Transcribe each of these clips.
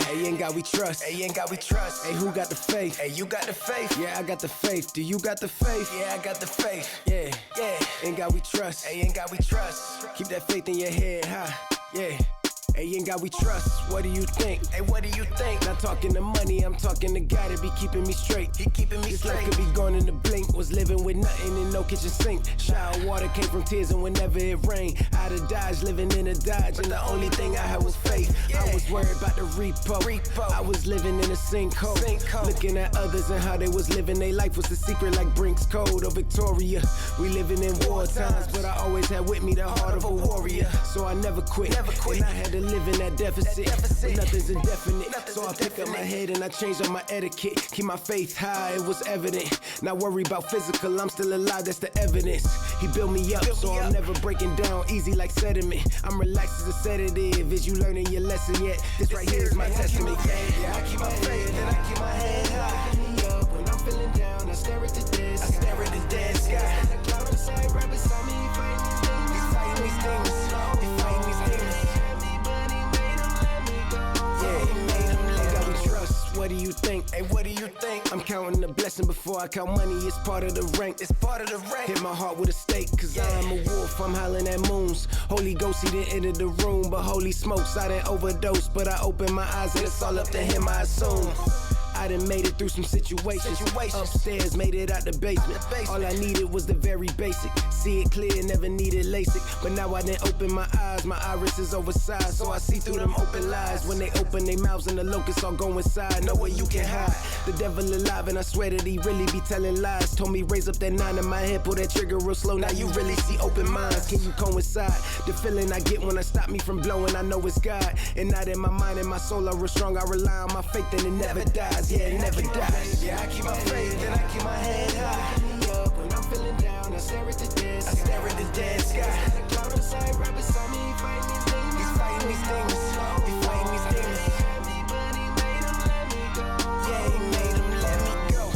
Hey, in God we trust. Hey, in God we trust. Hey, who got the faith? Hey, you got the faith. Yeah, I got the faith. Do you got the faith? Yeah, I got the faith. Yeah, Yeah. in God we trust. Hey, in God we trust. Keep that faith in your head high. Yeah. Hey, in God we trust. What do you think? Hey, what do you think? Not talking to money, I'm talking to God that be keeping me straight. He keeping me This life straight. could be gone in the blink. Was living with nothing and no kitchen sink. Shower water came from tears, and whenever it rained, out of Dodge, living in a Dodge, and the only thing I had was faith. Yeah. I was worried about the repo. I was living in a sinkhole. Looking at others and how they was living their life was the secret, like Brink's Code or Victoria. We living in war times, but I always had with me the heart of a warrior. So I never quit. And I had to live in that deficit. But nothing's indefinite. So I pick up my head and I changed up my etiquette. Keep my faith high, it was evident. Not worry about physical, I'm still alive, that's the evidence. He built me up, so I'm never breaking down easy like sediment. I'm relaxed as a sedative. Is you learning your lesson yet? This right here is my testament. Yeah, I keep my faith and I keep my head high. Me up when I'm feeling down, I stare at the dead I stare at the dead sky. The cloud inside right beside me, He's fighting these things. He's fighting these things. Yeah, he made him let God we trust. What do you think? Hey, what do you think? I'm counting the blessing before I count money. It's part of the rank. It's part of the rank. Hit my heart with a stake, cause I'm a wolf, I'm howling at moons. Holy Ghost, he didn't enter the room, but holy smokes, I didn't overdose. But I opened my eyes and it's all up to him, I assume. I done made it through some situations. Upstairs, made it out the basement. All I needed was the very basic. See it clear, never needed LASIK. But now I done open my eyes, my iris is oversized. So I see through them open lies. When they open their mouths and the locusts all go inside. Nowhere you can hide. The devil alive, and I swear that he really be telling lies. Told me raise up that 9 in my head, pull that trigger real slow. Now you really see open minds. Can you coincide? The feeling I get when I stop me from blowing, I know it's God. And not in my mind and my soul, I real strong. I rely on my faith and it never dies. Yeah, it never dies. Yeah, I keep my faith and I keep my head high. Me up when I'm feeling down, I stare at the dead I stare at the dead sky. The cloud inside right beside me, fighting these things. He's fighting these things. He's fighting these things. Yeah, he made him let me go.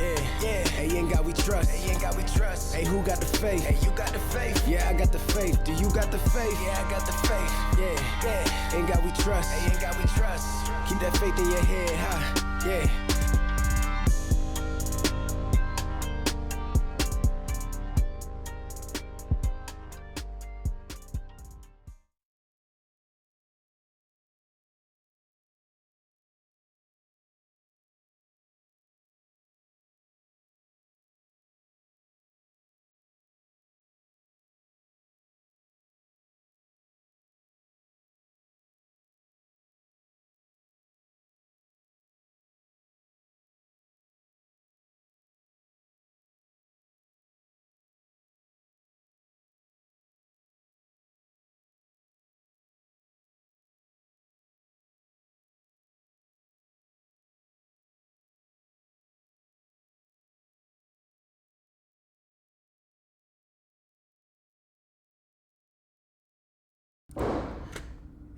Yeah. Hey, in God we trust. Hey, in God we trust. Hey, who got the faith? Hey, you got the faith. Yeah, I got the faith. Do you got the faith? Yeah, I got the faith. Yeah. In God we trust. Hey, in God we trust. Keep that faith in your head high. Yeah.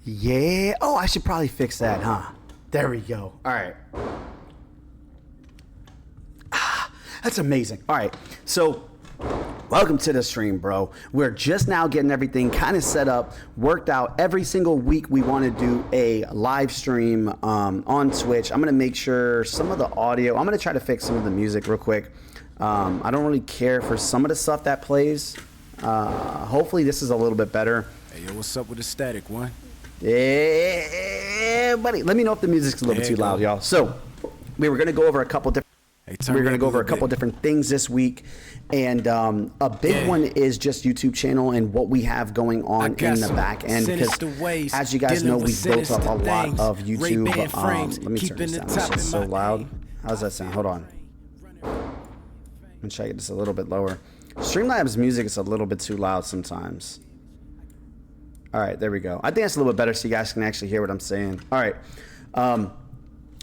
Yeah. Oh, I should probably fix that, huh? There we go. All right. That's amazing. All right. So, welcome to the stream, bro. We're just now getting everything kind of set up, worked out. Every single week we want to do a live stream on Twitch. I'm going to make sure some of the audio, I'm going to try to fix some of the music real quick. I don't really care for some of the stuff that plays. Hopefully this is a little bit better. Hey, yo, what's up with the static one? Yeah, buddy. Let me know if the music's a little bit too loud, y'all. So, we were going to go over a couple different... We're going to go over a couple different things this week. And a big one is just YouTube channel and what we have going on in the back end. Because as you guys know, we've built up a lot of YouTube. Let me turn this down. This is so loud. How's that sound? Hold on. Let me try to get this a little bit lower. Streamlabs music is a little bit too loud sometimes. All right, there we go. I think that's a little bit better so you guys can actually hear what I'm saying. All right.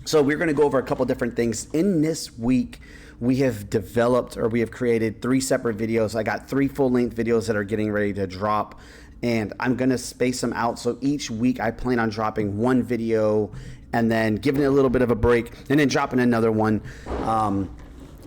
So we're going to go over a couple different things. In this week, we have developed or we have created 3 separate videos. I got 3 full-length videos that are getting ready to drop, and I'm going to space them out. So each week, I plan on dropping 1 video and then giving it a little bit of a break and then dropping another one.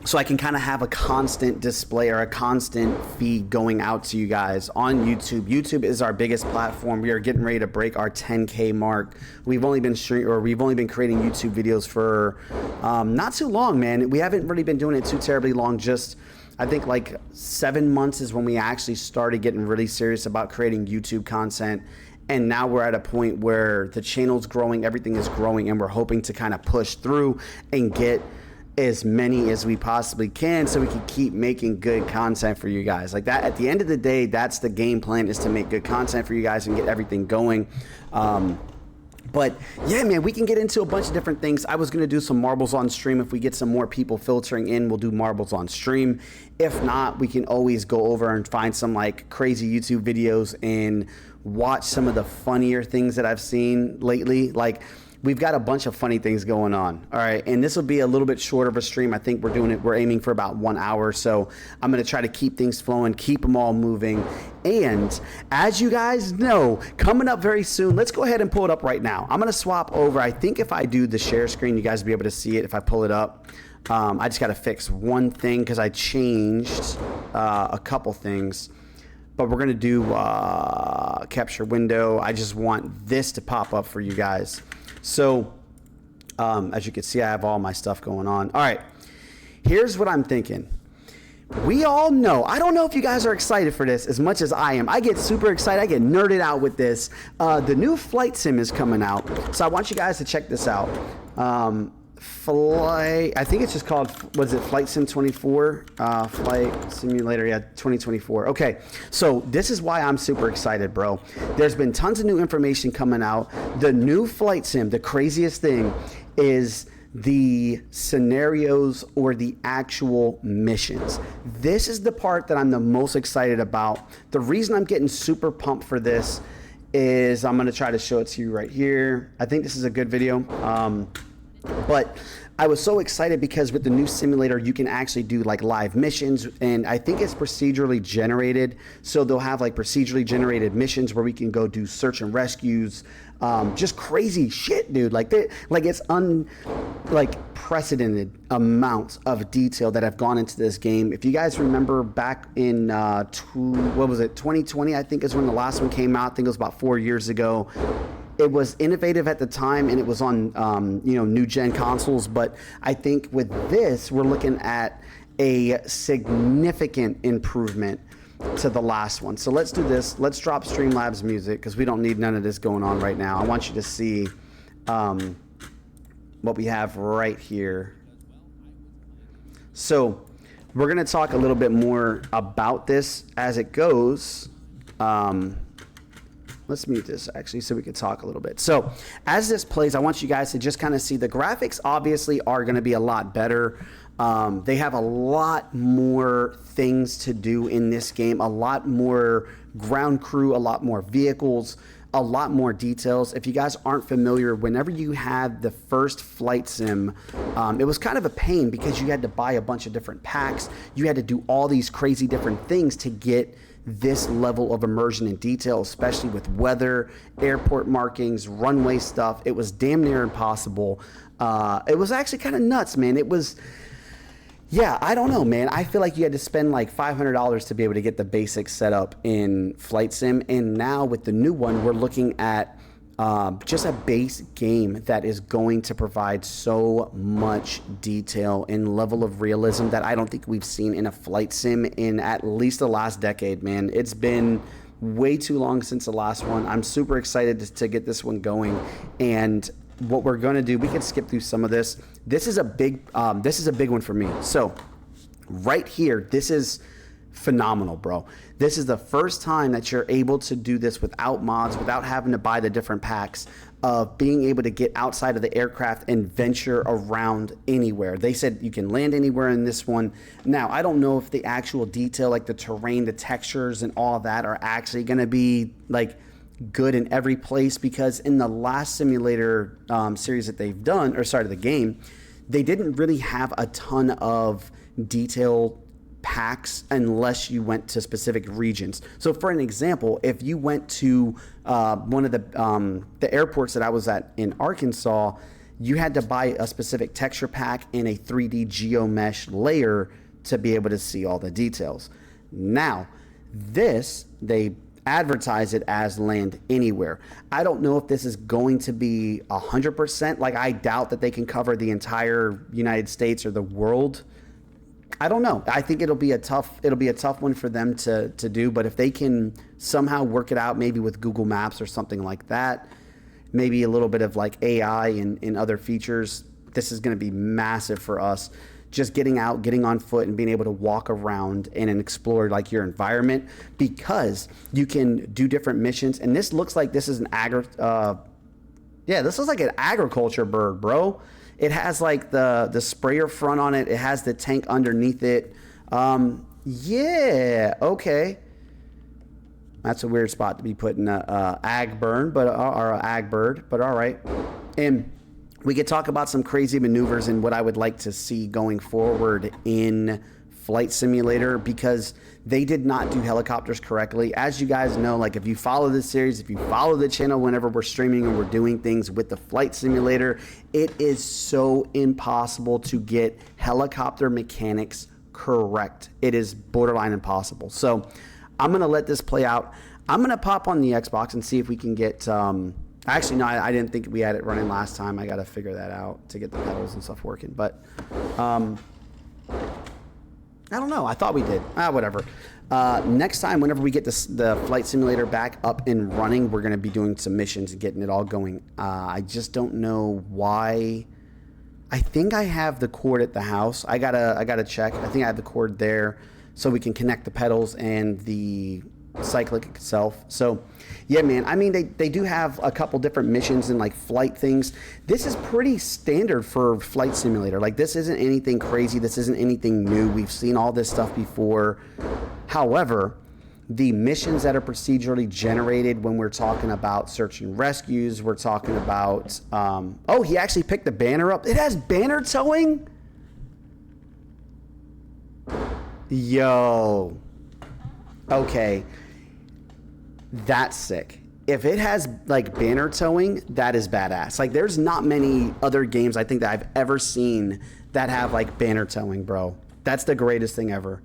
so I can kind of have a constant display or a constant feed going out to you guys on YouTube. YouTube is our biggest platform. We are getting ready to break our 10K mark. We've only been creating YouTube videos for not too long, man. We haven't really been doing it too terribly long. Just I think like 7 months is when we actually started getting really serious about creating YouTube content. And now we're at a point where the channel's growing, everything is growing, and we're hoping to kind of push through and get as many as we possibly can so we can keep making good content for you guys. Like that, at the end of the day, that's the game plan, is to make good content for you guys and get everything going. But yeah, man, we can get into a bunch of different things. I was going to do some marbles on stream. If we get some more people filtering in, we'll do marbles on stream. If not, we can always go over and find some like crazy YouTube videos and watch some of the funnier things that I've seen lately. Like, we've got a bunch of funny things going on. All right. And this will be a little bit shorter of a stream. I think we're aiming for about 1 hour. So I'm going to try to keep things flowing, keep them all moving. And as you guys know, coming up very soon, let's go ahead and pull it up right now. I'm going to swap over. I think if I do the share screen, you guys will be able to see it if I pull it up. I just got to fix one thing because I changed a couple things. But we're going to do capture window. I just want this to pop up for you guys. So, as you can see, I have all my stuff going on. All right, here's what I'm thinking. We all know, I don't know if you guys are excited for this as much as I am. I get super excited. I get nerded out with this. The new flight sim is coming out. So I want you guys to check this out. I think it's just called, was it Flight Sim 24? Flight Simulator, yeah, 2024. Okay, so this is why I'm super excited, bro. There's been tons of new information coming out. The new Flight Sim, the craziest thing is the scenarios or the actual missions. This is the part that I'm the most excited about. The reason I'm getting super pumped for this is I'm going to try to show it to you right here. I think this is a good video. But I was so excited because with the new simulator, you can actually do like live missions, and I think it's procedurally generated. So they'll have like procedurally generated missions where we can go do search and rescues, just crazy shit, dude. Like it's unprecedented amounts of detail that have gone into this game. If you guys remember back in 2020, I think is when the last one came out. I think it was about 4 years ago. It was innovative at the time, and it was on new gen consoles. But I think with this, we're looking at a significant improvement to the last one. So let's do this. Let's drop Streamlabs music because we don't need none of this going on right now. I want you to see what we have right here. So we're going to talk a little bit more about this as it goes. Let's mute this actually so we can talk a little bit. So as this plays, I want you guys to just kind of see the graphics obviously are going to be a lot better. They have a lot more things to do in this game, a lot more ground crew, a lot more vehicles, a lot more details. If you guys aren't familiar, whenever you had the first flight sim, it was kind of a pain because you had to buy a bunch of different packs. You had to do all these crazy different things to get this level of immersion and detail, especially with weather, airport markings, runway stuff. It was damn near impossible. It was actually kind of nuts, man. It was, yeah, I don't know, man. I feel like you had to spend like $500 to be able to get the basic setup in Flight Sim. And now with the new one, we're looking at just a base game that is going to provide so much detail and level of realism that I don't think we've seen in a flight sim in at least the last decade, man. It's been way too long since the last one. I'm super excited to get this one going. And what we're going to do, we can skip through some of this. This is a big one for me. So right here, this is phenomenal, bro. This is the first time that you're able to do this without mods, without having to buy the different packs, of being able to get outside of the aircraft and venture around anywhere. They said you can land anywhere in this one. Now, I don't know if the actual detail, like the terrain, the textures and all of that are actually going to be like good in every place, because in the last simulator series that they've done, or sorry, the game, they didn't really have a ton of detail packs unless you went to specific regions. So for an example, if you went to one of the airports that I was at in Arkansas, you had to buy a specific texture pack and a 3D geomesh layer to be able to see all the details. Now, this, they advertise it as land anywhere. I don't know if this is going to be 100%. Like, I doubt that they can cover the entire United States or the world. I don't know. I think it'll be a tough one for them to do, but if they can somehow work it out, maybe with Google Maps or something like that, maybe a little bit of like AI and other features, this is going to be massive for us. Just getting out, getting on foot, and being able to walk around and explore like your environment, because you can do different missions. And this looks like this is an this looks like an agriculture bird, bro. It has like the sprayer front on it. It has the tank underneath it. Yeah, okay. That's a weird spot to be putting a ag bird, but or a ag bird, but all right. And we could talk about some crazy maneuvers and what I would like to see going forward in Flight Simulator, because they did not do helicopters correctly. As you guys know, like if you follow this series, if you follow the channel whenever we're streaming and we're doing things with the Flight Simulator, it is so impossible to get helicopter mechanics correct. It is borderline impossible. So I'm going to let this play out. I'm going to pop on the Xbox and see if we can get... Actually, no, I didn't think we had it running last time. I got to figure that out to get the pedals and stuff working. But I don't know. I thought we did. Whatever. Next time, whenever we get the Flight Simulator back up and running, we're going to be doing some missions and getting it all going. I just don't know why. I think I have the cord at the house. I gotta check. I think I have the cord there so we can connect the pedals and the cyclic itself. So yeah, man, I mean, they do have a couple different missions and like flight things. This is pretty standard for Flight Simulator. Like, this isn't anything crazy. This isn't anything new. We've seen all this stuff before. However, the missions that are procedurally generated, when we're talking about search and rescues, we're talking about oh, he actually picked the banner up. It has banner towing. Yo, okay, that's sick. If it has like banner towing, that is badass. Like, there's not many other games I think that I've ever seen that have like banner towing, bro. That's the greatest thing ever.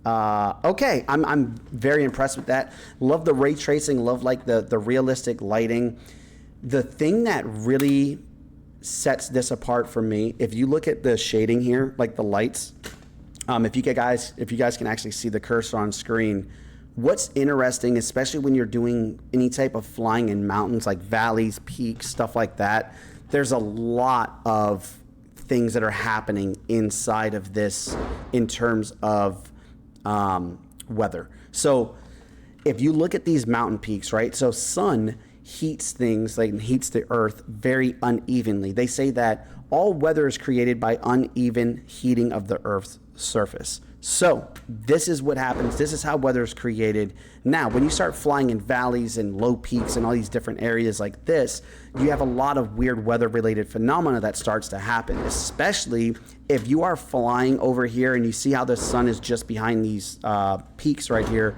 Okay, I'm very impressed with that. Love the ray tracing, love like the realistic lighting. The thing that really sets this apart for me, if you look at the shading here, like the lights, if you guys can actually see the cursor on screen, what's interesting, especially when you're doing any type of flying in mountains, like valleys, peaks, stuff like that, there's a lot of things that are happening inside of this in terms of weather. So if you look at these mountain peaks, right? So sun heats things, like heats the earth very unevenly. They say that all weather is created by uneven heating of the earth's surface. So this is what happens. This is how weather is created. Now, when you start flying in valleys and low peaks and all these different areas like this, you have a lot of weird weather-related phenomena that starts to happen, especially if you are flying over here and you see how the sun is just behind these peaks right here.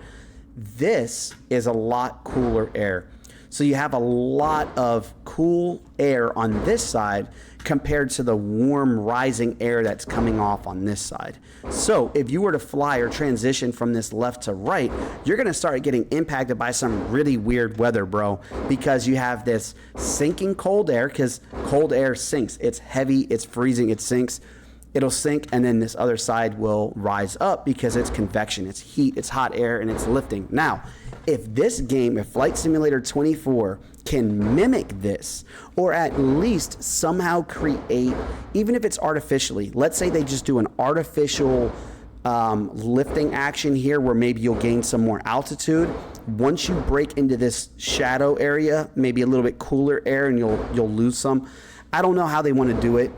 This is a lot cooler air. So you have a lot of cool air on this side compared to the warm rising air that's coming off on this side. So if you were to fly or transition from this left to right, you're going to start getting impacted by some really weird weather, bro, because you have this sinking cold air, because cold air sinks. It's heavy, it's freezing, it sinks. It'll sink, and then this other side will rise up because it's convection, it's heat, it's hot air, and it's lifting. Now, if this game, if Flight Simulator 24 can mimic this, or at least somehow create, even if it's artificially, let's say they just do an artificial lifting action here where maybe you'll gain some more altitude. Once you break into this shadow area, maybe a little bit cooler air, and you'll lose some. I don't know how they want to do it.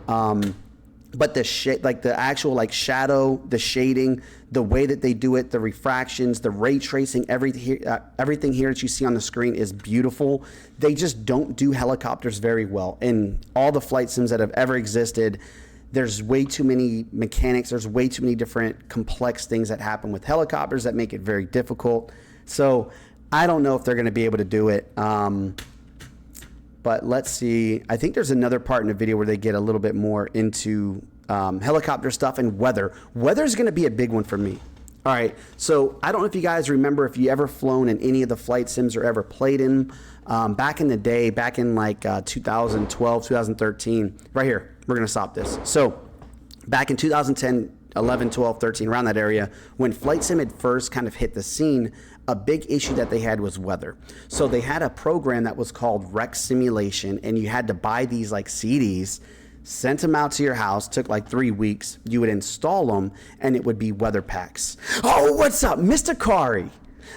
But the actual like shadow, the shading, the way that they do it, the refractions, the ray tracing, everything here that you see on the screen is beautiful. They just don't do helicopters very well. In all the flight sims that have ever existed, there's way too many mechanics. There's way too many different complex things that happen with helicopters that make it very difficult. So I don't know if they're going to be able to do it. But let's see. I think there's another part in the video where they get a little bit more into helicopter stuff and weather. Weather is going to be a big one for me. All right. So I don't know if you guys remember if you ever flown in any of the flight sims or ever played in back in the day, back in like 2012, 2013. Right here. We're going to stop this. So back in 2010, 11, 12, 13, around that area, when flight sim had first kind of hit the scene, a big issue that they had was weather. So they had a program that was called Wreck Simulation, and you had to buy these like CDs, sent them out to your house, took like 3 weeks. You would install them, and it would be weather packs. Oh, what's up, Mr. Kari?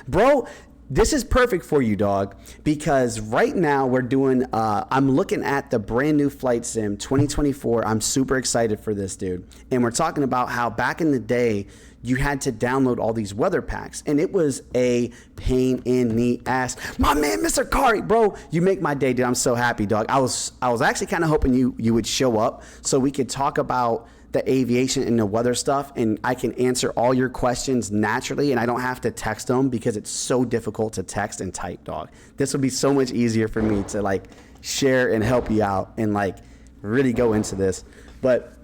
Bro, this is perfect for you, dog, because right now we're doing, I'm looking at the brand new Flight Sim 2024. I'm super excited for this, dude. And we're talking about how back in the day, you had to download all these weather packs, and it was a pain in the ass. My man, Mr. Kari, bro, you make my day, dude. I'm so happy, dog. I was actually kind of hoping you would show up so we could talk about the aviation and the weather stuff, and I can answer all your questions naturally, and I don't have to text them because it's so difficult to text and type, dog. This would be so much easier for me to like share and help you out and like really go into this. But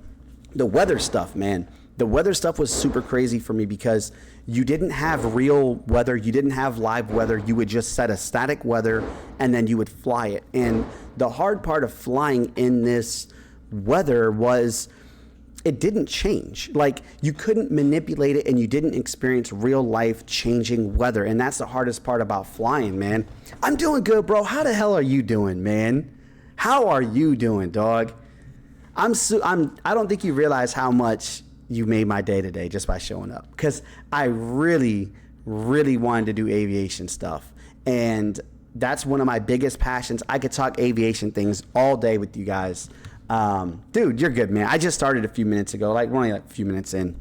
the weather stuff, man. The weather stuff was super crazy for me because you didn't have real weather. You didn't have live weather. You would just set a static weather and then you would fly it. And the hard part of flying in this weather was it didn't change. Like you couldn't manipulate it and you didn't experience real life changing weather. And that's the hardest part about flying, man. I'm doing good, bro. How the hell are you doing, man? How are you doing, dog? I don't think you realize how much you made my day today just by showing up, because I really, really wanted to do aviation stuff. And that's one of my biggest passions. I could talk aviation things all day with you guys. Dude, you're good, man. I just started a few minutes ago, like we're only like a few minutes in.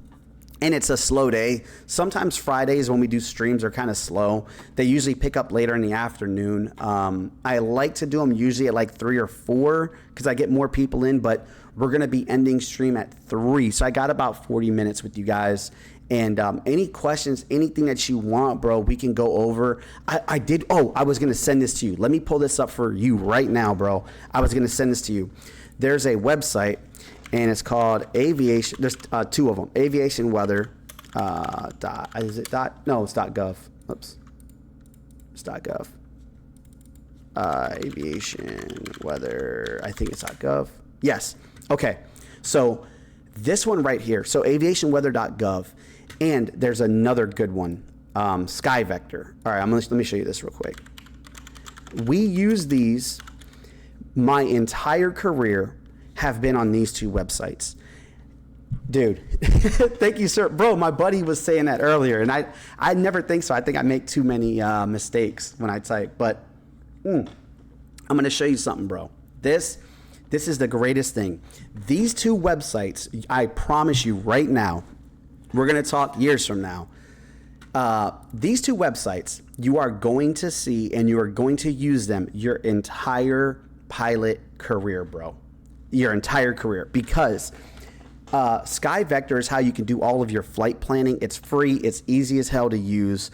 And it's a slow day. Sometimes Fridays when we do streams are kind of slow. They usually pick up later in the afternoon. I like to do them usually at like 3 or 4 because I get more people in, but we're going to be ending stream at 3. So I got about 40 minutes with you guys. And any questions, anything that you want, bro, we can go over. I was going to send this to you. Let me pull this up for you right now, bro. I was going to send this to you. There's a website, and it's called Aviation. There's 2 of them. Aviation Weather. Is it dot? No, it's .gov. Oops. It's .gov. Aviation Weather. I think it's .gov. Yes. Okay. So this one right here. So aviationweather.gov. And there's another good one. Sky Vector. All right. Let me show you this real quick. We use these. My entire career have been on these 2 websites. Dude, thank you, sir. Bro, my buddy was saying that earlier, and I never think so. I think I make too many mistakes when I type. But I'm going to show you something, bro. This is the greatest thing. These 2 websites, I promise you right now, we're going to talk years from now. These 2 websites, you are going to see and you are going to use them your entire pilot career, bro. Your entire career, because Sky Vector is how you can do all of your flight planning. It's free. It's easy as hell to use.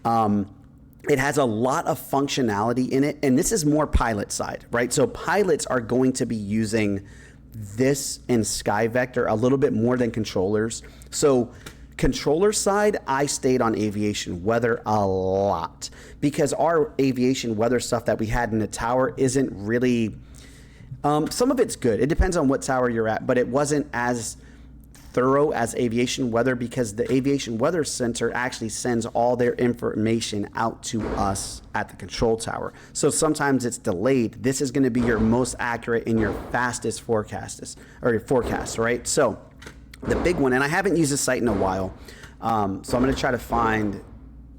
It has a lot of functionality in it, and this is more pilot side, right? So pilots are going to be using this in Sky Vector a little bit more than controllers. So controller side, I stayed on aviation weather a lot because our aviation weather stuff that we had in the tower isn't really, some of it's good. It depends on what tower you're at, but it wasn't as thorough as aviation weather because the aviation weather center actually sends all their information out to us at the control tower. So sometimes it's delayed. This is going to be your most accurate and your fastest forecast, right? So the big one, and I haven't used this site in a while, so I'm going to try to find.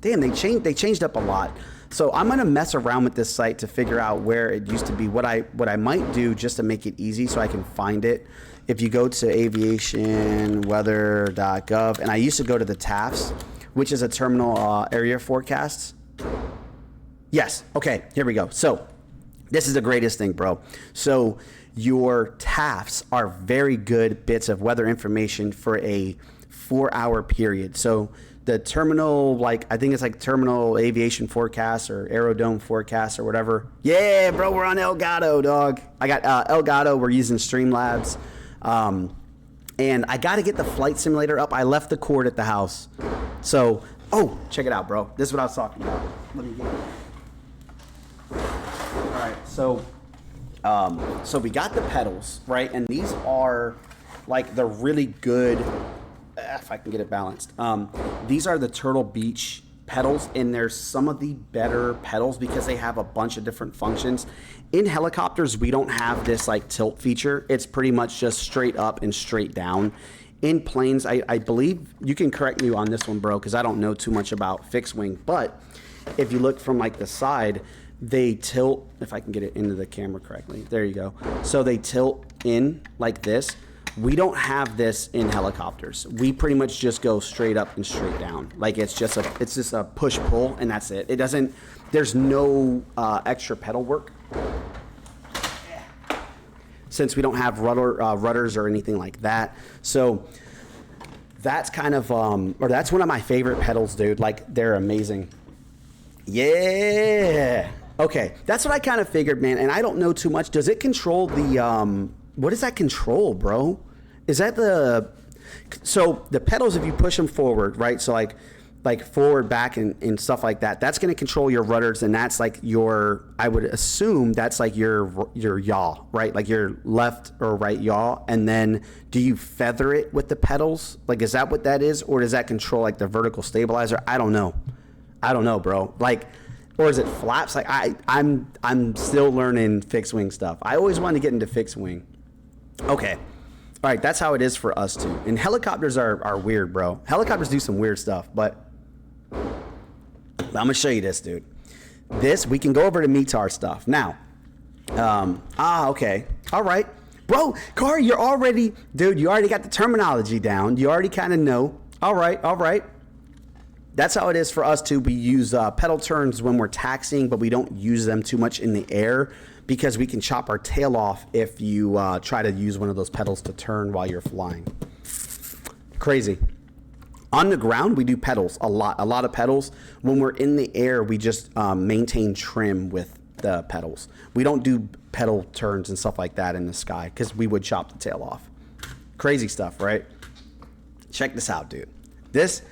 Damn, they changed up a lot. So I'm going to mess around with this site to figure out where it used to be. What I might do just to make it easy so I can find it. If you go to aviationweather.gov, and I used to go to the TAFs, which is a terminal area forecast. Yes. Okay. Here we go. So this is the greatest thing, bro. So your TAFs are very good bits of weather information for a 4-hour period. So the terminal, like, I think it's like terminal aviation forecast or aerodome forecast or whatever. Yeah, bro, we're on Elgato, dog. I got Elgato. We're using Streamlabs. And I got to get the flight simulator up. I left the cord at the house. So, oh, check it out, bro. This is what I was talking about. Let me get it. All right, so we got the pedals, right? And these are like the really good, if I can get it balanced. These are the Turtle Beach pedals, and they're some of the better pedals because they have a bunch of different functions. In helicopters, we don't have this like tilt feature. It's pretty much just straight up and straight down. In planes, I believe, you can correct me on this one, bro, because I don't know too much about fixed wing, but if you look from like the side, they tilt, if I can get it into the camera correctly. There you go. So they tilt in like this. We don't have this in helicopters. We pretty much just go straight up and straight down. Like it's just a push pull, and that's it. It doesn't. There's no extra pedal work since we don't have rudders or anything like that. So that's kind of or that's one of my favorite pedals, dude. Like they're amazing. Yeah. Okay, that's what I kind of figured, man. And I don't know too much. Does it control the what does that control, bro? Is that so the pedals, if you push them forward, right? So like forward, back, and stuff like that, that's going to control your rudders, and that's like I would assume that's like your yaw, right? Like your left or right yaw. And then do you feather it with the pedals? Like, is that what that is? Or does that control like the vertical stabilizer? I don't know, bro. Like, or is it flaps? Like I'm still learning fixed wing stuff. I always wanted to get into fixed wing. Okay. All right, that's how it is for us too. And helicopters are weird, bro. Helicopters do some weird stuff, but I'm gonna show you this, dude. This, we can go over to METAR stuff. Now, okay. All right. Bro, Car, you already got the terminology down. You already kind of know. All right. That's how it is for us too. We use pedal turns when we're taxiing, but we don't use them too much in the air because we can chop our tail off if you try to use one of those pedals to turn while you're flying. Crazy. On the ground, we do pedals a lot of pedals. When we're in the air, we just maintain trim with the pedals. We don't do pedal turns and stuff like that in the sky because we would chop the tail off. Crazy stuff, right? Check this out, dude. This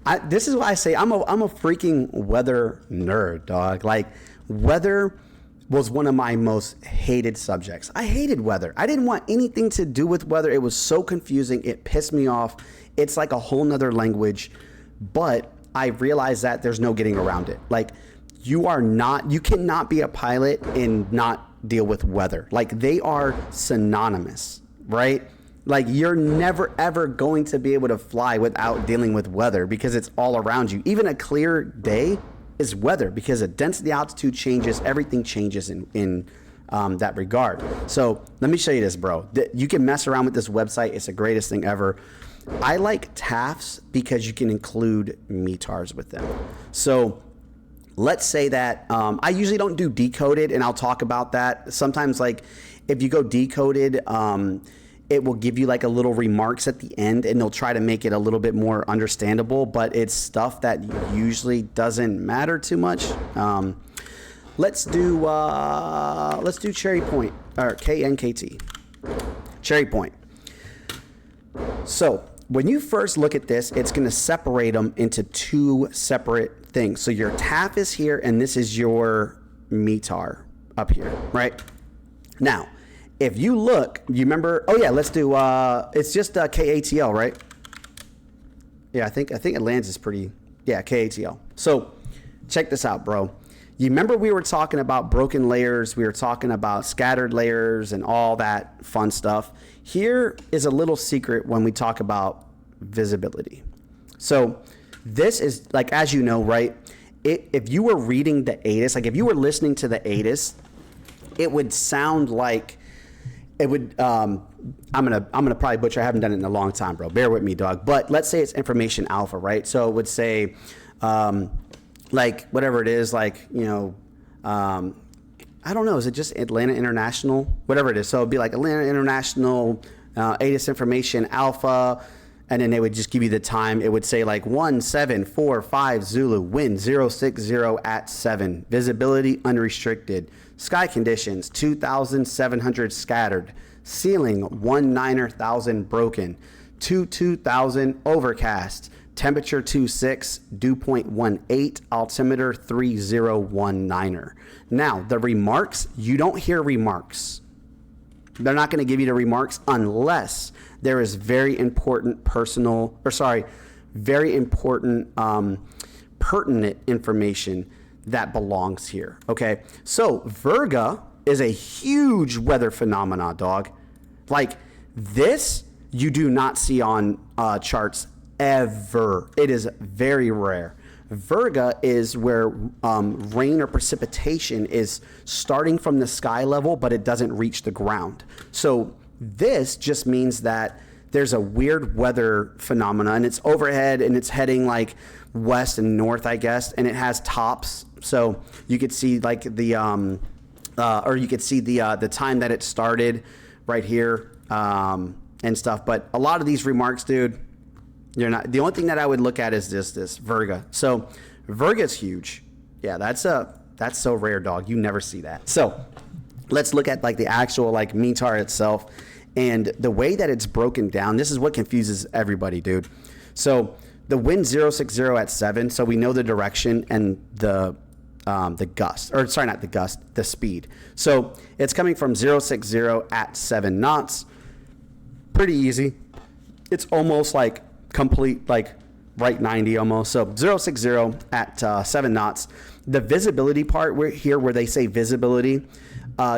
is why I say I'm a freaking weather nerd, dog. Like, weather was one of my most hated subjects. I hated weather. I didn't want anything to do with weather. It was so confusing. It pissed me off. It's like a whole nother language, but I realized that there's no getting around it. Like, you cannot be a pilot and not deal with weather. Like, they are synonymous, right? Like, you're never, ever going to be able to fly without dealing with weather because it's all around you. Even a clear day is weather because the density, altitude changes. Everything changes in that regard. So let me show you this, bro. You can mess around with this website. It's the greatest thing ever. I like TAFs because you can include METARs with them. So let's say that I usually don't do decoded, and I'll talk about that. Sometimes, like, if you go decoded, it will give you like a little remarks at the end, and they'll try to make it a little bit more understandable, but it's stuff that usually doesn't matter too much. Let's do Cherry Point, or KNKT. Cherry Point. So when you first look at this, it's going to separate them into two separate things. So your TAF is here, and this is your METAR up here, right? Now, if you look, you remember, oh yeah, let's do, it's just KATL, right? Yeah, I think it lands is pretty, yeah, KATL. So check this out, bro. You remember we were talking about broken layers, we were talking about scattered layers and all that fun stuff. Here is a little secret when we talk about visibility. So this is, like, as you know, right? If you were reading the ATIS, like if you were listening to the ATIS, it would sound like, it would, I'm gonna probably butcher. I haven't done it in a long time, bro. Bear with me, dog. But let's say it's information alpha, right? So it would say, like, whatever it is, like, you know, I don't know. Is it just Atlanta International? Whatever it is. So it'd be like Atlanta International, ATIS information alpha, and then they would just give you the time. It would say like 1745 Zulu, wind 060 at 7, visibility unrestricted, sky conditions 2,700 scattered, ceiling 19,000 broken, 22,000 overcast, temperature 26, dew point 18, altimeter 3019. Now, the remarks, you don't hear remarks. They're not going to give you the remarks unless there is very important pertinent information that belongs here. Okay. So Virga is a huge weather phenomena, dog. Like this, you do not see on charts ever. It is very rare. Virga is where rain or precipitation is starting from the sky level, but it doesn't reach the ground. So this just means that there's a weird weather phenomena, and it's overhead and it's heading like west and north, I guess, and it has tops. So you could see like the time that it started right here and stuff. But a lot of these remarks, dude, you're not. The only thing that I would look at is this Virga. So Virga's huge. Yeah, that's so rare, dog. You never see that. So let's look at like the actual like METAR itself and the way that it's broken down. This is what confuses everybody, dude. So the wind 060 at 7. So we know the direction and the gust, or sorry, not the gust, the speed. So it's coming from 060 at 7 knots. Pretty easy. It's almost like complete, like right 90 almost. So 060 at 7 knots. The visibility part here where they say visibility,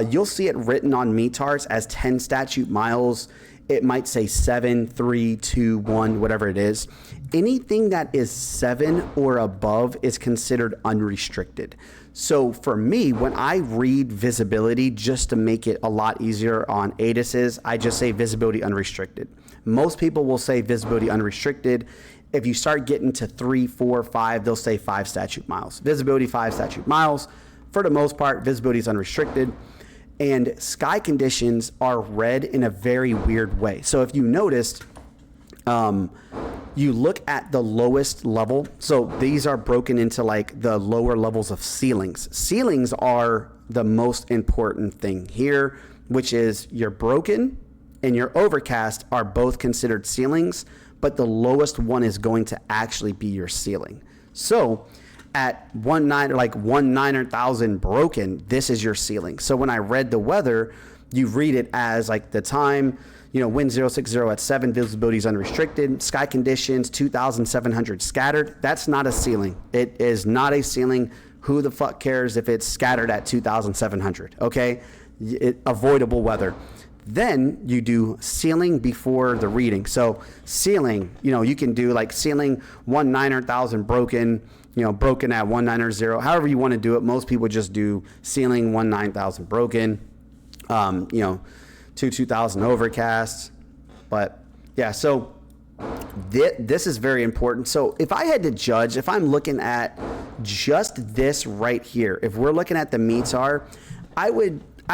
you'll see it written on METARs as 10 statute miles. It might say 7, 3, 2, 1, whatever it is. Anything that is 7 or above is considered unrestricted. So for me, when I read visibility, just to make it a lot easier on ATISes, I just say visibility unrestricted. Most people will say visibility unrestricted. If you start getting to 3, 4, 5, they'll say 5 statute miles. Visibility 5 statute miles. For the most part, visibility is unrestricted. And sky conditions are read in a very weird way. So if you noticed, you look at the lowest level. So these are broken into like the lower levels of ceilings. Ceilings are the most important thing here, which is your broken and your overcast are both considered ceilings, but the lowest one is going to actually be your ceiling. So at 19,000 broken, this is your ceiling. So when I read the weather, you read it as like the time, wind 060 at 7, visibility is unrestricted, sky conditions 2,700 scattered. That's not a ceiling. It is not a ceiling. Who the fuck cares if it's scattered at 2,700? Okay, avoidable weather. Then you do ceiling before the reading. So ceiling, you can do like ceiling 19,000 broken, broken at 190, however you want to do it. Most people just do ceiling 19,000 broken, 2,000 overcast. But yeah, so this is very important. So if I had to judge, if I'm looking at just this right here, if we're looking at the METAR, I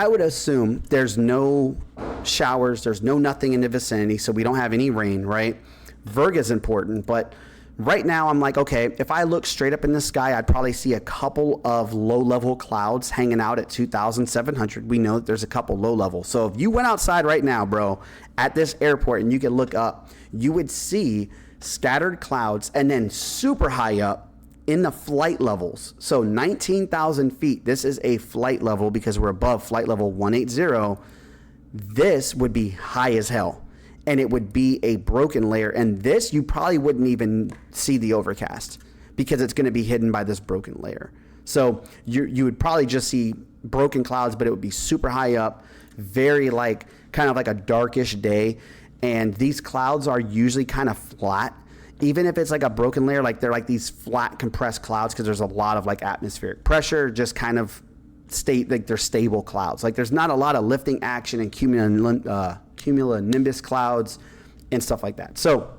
would assume there's no showers, there's nothing in the vicinity, so we don't have any rain, right? Virga is important, but right now I'm like, okay, if I look straight up in the sky, I'd probably see a couple of low-level clouds hanging out at 2,700. We know that there's a couple low-level. So if you went outside right now, bro, at this airport and you could look up, you would see scattered clouds and then super high up in the flight levels. So 19,000 feet, this is a flight level because we're above flight level 180. This would be high as hell. And it would be a broken layer. And this, you probably wouldn't even see the overcast because it's going to be hidden by this broken layer. So you would probably just see broken clouds, but it would be super high up, very like kind of like a darkish day. And these clouds are usually kind of flat. Even if it's like a broken layer, like they're like these flat compressed clouds because there's a lot of like atmospheric pressure, just kind of like they're stable clouds. Like there's not a lot of lifting action and cumulonimbus clouds and stuff like that. So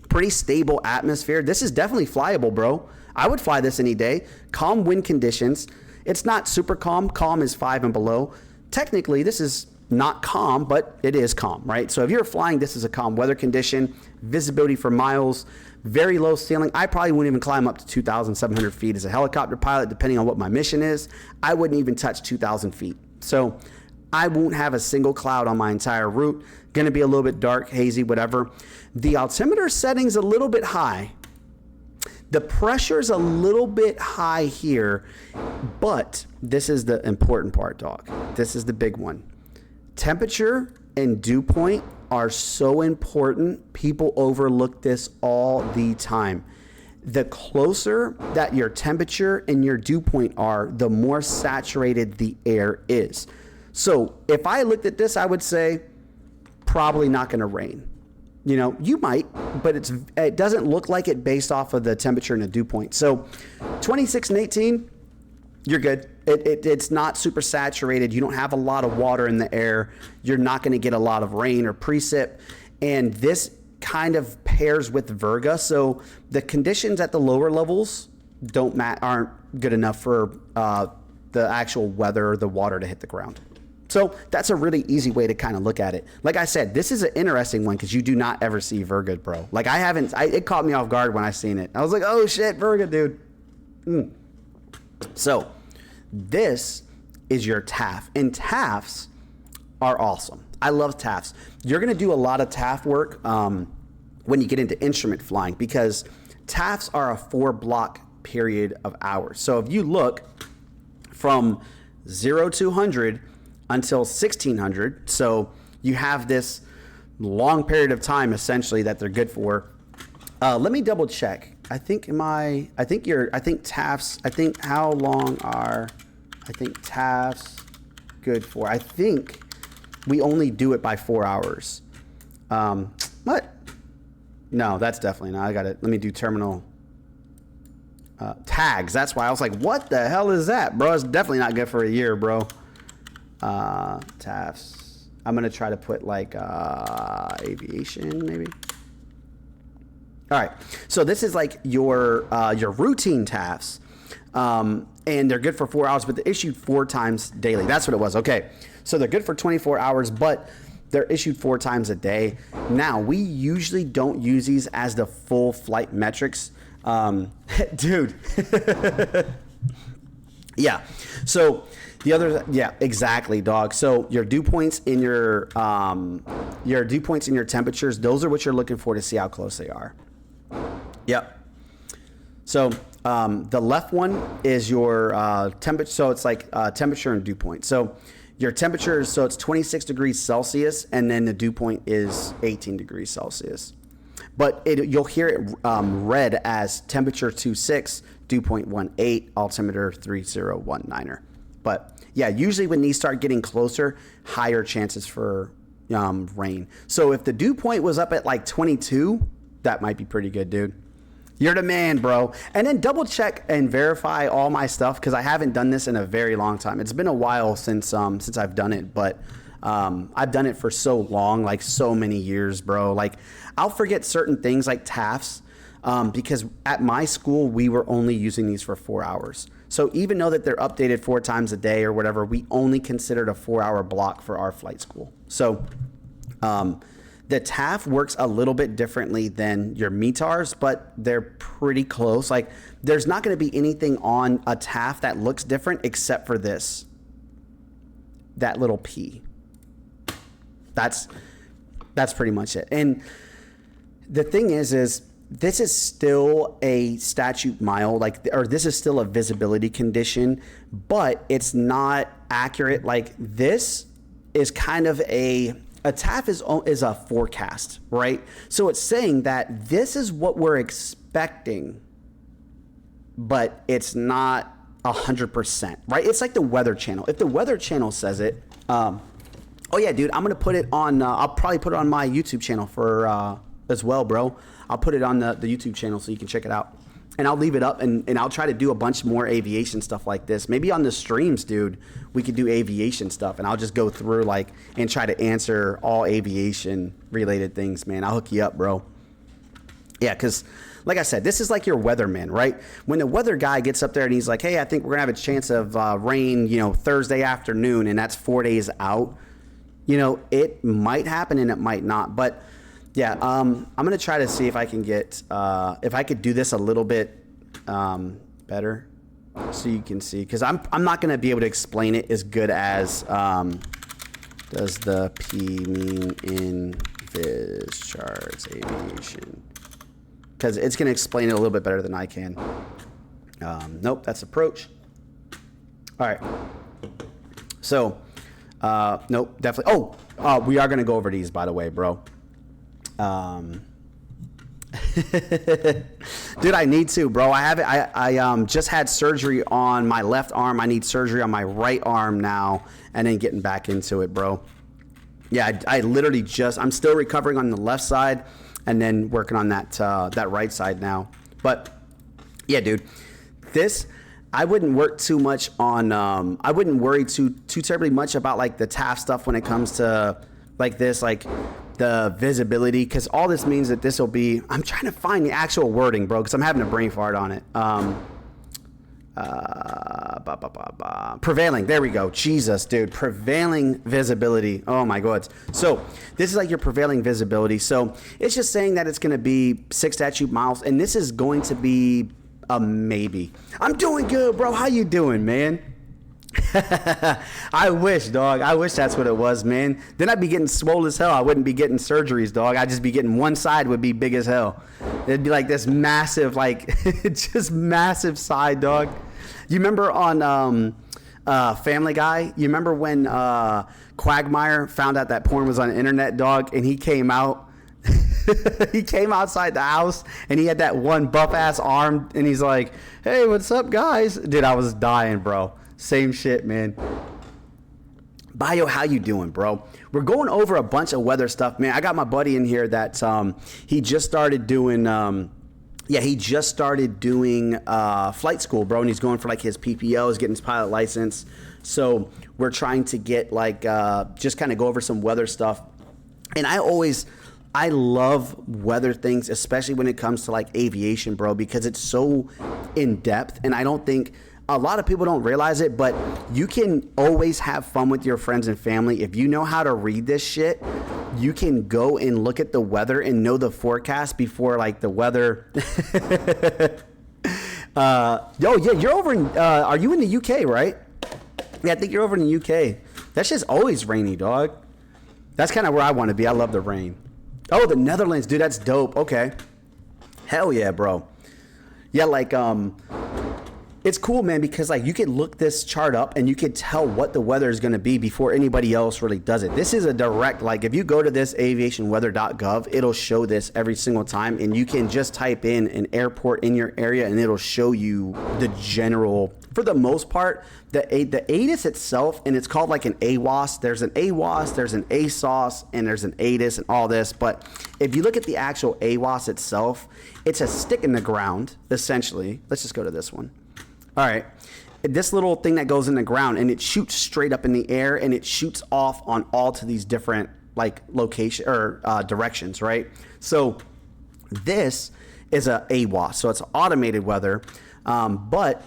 pretty stable atmosphere. This is definitely flyable, bro. I would fly this any day. Calm wind conditions. It's not super calm. Calm is 5 and below. Technically, this is not calm, but it is calm, right? So if you're flying, this is a calm weather condition, visibility for miles, very low ceiling. I probably wouldn't even climb up to 2,700 feet as a helicopter pilot, depending on what my mission is. I wouldn't even touch 2,000 feet. So I won't have a single cloud on my entire route. Going to be a little bit dark, hazy, whatever. The altimeter setting's a little bit high. The pressure's a little bit high here, but this is the important part, dog. This is the big one. Temperature and dew point are so important. People overlook this all the time. The closer that your temperature and your dew point are, the more saturated the air is. So if I looked at this, I would say probably not going to rain. You know, you might, but it doesn't look like it based off of the temperature and the dew point. So 26 and 18, you're good. It's not super saturated. You don't have a lot of water in the air. You're not going to get a lot of rain or precip. And this kind of pairs with Virga. So the conditions at the lower levels aren't good enough for the actual weather or the water to hit the ground. So that's a really easy way to kind of look at it. Like I said, this is an interesting one because you do not ever see Virga, bro. Like it caught me off guard when I seen it. I was like, oh shit, Virga, dude. So this is your TAF, and TAFs are awesome. I love TAFs. You're going to do a lot of TAF work when you get into instrument flying because TAFs are a 4-block period of hours. So if you look from 0 to 100 until 1600, so you have this long period of time essentially that they're good for. Let me double check. How long are TAFs good for? I think we only do it by 4 hours. What? No, that's definitely not. I got it. Let me do terminal tags. That's why I was like, what the hell is that, bro? It's definitely not good for a year, bro. TAFs. I'm going to try to put like aviation maybe. All right, so this is like your routine TAFs, and they're good for 4 hours, but they're issued 4 times daily. That's what it was. Okay, so they're good for 24 hours, but they're issued 4 times a day. Now, we usually don't use these as the full flight metrics. Dude. Yeah, so exactly, dog. So your dew points in your temperatures, those are what you're looking for to see how close they are. Yep. So the left one is your temperature. So it's like temperature and dew point. So your temperature, so it's 26 degrees Celsius, and then the dew point is 18 degrees Celsius. But you'll hear it read as temperature 26, dew point 18, altimeter 3019er. But yeah, usually when these start getting closer, higher chances for rain. So if the dew point was up at like 22, that might be pretty good, dude. You're the man, bro. And then double check and verify all my stuff because I haven't done this in a very long time. It's been a while since I've done it, but I've done it for so long, like so many years, bro. Like I'll forget certain things like TAFs because at my school, we were only using these for 4 hours. So even though that they're updated 4 times a day or whatever, we only considered a 4-hour block for our flight school. So the TAF works a little bit differently than your METARs, but they're pretty close. Like there's not going to be anything on a TAF that looks different except for this, that little P. That's pretty much it. And the thing is this is still a statute mile, or this is still a visibility condition, but it's not accurate. Like this is kind of a TAF is a forecast, right? So it's saying that this is what we're expecting, but it's not 100%, right? It's like the Weather Channel. If the Weather Channel says it, oh yeah, dude, I'm gonna put it on. I'll probably put it on my YouTube channel for as well, bro. I'll put it on the YouTube channel so you can check it out. And I'll leave it up, and I'll try to do a bunch more aviation stuff like this. Maybe on the streams, dude, we could do aviation stuff, and I'll just go through and try to answer all aviation related things, man. I'll hook you up, bro. Yeah, because like I said, this is like your weatherman, right? When the weather guy gets up there and he's like, hey, I think we're gonna have a chance of rain, Thursday afternoon, and that's 4 days out. you know, it might happen and it might not. But yeah, I'm gonna try to see if I can get if I could do this a little bit better, so you can see, because I'm not gonna be able to explain it as good as does the P mean in Viz charts aviation, because it's gonna explain it a little bit better than I can. Nope, that's approach. All right, so nope, definitely. We are gonna go over these, by the way, bro. Dude, I need to, bro. I just had surgery on my left arm. I need surgery on my right arm now, and then getting back into it, bro. Yeah, I literally I'm still recovering on the left side, and then working on that right side now. But yeah, dude, I wouldn't work too much on. I wouldn't worry too terribly much about like the TAF stuff when it comes to like this, like the visibility, because all this means that this will be. I'm trying to find the actual wording, bro, because I'm having a brain fart on it. Prevailing. There we go. Jesus, dude. Prevailing visibility. Oh my God. So this is like your prevailing visibility. So it's just saying that it's going to be 6 statute miles, and this is going to be a maybe. I'm doing good, bro. How you doing, man? I wish, dog. I wish that's what it was, man. Then I'd be getting swole as hell. I wouldn't be getting surgeries, dog. I'd just be getting one side would be big as hell. It'd be like this massive, like just massive side, dog. You remember on Family Guy? You remember when Quagmire found out that porn was on the internet, dog, and he came out? He came outside the house and he had that one buff ass arm, and he's like, "Hey, what's up, guys?" Dude, I was dying, bro. Same shit, man. Bio, how you doing, bro? We're going over a bunch of weather stuff, man. I got my buddy in here that he just started doing flight school, bro, and he's going for like his PPO, he's getting his pilot license. So we're trying to get like just kind of go over some weather stuff. And I love weather things, especially when it comes to like aviation, bro, because it's so in depth, and I don't think a lot of people don't realize it, but you can always have fun with your friends and family. If you know how to read this shit, you can go and look at the weather and know the forecast before like the weather. You're over in, are you in the UK, right? Yeah, I think you're over in the UK. That shit's always rainy, dog. That's kind of where I want to be. I love the rain. Oh, the Netherlands, dude, that's dope. Okay. Hell yeah, bro. Yeah, like, it's cool, man, because like you could look this chart up and you could tell what the weather is going to be before anybody else really does it. This is a direct, like if you go to this aviationweather.gov, it'll show this every single time, and you can just type in an airport in your area and it'll show you the general, for the most part, the ATIS itself, and it's called like an AWOS. There's an AWOS, there's an ASOS, and there's an ATIS and all this. But if you look at the actual AWOS itself, it's a stick in the ground, essentially. Let's just go to this one. All right, this little thing that goes in the ground, and it shoots straight up in the air, and it shoots off on all to these different like location or directions, right? So this is a AWOS, so it's automated weather, but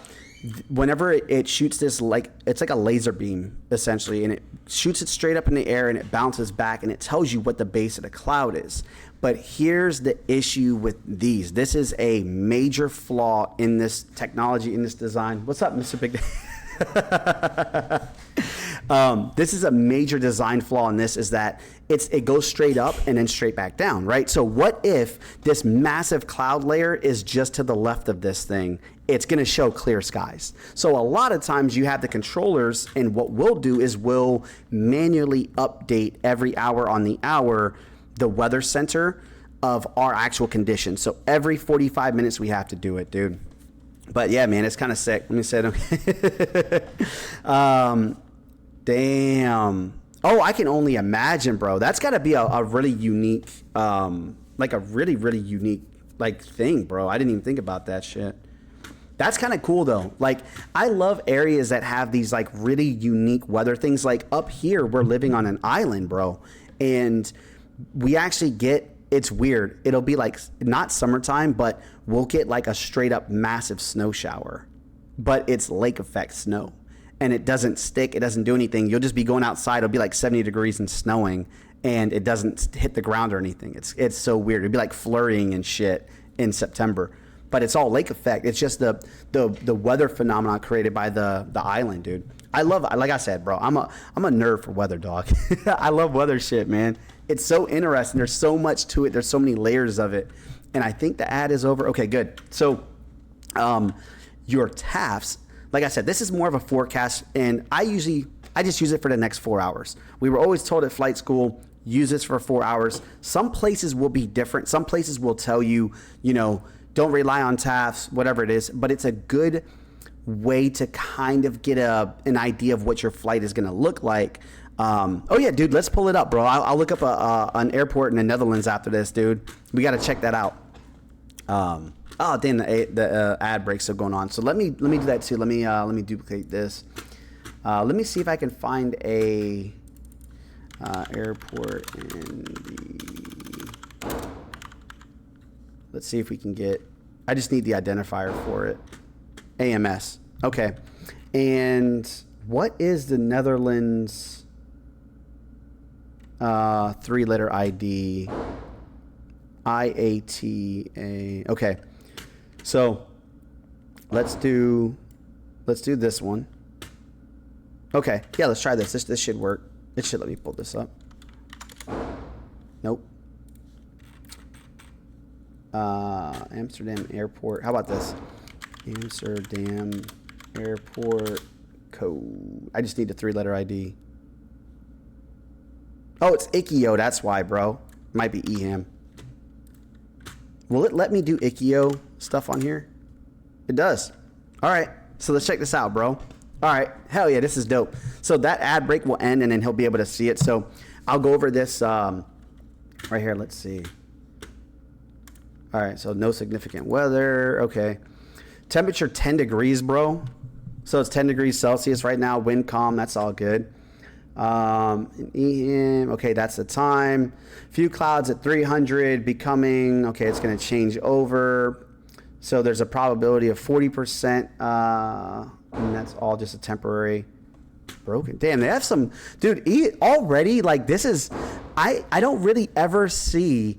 whenever it shoots this, like it's like a laser beam essentially, and it shoots it straight up in the air and it bounces back and it tells you what the base of the cloud is. But here's the issue with these. This is a major flaw in this technology, in this design. What's up, Mr. Big Day? This is a major design flaw in this, is that it goes straight up and then straight back down, right? So what if this massive cloud layer is just to the left of this thing? It's going to show clear skies. So a lot of times you have the controllers, and what we'll do is we'll manually update every hour on the hour the weather center of our actual conditions. So every 45 minutes we have to do it, dude. But yeah, man, it's kind of sick. Let me say it. Damn. Oh, I can only imagine, bro. That's got to be a really unique, like a really, really unique like thing, bro. I didn't even think about that shit. That's kind of cool though. Like, I love areas that have these like really unique weather things. Like up here, we're living on an island, bro. And we actually get, it's weird. It'll be like not summertime, but we'll get like a straight up massive snow shower, but it's lake effect snow. and it doesn't stick, it doesn't do anything. You'll just be going outside. It'll be like 70 degrees and snowing, and it doesn't hit the ground or anything. It's so weird. It'd be like flurrying and shit in September. But it's all lake effect. It's just the weather phenomenon created by the island, dude. I love, like I said, bro, I'm a nerd for weather, dog. I love weather shit, man. It's so interesting. There's so much to it. There's so many layers of it. And I think the ad is over. Okay, good. So your TAFs, like I said, this is more of a forecast, and I just use it for the next 4 hours. We were always told at flight school, use this for 4 hours. Some places will be different. Some places will tell you, don't rely on TAFs, whatever it is, but it's a good way to kind of get an idea of what your flight is going to look like. Oh yeah, dude, let's pull it up, bro. I'll look up an airport in the Netherlands after this, dude. We got to check that out. Oh, damn, the ad break's still going on. So let me do that too. Let me duplicate this. Let me see if I can find a airport in the. Let's see if we can get. I just need the identifier for it. AMS. Okay. And what is the Netherlands 3-letter ID? IATA. Okay. So let's do this one. Okay. Yeah, let's try this. This should work. It should let me pull this up. Nope. Amsterdam Airport. How about this? Amsterdam Airport code. I just need a 3-letter ID. Oh, it's ICAO. That's why, bro. Might be EHAM. Will it let me do ICAO stuff on here? It does. All right. So let's check this out, bro. All right. Hell yeah, this is dope. So that ad break will end, and then he'll be able to see it. So I'll go over this right here. Let's see. All right. So no significant weather. Okay. Temperature 10 degrees, bro. So it's 10 degrees Celsius right now. Wind calm. That's all good. EM, okay, that's the time. Few clouds at 300 becoming, okay, it's going to change over. So there's a probability of 40%, and that's all just a temporary broken. Damn, they have some, dude, already, like, this is, I don't really ever see,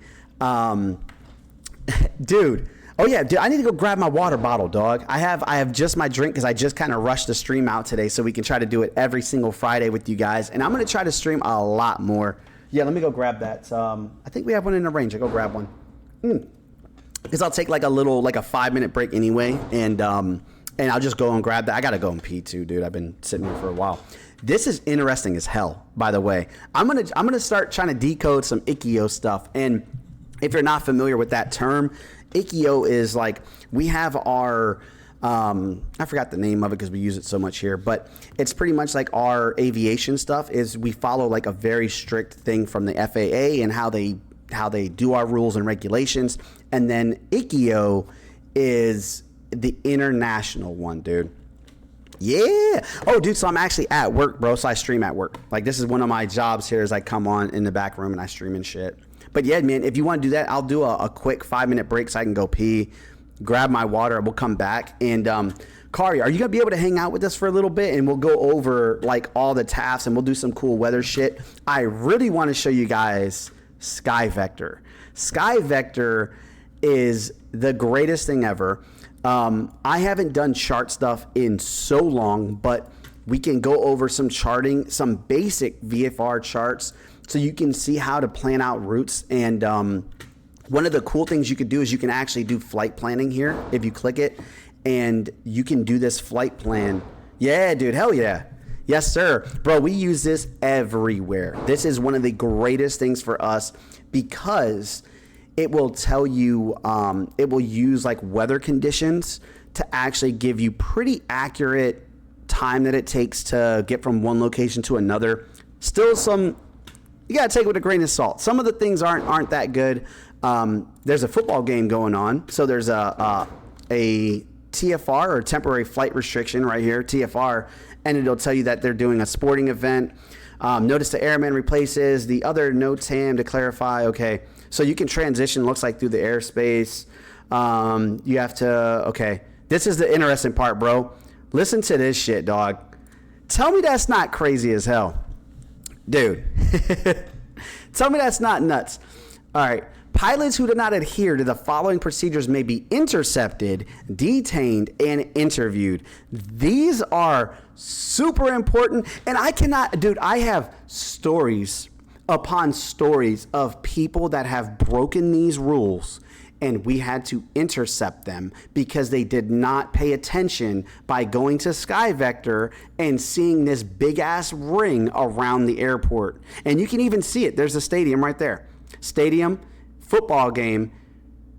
dude. Oh yeah, dude, I need to go grab my water bottle, dog. I have just my drink because I just kind of rushed the stream out today so we can try to do it every single Friday with you guys. And I'm going to try to stream a lot more. Yeah, let me go grab that. I think we have one in the range. I'll go grab one. Because I'll take like a 5-minute break anyway. And I'll just go and grab that. I got to go and pee too, dude. I've been sitting here for a while. This is interesting as hell, by the way. I'm gonna start trying to decode some ICAO stuff. And if you're not familiar with that term, ICAO is like, we have our, I forgot the name of it because we use it so much here, but it's pretty much like our aviation stuff is we follow like a very strict thing from the FAA and how they do our rules and regulations. And then ICAO is the international one, dude. Yeah. Oh, dude, so I'm actually at work, bro. So I stream at work. Like, this is one of my jobs here is I come on in the back room and I stream and shit. But yeah, man, if you want to do that, I'll do a quick 5-minute break so I can go pee, grab my water, and we'll come back. And Kari, are you gonna be able to hang out with us for a little bit and we'll go over like all the tasks and we'll do some cool weather shit? I really want to show you guys Sky Vector. Sky Vector is the greatest thing ever. I haven't done chart stuff in so long, but we can go over some charting, some basic VFR charts, so you can see how to plan out routes. And one of the cool things you could do is you can actually do flight planning here if you click it, and you can do this flight plan. Yeah, dude, hell yeah. Yes, sir. Bro, we use this everywhere. This is one of the greatest things for us because it will tell you, it will use like weather conditions to actually give you pretty accurate time that it takes to get from one location to another. Still some, you gotta take it with a grain of salt. Some of the things aren't that good. There's a football game going on, so there's a TFR or temporary flight restriction right here, TFR, and it'll tell you that they're doing a sporting event. Notice the airman replaces the other NOTAM to clarify. Okay, so you can transition, looks like, through the airspace. You have to, okay, this is the interesting part, bro. Listen to this shit, dog. Tell me that's not crazy as hell. Dude. Tell me that's not nuts. All right. Pilots who do not adhere to the following procedures may be intercepted, detained, and interviewed. These are super important. And I have stories upon stories of people that have broken these rules, and we had to intercept them because they did not pay attention by going to Sky Vector and seeing this big ass ring around the airport. And you can even see it. There's a stadium right there. Stadium, football game,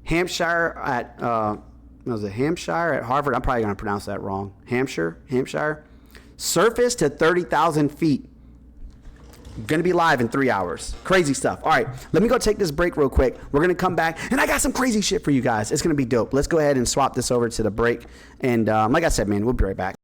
Hampshire at Hampshire at Harvard? I'm probably going to pronounce that wrong. Hampshire. Surface to 30,000 feet. Going to be live in 3 hours. Crazy stuff. All right, let me go take this break real quick. We're going to come back, and I got some crazy shit for you guys. It's going to be dope. Let's go ahead and swap this over to the break. And like I said, man, we'll be right back.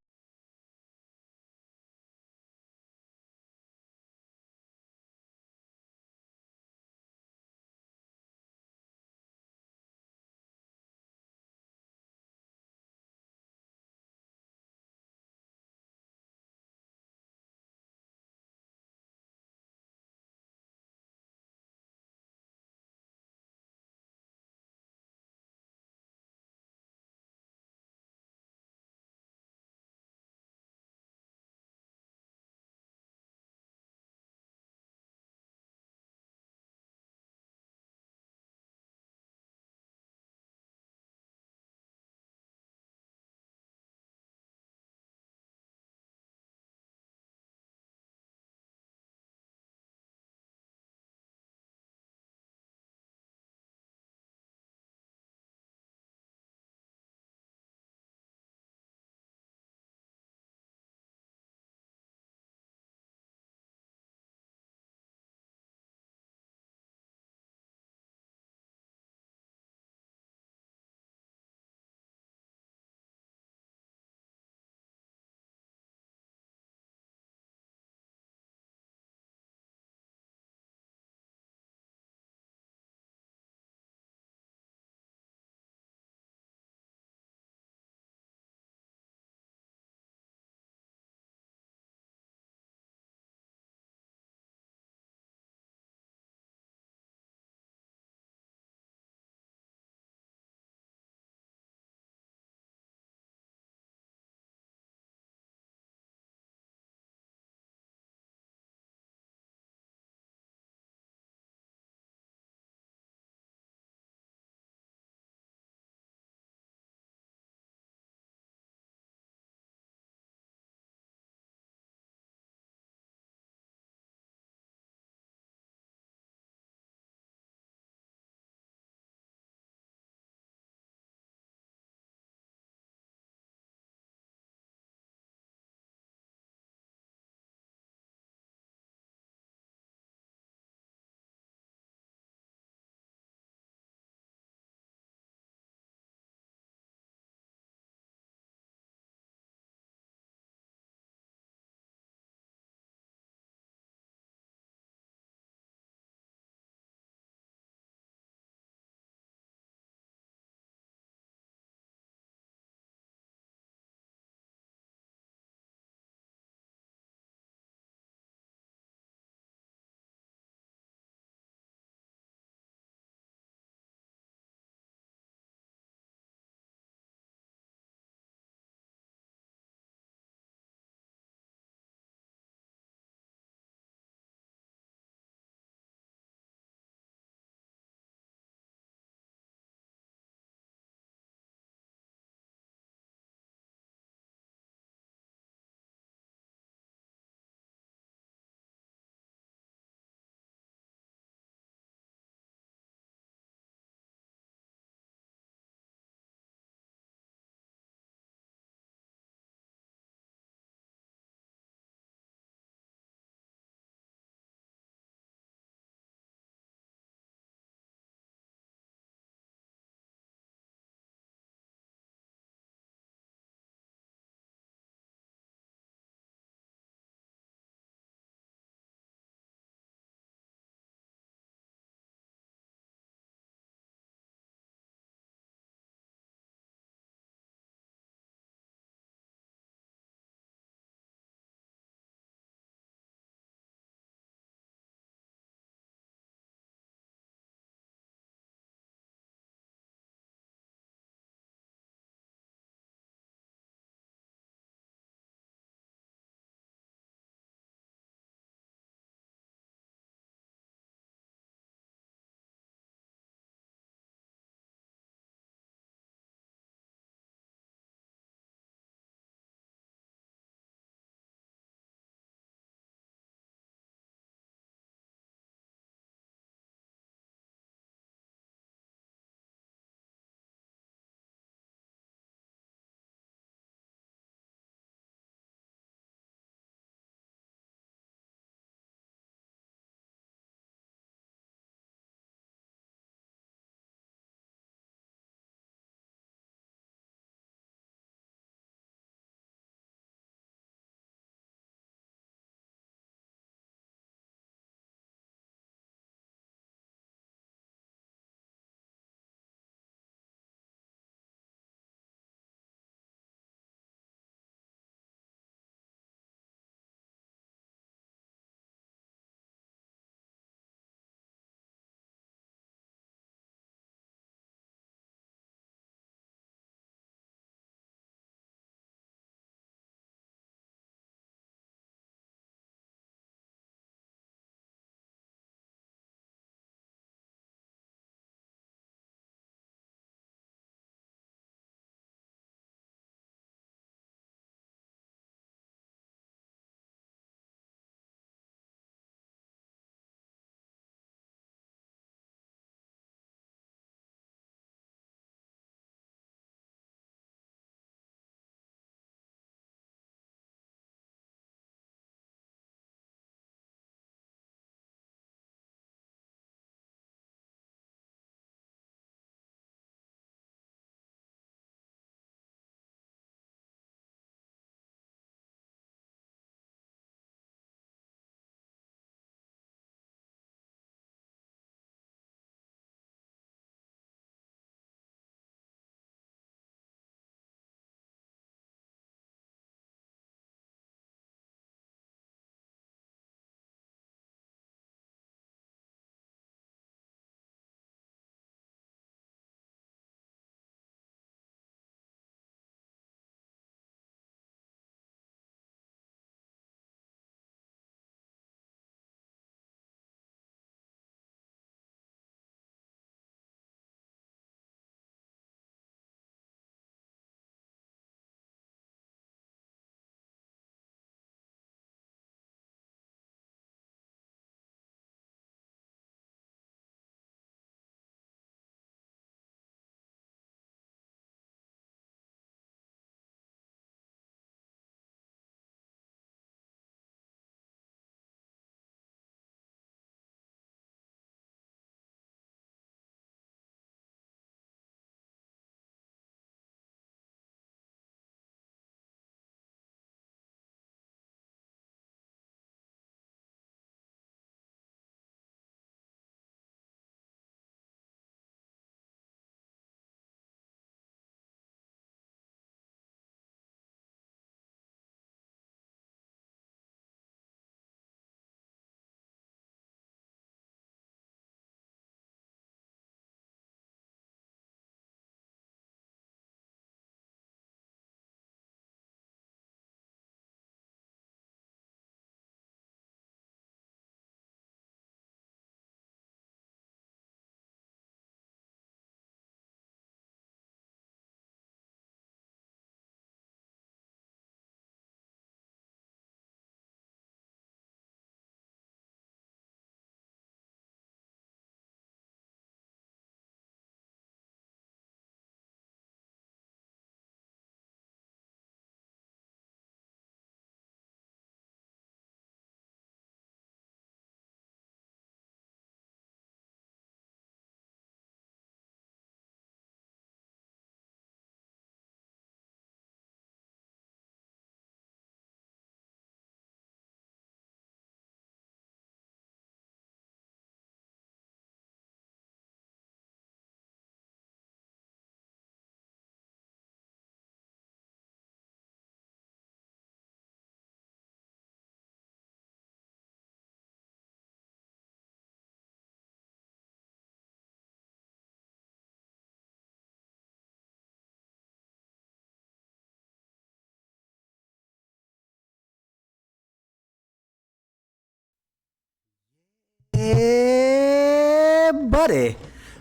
Yeah, buddy.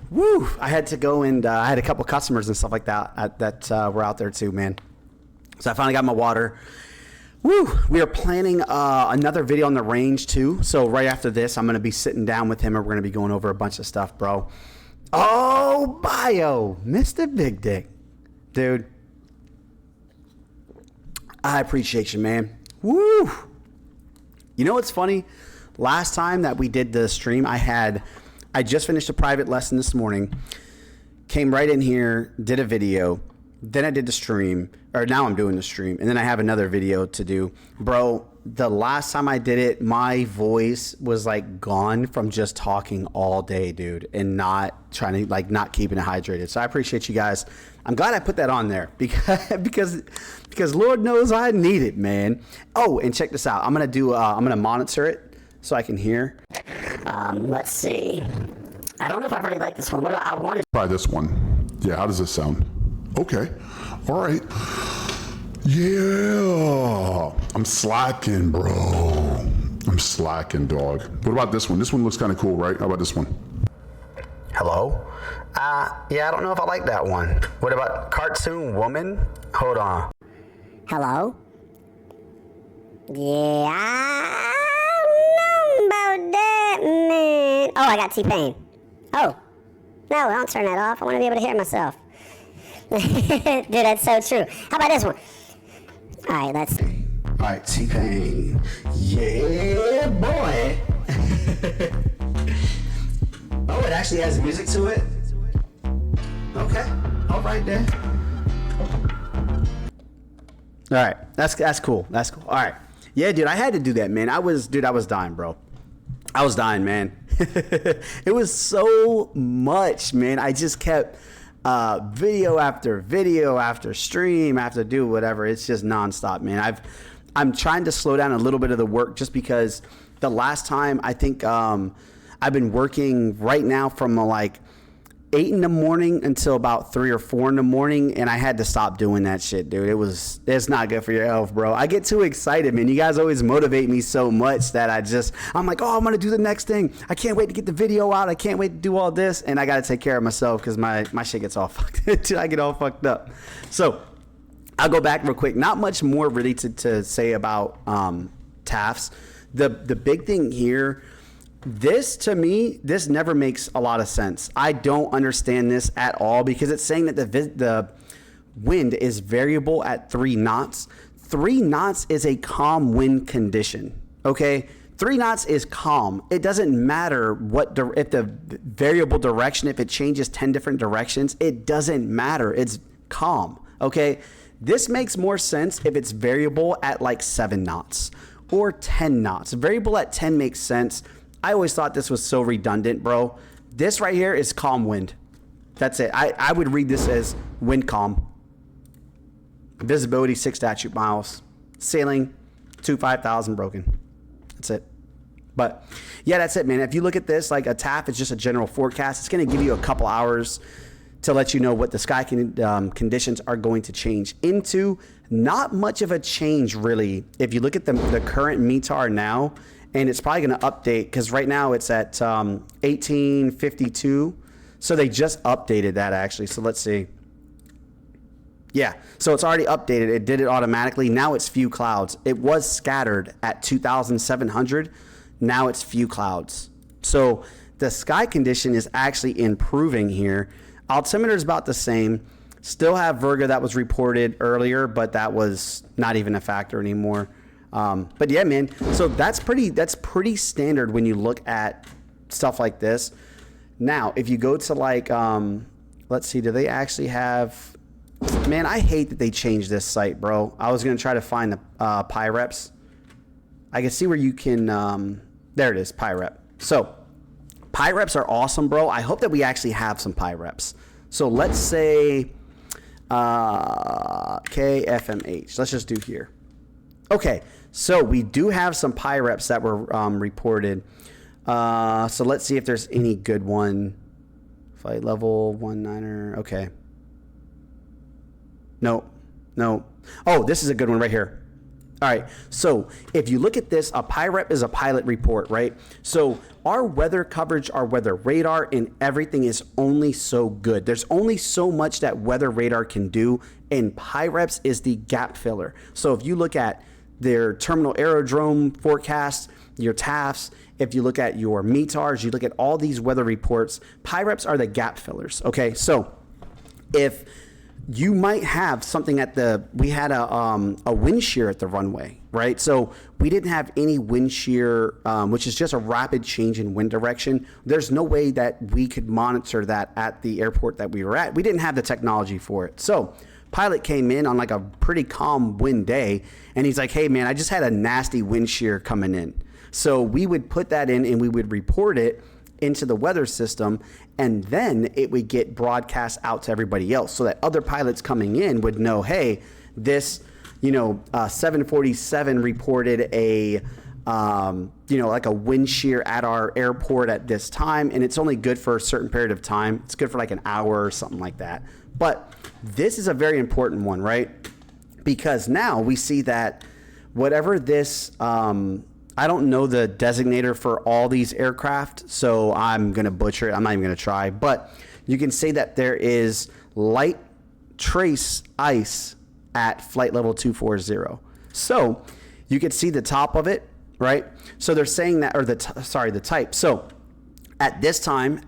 Woo! I had to go and I had a couple customers and stuff like that that were out there too, man. So I finally got my water. Woo! We are planning another video on the range too. So right after this, I'm going to be sitting down with him and we're going to be going over a bunch of stuff, bro. Oh, Bio, Mr. Big Dick. Dude, I appreciate you, man. Woo! You know what's funny? Last time that we did the stream, I just finished a private lesson this morning, came right in here, did a video, then I did the stream, or now I'm doing the stream, and then I have another video to do. Bro, the last time I did it, my voice was like gone from just talking all day, dude, and not trying to, like, not keeping it hydrated. So I appreciate you guys. I'm glad I put that on there because Lord knows I need it, man. Oh, and check this out. I'm gonna monitor it so I can hear. Let's see. I don't know if I really like this one. What do I want to try this one? Yeah, how does this sound? Okay. All right. Yeah. I'm slacking, bro. I'm slacking, dog. What about this one? This one looks kind of cool, right? How about this one? Hello? Yeah, I don't know if I like that one. What about cartoon woman? Hold on. Hello? Yeah, I don't know about that, man. Oh, I got T-Pain. Oh. No, don't turn that off. I want to be able to hear myself. Dude, that's so true. How about this one? All right, T-Pain. Yeah, boy. Oh, it actually has music to it? Okay. All right, then. All right. That's cool. That's cool. All right. Yeah, dude, I had to do that, man. I was dying, bro. I was dying, man. It was so much, man. I just kept video after stream after do whatever. It's just nonstop, man. I'm trying to slow down a little bit of the work just because the last time I think I've been working right now from like 8 in the morning until about 3 or 4 in the morning, and I had to stop doing that shit, dude. It's not good for your health, bro. I get too excited, man. You guys always motivate me so much that I'm like, oh, I'm gonna do the next thing. I can't wait to get the video out. I can't wait to do all this, and I gotta take care of myself because my shit gets all fucked. I get all fucked up. So I'll go back real quick. Not much more really to say about TAFs. The big thing here. This, to me, this never makes a lot of sense. I don't understand this at all because it's saying that the wind is variable at 3 knots. 3 knots is a calm wind condition, okay? 3 knots is calm. It doesn't matter if the variable direction, if it changes 10 different directions, it doesn't matter. It's calm, okay? This makes more sense if it's variable at like 7 knots or 10 knots. Variable at 10 makes sense. I always thought this was so redundant, bro. This right here is calm wind. That's it. I would read this as wind calm. Visibility 6 statute miles. Sailing 5,000 broken. That's it. But yeah, that's it, man. If you look at this, like a TAF is just a general forecast. It's going to give you a couple hours to let you know what the sky conditions are going to change into. Not much of a change, really. If you look at the current METAR now, and it's probably going to update because right now it's at 1852. So they just updated that actually. So let's see. Yeah, so it's already updated. It did it automatically. Now it's few clouds. It was scattered at 2,700. Now it's few clouds. So the sky condition is actually improving here. Altimeter is about the same. Still have Virgo that was reported earlier, but that was not even a factor anymore. But yeah, man, so that's pretty standard when you look at stuff like this. Now, if you go to like, let's see, do they actually have, man, I hate that they changed this site, bro. I was going to try to find the PyReps. I can see where you can, there it is, PyRep. So PyReps are awesome, bro. I hope that we actually have some PyReps. So let's say KFMH. Let's just do here. Okay, so we do have some PyReps that were reported. So let's see if there's any good one. Flight level 19er. Okay. No. Oh, this is a good one right here. All right, so if you look at this, a PIREP is a pilot report, right? So our weather coverage, our weather radar, and everything is only so good. There's only so much that weather radar can do, and PIREPs is the gap filler. So if you look at their terminal aerodrome forecasts, your TAFs, if you look at your METARs, you look at all these weather reports, PIREPs are the gap fillers, okay? So if you might have something we had a wind shear at the runway, right? So we didn't have any wind shear, which is just a rapid change in wind direction. There's no way that we could monitor that at the airport that we were at. We didn't have the technology for it. So pilot came in on like a pretty calm wind day, and he's like, hey man, I just had a nasty wind shear coming in. So we would put that in and we would report it into the weather system, and then it would get broadcast out to everybody else so that other pilots coming in would know, hey, this 747 reported a like a wind shear at our airport at this time, and it's only good for a certain period of time. It's good for like an hour or something like that. But this is a very important one, right? Because now we see that whatever this I don't know the designator for all these aircraft, so I'm going to butcher it. I'm not even going to try. But you can say that there is light trace ice at flight level 240. So you can see the top of it, right? So they're saying that, or the type. So at this time,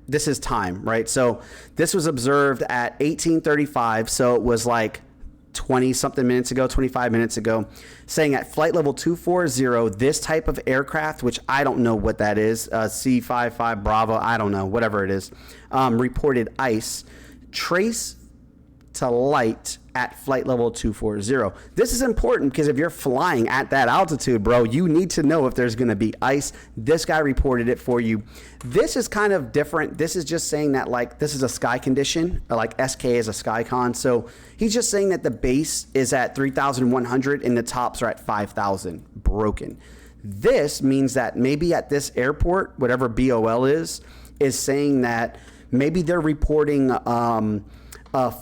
this is time, right? So this was observed at 1835. So it was like 20-something minutes ago, 25 minutes ago, saying at flight level 240, this type of aircraft, which I don't know what that is, C55 Bravo, I don't know, whatever it is, reported ice, trace to light at flight level 240. This is important because if you're flying at that altitude, bro, you need to know if there's going to be ice. This guy reported it for you. This is kind of different. This is just saying that like this is a sky condition, like SK is a sky con. So he's just saying that the base is at 3,100 and the tops are at 5,000 broken. This means that maybe at this airport, whatever BOL is saying that maybe they're reporting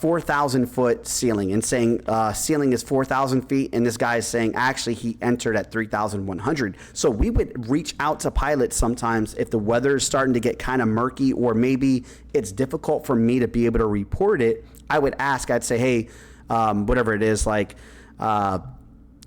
4,000 foot ceiling and saying ceiling is 4,000 feet, and this guy is saying actually he entered at 3,100. So we would reach out to pilots sometimes if the weather is starting to get kind of murky, or maybe it's difficult for me to be able to report it. I'd say, hey, whatever it is, like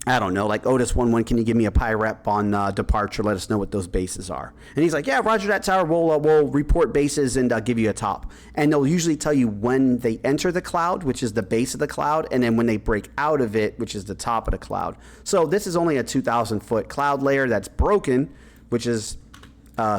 I don't know, like Otis 11, can you give me a PIREP on departure? Let us know what those bases are. And he's like, yeah, roger that, tower. We'll report bases and give you a top. And they'll usually tell you when they enter the cloud, which is the base of the cloud, and then when they break out of it, which is the top of the cloud. So this is only a 2,000 foot cloud layer that's broken, which is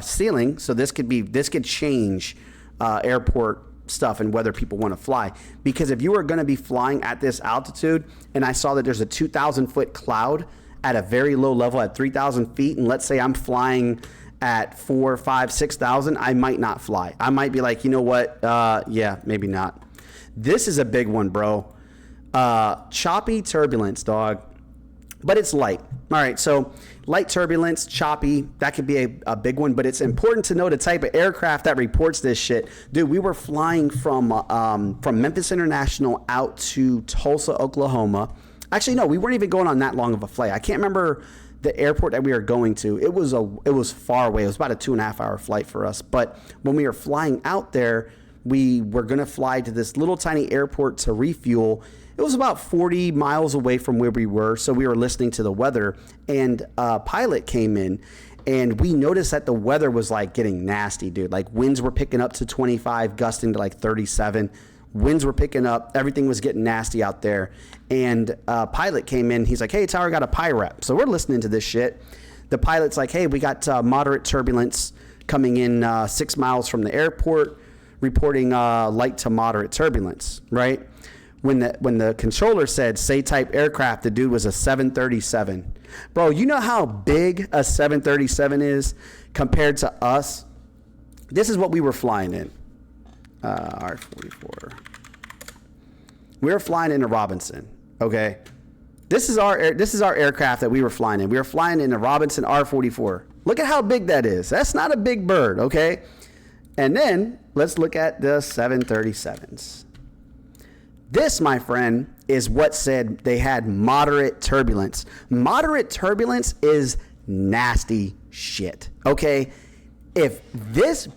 ceiling. So this could change airport stuff and whether people want to fly. Because if you are going to be flying at this altitude, and I saw that there's a 2,000 foot cloud at a very low level at 3,000 feet, and let's say I'm flying at 4, 5, 6,000, I might not fly. I might be like, you know what? Yeah, maybe not. This is a big one, bro. Choppy turbulence, dog. But it's light. All right, so light turbulence, choppy, that could be a big one, but it's important to know the type of aircraft that reports this shit. Dude, we were flying from Memphis International out to Tulsa, Oklahoma. Actually, no, we weren't even going on that long of a flight. I can't remember the airport that we were going to. It was far away. It was about a 2.5 hour flight for us. But when we were flying out there, we were going to fly to this little tiny airport to refuel. It was about 40 miles away from where we were, so we were listening to the weather, and a pilot came in, and we noticed that the weather was like getting nasty, dude. Like winds were picking up to 25, gusting to like 37. Winds were picking up. Everything was getting nasty out there. And a pilot came in. He's like, hey, tower, got a PIREP. So we're listening to this shit. The pilot's like, hey, we got moderate turbulence coming in 6 miles from the airport, reporting light to moderate turbulence, right? When the controller said, say type aircraft, the dude was a 737. Bro, you know how big a 737 is compared to us? This is what we were flying in. R44. We were flying into Robinson, okay? This is our aircraft that we were flying in. We were flying in a Robinson R44. Look at how big that is. That's not a big bird, okay? And then let's look at the 737s. This, my friend, is what said they had moderate turbulence. Moderate turbulence is nasty shit, okay? If this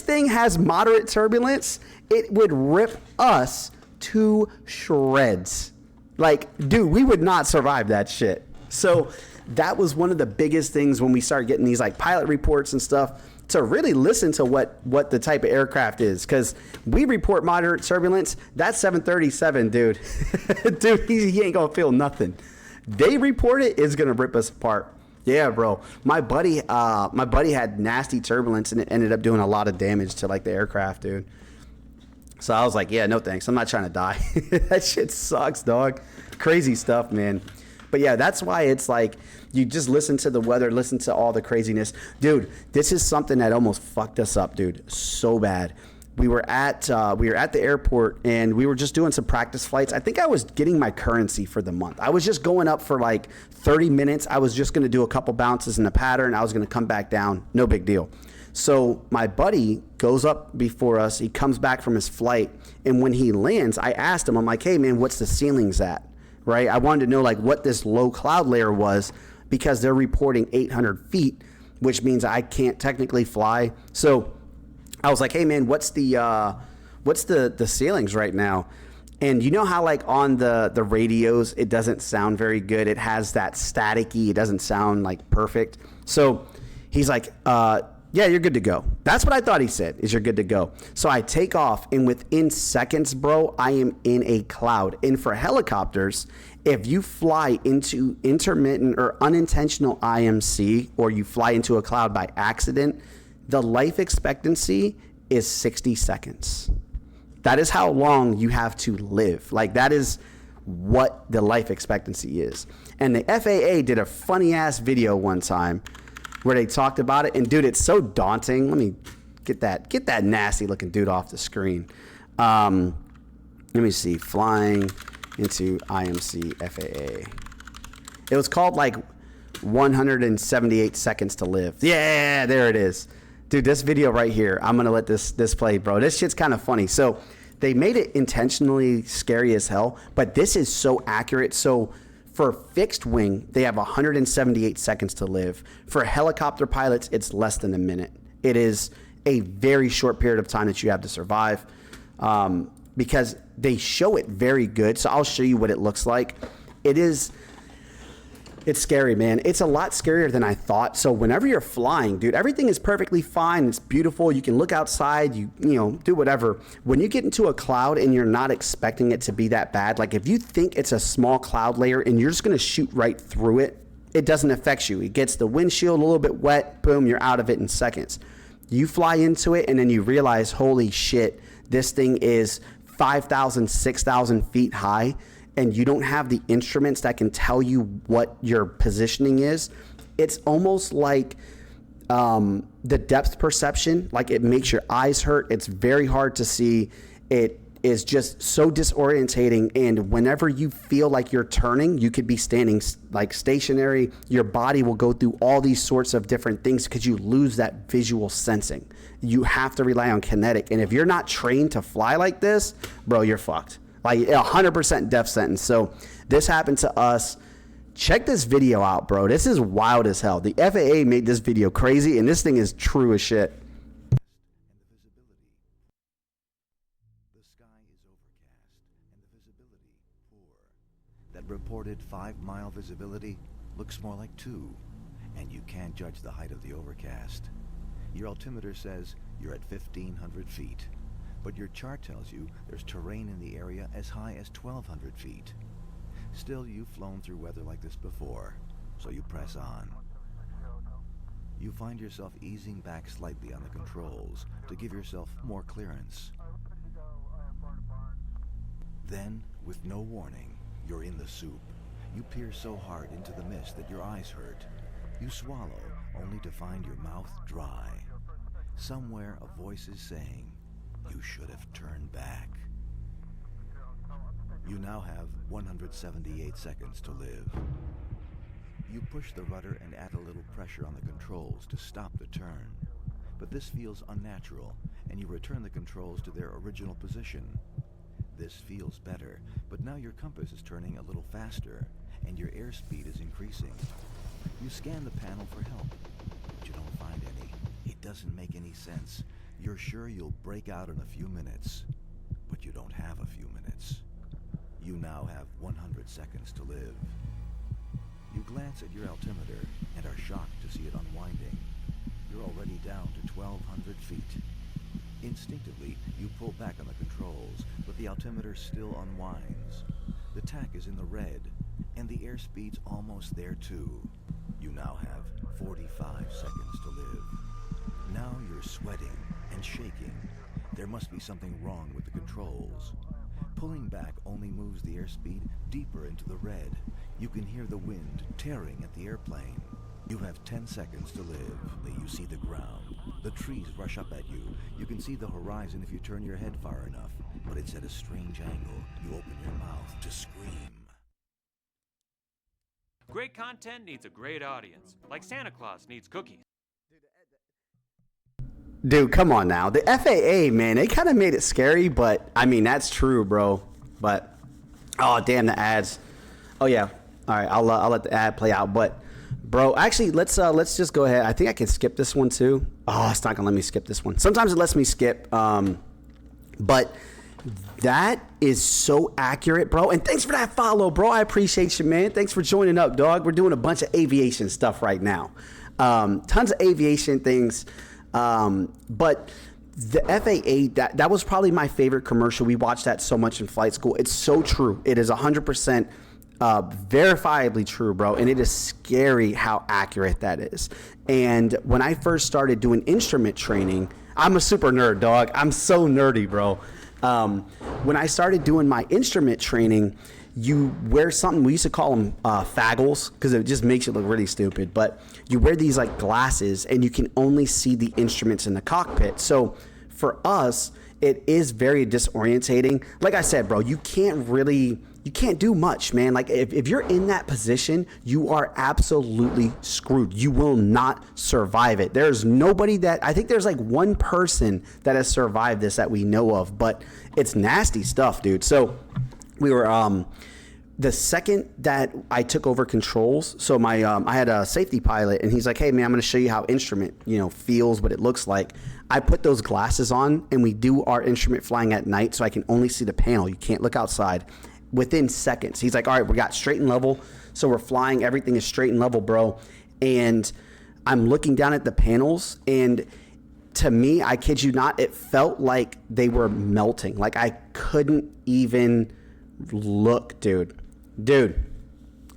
thing has moderate turbulence, it would rip us to shreds. Like, dude, we would not survive that shit. So that was one of the biggest things when we started getting these like pilot reports and stuff, to really listen to what the type of aircraft is, because we report moderate turbulence. That 737, dude, dude, he ain't gonna feel nothing. They report it, it's gonna rip us apart. Yeah, bro. My buddy had nasty turbulence, and it ended up doing a lot of damage to like the aircraft, dude. So I was like, yeah, no thanks. I'm not trying to die. That shit sucks, dog. Crazy stuff, man. But yeah, that's why it's like, you just listen to the weather, listen to all the craziness. Dude, this is something that almost fucked us up, dude, so bad. We were at the airport, and we were just doing some practice flights. I think I was getting my currency for the month. I was just going up for like 30 minutes. I was just going to do a couple bounces in the pattern. I was going to come back down. No big deal. So my buddy goes up before us. He comes back from his flight, and when he lands, I asked him, I'm like, hey, man, what's the ceilings at? Right? I wanted to know like what this low cloud layer was, because they're reporting 800 feet, which means I can't technically fly. So I was like, hey man, what's the ceilings right now? And you know how like on the radios, it doesn't sound very good. It has that staticky, it doesn't sound like perfect. So he's like, yeah, you're good to go. That's what I thought he said, is you're good to go. So I take off, and within seconds, bro, I am in a cloud. And for helicopters, if you fly into intermittent or unintentional IMC, or you fly into a cloud by accident, the life expectancy is 60 seconds. That is how long you have to live. Like, that is what the life expectancy is. And the FAA did a funny ass video one time where they talked about it, and dude, it's so daunting. Let me get that nasty looking dude off the screen. Let me see, flying into IMC FAA. It was called like 178 seconds to live. Yeah, there it is. Dude, this video right here, I'm gonna let this play, bro. This shit's kind of funny. So they made it intentionally scary as hell, but this is so accurate. So for fixed wing, they have 178 seconds to live. For helicopter pilots, it's less than a minute. It is a very short period of time that you have to survive, because they show it very good. So I'll show you what it looks like. It's scary, man. It's a lot scarier than I thought. So whenever you're flying, dude, everything is perfectly fine. It's beautiful. You can look outside, you know, do whatever. When you get into a cloud and you're not expecting it to be that bad, like if you think it's a small cloud layer and you're just going to shoot right through it, it doesn't affect you. It gets the windshield a little bit wet, boom, you're out of it in seconds. You fly into it and then you realize, holy shit, this thing is 5,000, 6,000 feet high, and you don't have the instruments that can tell you what your positioning is. It's almost like the depth perception, like it makes your eyes hurt. It's very hard to see. It is just so disorientating, and whenever you feel like you're turning, you could be standing like stationary. Your body will go through all these sorts of different things because you lose that visual sensing. You have to rely on kinetic, and if you're not trained to fly like this, bro, you're fucked. Like 100% death sentence. So this happened to us. Check this video out, bro. This is wild as hell. The FAA made this video crazy, and this thing is true as shit. The sky is overcast and the visibility poor. That reported 5-mile visibility looks more like 2, and you can't judge the height of the overcast. Your altimeter says you're at 1,500 feet. But your chart tells you there's terrain in the area as high as 1,200 feet. Still, you've flown through weather like this before, so you press on. You find yourself easing back slightly on the controls to give yourself more clearance. Then, with no warning, you're in the soup. You peer so hard into the mist that your eyes hurt. You swallow, only to find your mouth dry. Somewhere a voice is saying, "You should have turned back." You now have 178 seconds to live. You push the rudder and add a little pressure on the controls to stop the turn. But this feels unnatural, and you return the controls to their original position. This feels better, but now your compass is turning a little faster, and your airspeed is increasing. You scan the panel for help, but you don't find any. It doesn't make any sense. You're sure you'll break out in a few minutes, but you don't have a few minutes. You now have 100 seconds to live. You glance at your altimeter and are shocked to see it unwinding. You're already down to 1,200 feet. Instinctively, you pull back on the controls, but the altimeter still unwinds. The tack is in the red, and the airspeed's almost there too. You now have 45 seconds to live. Now you're sweating and shaking. There must be something wrong with the controls. Pulling back only moves the airspeed deeper into the red. You can hear the wind tearing at the airplane. You have 10 seconds to live. You see the ground. The trees rush up at you. You can see the horizon if you turn your head far enough, but it's at a strange angle. You open your mouth to scream. Great content needs a great audience, like Santa Claus needs cookies. Dude, come on now. The FAA, man, they kind of made it scary, but I mean, that's true, bro. But, oh, damn, the ads. Oh, yeah. All right, I'll let the ad play out. But, bro, actually, let's just go ahead. I think I can skip this one, too. Oh, it's not going to let me skip this one. Sometimes it lets me skip. But that is so accurate, bro. And thanks for that follow, bro. I appreciate you, man. Thanks for joining up, dog. We're doing a bunch of aviation stuff right now. Tons of aviation things. But the FAA, that was probably my favorite commercial. We watched that so much in flight school. It's so true. It is 100% verifiably true, bro. And it is scary how accurate that is. And when I first started doing instrument training, I'm a super nerd, dog. I'm so nerdy, bro. When I started doing my instrument training, you wear something, we used to call them faggles, because it just makes you look really stupid, but you wear these like glasses and you can only see the instruments in the cockpit. So for us, it is very disorientating. Like I said, bro, you can't do much, man. Like if you're in that position, you are absolutely screwed. You will not survive it. There's nobody I think there's like one person that has survived this that we know of, but it's nasty stuff, dude. So we were, the second that I took over controls, so I had a safety pilot, and he's like, hey man, I'm going to show you how instrument, feels, what it looks like. I put those glasses on, and we do our instrument flying at night, so I can only see the panel. You can't look outside. Within seconds, he's like, all right, we got straight and level. So we're flying, everything is straight and level, bro. And I'm looking down at the panels, and to me, I kid you not, it felt like they were melting. Like I couldn't even look, dude.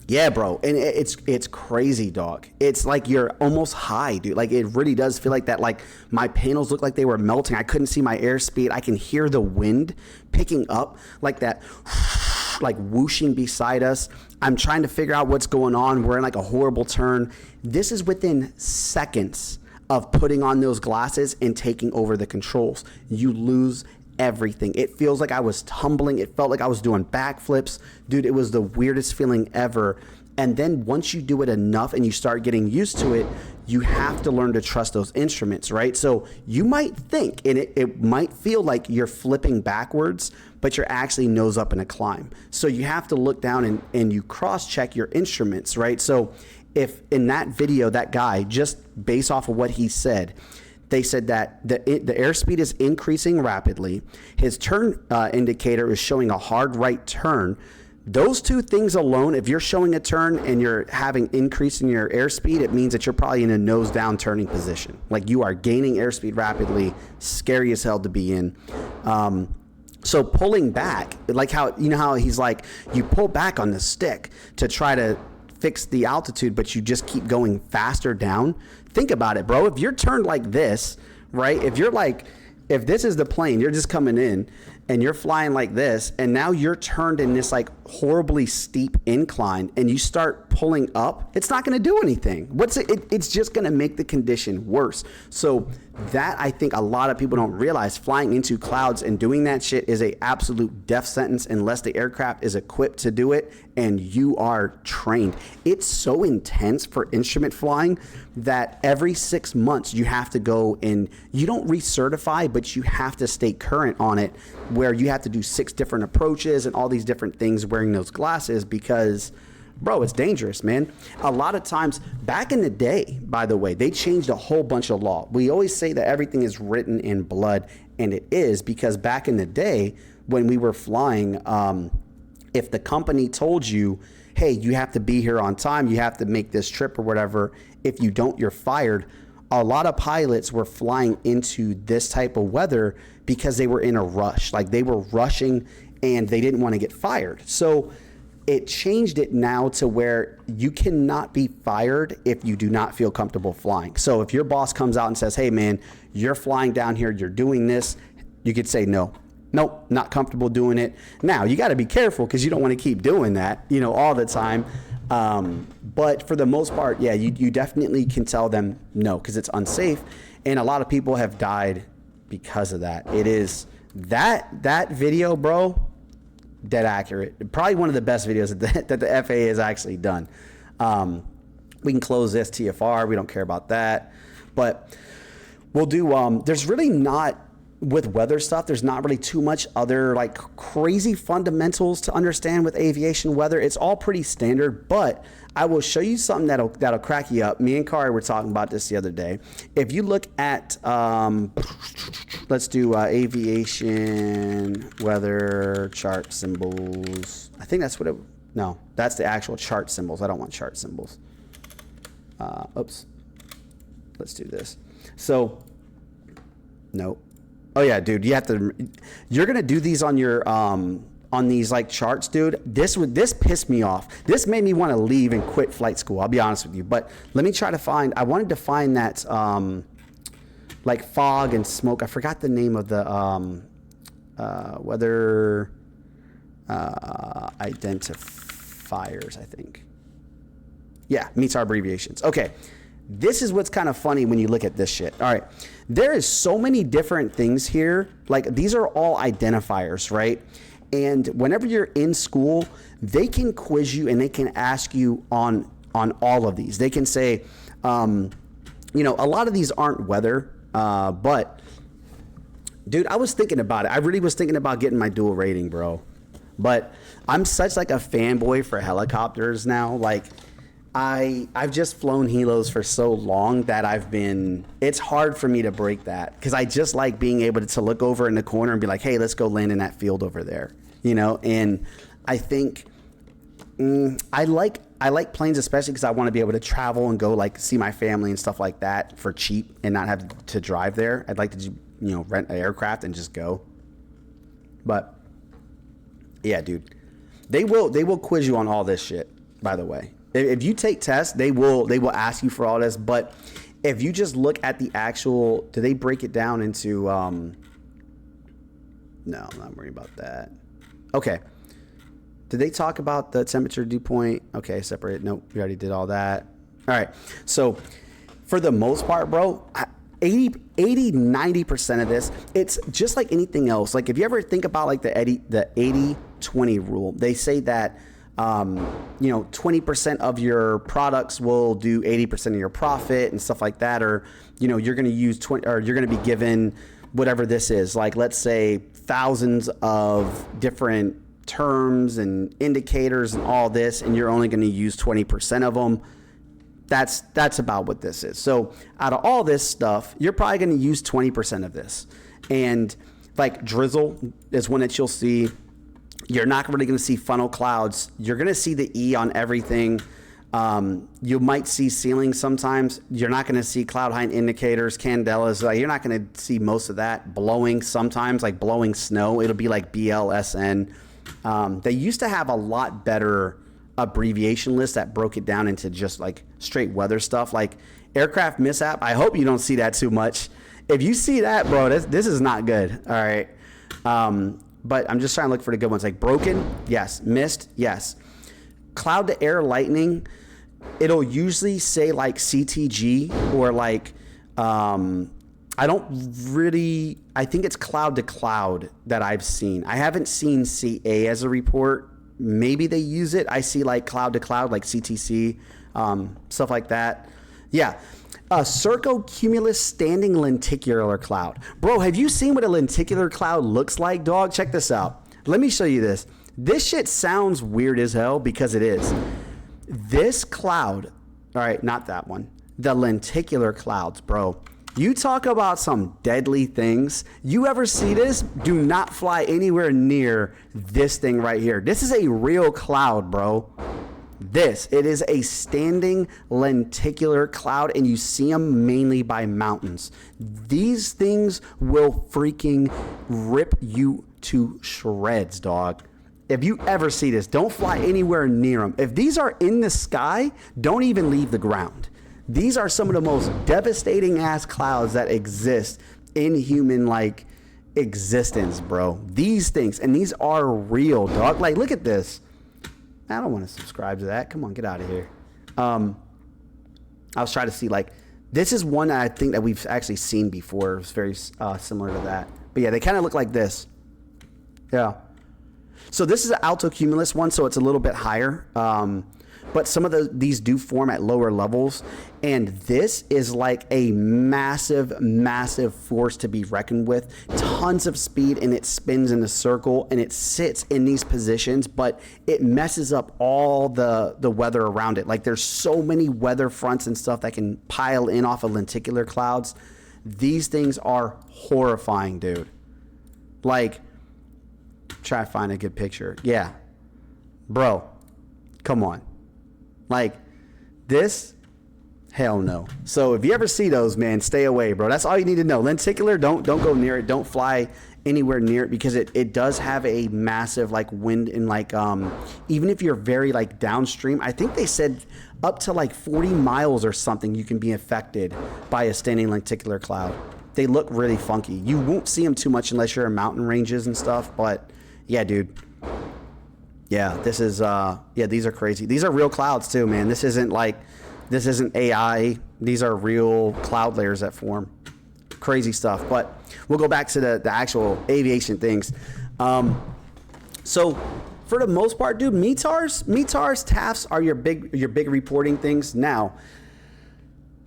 Yeah, bro. And it's crazy, dog. It's like you're almost high, dude. Like it really does feel like that. Like my panels look like they were melting. I couldn't see my airspeed. I can hear the wind picking up like that, like whooshing beside us. I'm trying to figure out what's going on. We're in like a horrible turn. This is within seconds of putting on those glasses and taking over the controls. You lose everything. It feels like I was tumbling. It felt like I was doing backflips. Dude, it was the weirdest feeling ever. And then once you do it enough and you start getting used to it, you have to learn to trust those instruments, right? So you might think, and it might feel like you're flipping backwards, but you're actually nose up in a climb. So you have to look down and you cross-check your instruments, right? So if in that video, that guy, just based off of what he said, they said that the airspeed is increasing rapidly. His turn indicator is showing a hard right turn. Those two things alone, if you're showing a turn and you're having increase in your airspeed, it means that you're probably in a nose down turning position. Like you are gaining airspeed rapidly, scary as hell to be in. So pulling back, like how he's like, you pull back on the stick to try to fix the altitude, but you just keep going faster down. Think about it, bro. If you're turned like this, right? If this is the plane, you're just coming in and you're flying like this, and now you're turned in this like horribly steep incline and you start pulling up, it's not going to do anything. It's just going to make the condition worse. So that, I think a lot of people don't realize, flying into clouds and doing that shit is a absolute death sentence unless the aircraft is equipped to do it and you are trained. It's so intense for instrument flying that every 6 months you have to go and you don't recertify, but you have to stay current on it where you have to do 6 different approaches and all these different things wearing those glasses because, bro, it's dangerous, man. A lot of times, back in the day, by the way, they changed a whole bunch of law. We always say that everything is written in blood, and it is, because back in the day when we were flying, if the company told you, hey, you have to be here on time, you have to make this trip or whatever, if you don't, you're fired. A lot of pilots were flying into this type of weather because they were in a rush. Like, they were rushing and they didn't want to get fired. So it changed it now to where you cannot be fired if you do not feel comfortable flying. So if your boss comes out and says, hey man, you're flying down here, you're doing this, you could say no. Nope, not comfortable doing it. Now, you got to be careful because you don't want to keep doing that, all the time. But for the most part, yeah, you definitely can tell them no because it's unsafe. And a lot of people have died because of that. It is that video, bro, dead accurate. Probably one of the best videos that the FAA has actually done. We can close this TFR. We don't care about that. But we'll do, there's really not, with weather stuff, there's not really too much other like crazy fundamentals to understand with aviation weather. It's all pretty standard, but I will show you something that'll crack you up. Me and Kari were talking about this the other day. If you look at, let's do aviation weather chart symbols. I think that's what it, no, that's the actual chart symbols. I don't want chart symbols. Oops. Let's do this. So, no. Oh yeah, dude, you're going to do these on your, on these like charts, dude. This pissed me off. This made me want to leave and quit flight school. I'll be honest with you, but let me try to find, I wanted to find that, like fog and smoke. I forgot the name of the, weather, identifiers, I think. Yeah, meets our abbreviations. Okay. This is what's kind of funny when you look at this shit. All right. There is so many different things here. Like, these are all identifiers, right? And whenever you're in school, they can quiz you and they can ask you on all of these. They can say, a lot of these aren't weather, but dude, I was thinking about it. I really was thinking about getting my dual rating, bro. But I'm such like a fanboy for helicopters now. Like, I've just flown helos for so long that it's hard for me to break that because I just like being able to look over in the corner and be like, hey, let's go land in that field over there, and I think I like planes, especially because I want to be able to travel and go like see my family and stuff like that for cheap and not have to drive there. I'd like to, rent an aircraft and just go. But yeah, dude, they will quiz you on all this shit, by the way. If you take tests, they will ask you for all this. But if you just look at the actual, do they break it down into? No, I'm not worried about that. Okay. Did they talk about the temperature dew point? Okay, separate. Nope, we already did all that. All right. So for the most part, bro, 90% of this, it's just like anything else. Like if you ever think about like the 80-20 rule, they say that 20% of your products will do 80% of your profit and stuff like that. Or, you're going to use 20, or you're going to be given whatever this is. Like, let's say thousands of different terms and indicators and all this, and you're only going to use 20% of them. That's about what this is. So out of all this stuff, you're probably going to use 20% of this. And like drizzle is one that you'll see. You're not really going to see funnel clouds. You're going to see the E on everything. You might see ceiling sometimes. You're not going to see cloud height indicators, candelas. You're not going to see most of that. Blowing sometimes, like blowing snow. It'll be like BLSN. They used to have a lot better abbreviation lists that broke it down into just like straight weather stuff, like aircraft mishap. I hope you don't see that too much. If you see that, bro, this is not good. All right. But I'm just trying to look for the good ones. Like broken, yes. Missed, yes. Cloud to air lightning, it'll usually say like CTG or like, I think it's cloud to cloud that I've seen. I haven't seen CA as a report. Maybe they use it. I see like cloud to cloud, like CTC, stuff like that. Yeah. a circocumulus standing lenticular cloud. Bro, have you seen what a lenticular cloud looks like, dog? Check this out. Let me show you this. This shit sounds weird as hell because it is. This cloud, all right, not that one. The lenticular clouds, bro. You talk about some deadly things. You ever see this? Do not fly anywhere near this thing right here. This is a real cloud, bro. It is a standing lenticular cloud, and you see them mainly by mountains. These things will freaking rip you to shreds, dog. If you ever see this, don't fly anywhere near them. If these are in the sky, don't even leave the ground. These are some of the most devastating ass clouds that exist in human like existence, bro. These things, and these are real, dog. Like, look at this. I don't want to subscribe to that. Come on, get out of here. I was trying to see, like, this is one that I think that we've actually seen before. It's very similar to that. But yeah, they kind of look like this. Yeah. So this is an altocumulus one, so it's a little bit higher. But some of these do form at lower levels. And this is like a massive, massive force to be reckoned with. Tons of speed, and it spins in a circle, and it sits in these positions, but it messes up all the weather around it. Like, there's so many weather fronts and stuff that can pile in off of lenticular clouds. These things are horrifying, dude. Like, try to find a good picture. Yeah. Bro, come on. Like, this, hell no. So if you ever see those, man, stay away, bro. That's all you need to know. Lenticular, don't go near it. Don't fly anywhere near it, because it does have a massive like wind, and like even if you're very like downstream, I think they said up to like 40 miles or something you can be affected by a standing lenticular cloud. They look really funky. You won't see them too much unless you're in mountain ranges and stuff, but yeah, dude. Yeah, this is, these are crazy. These are real clouds too, man. This isn't AI. These are real cloud layers that form. Crazy stuff. But we'll go back to the actual aviation things. So for the most part, dude, METARs, TAFs are your big reporting things. Now,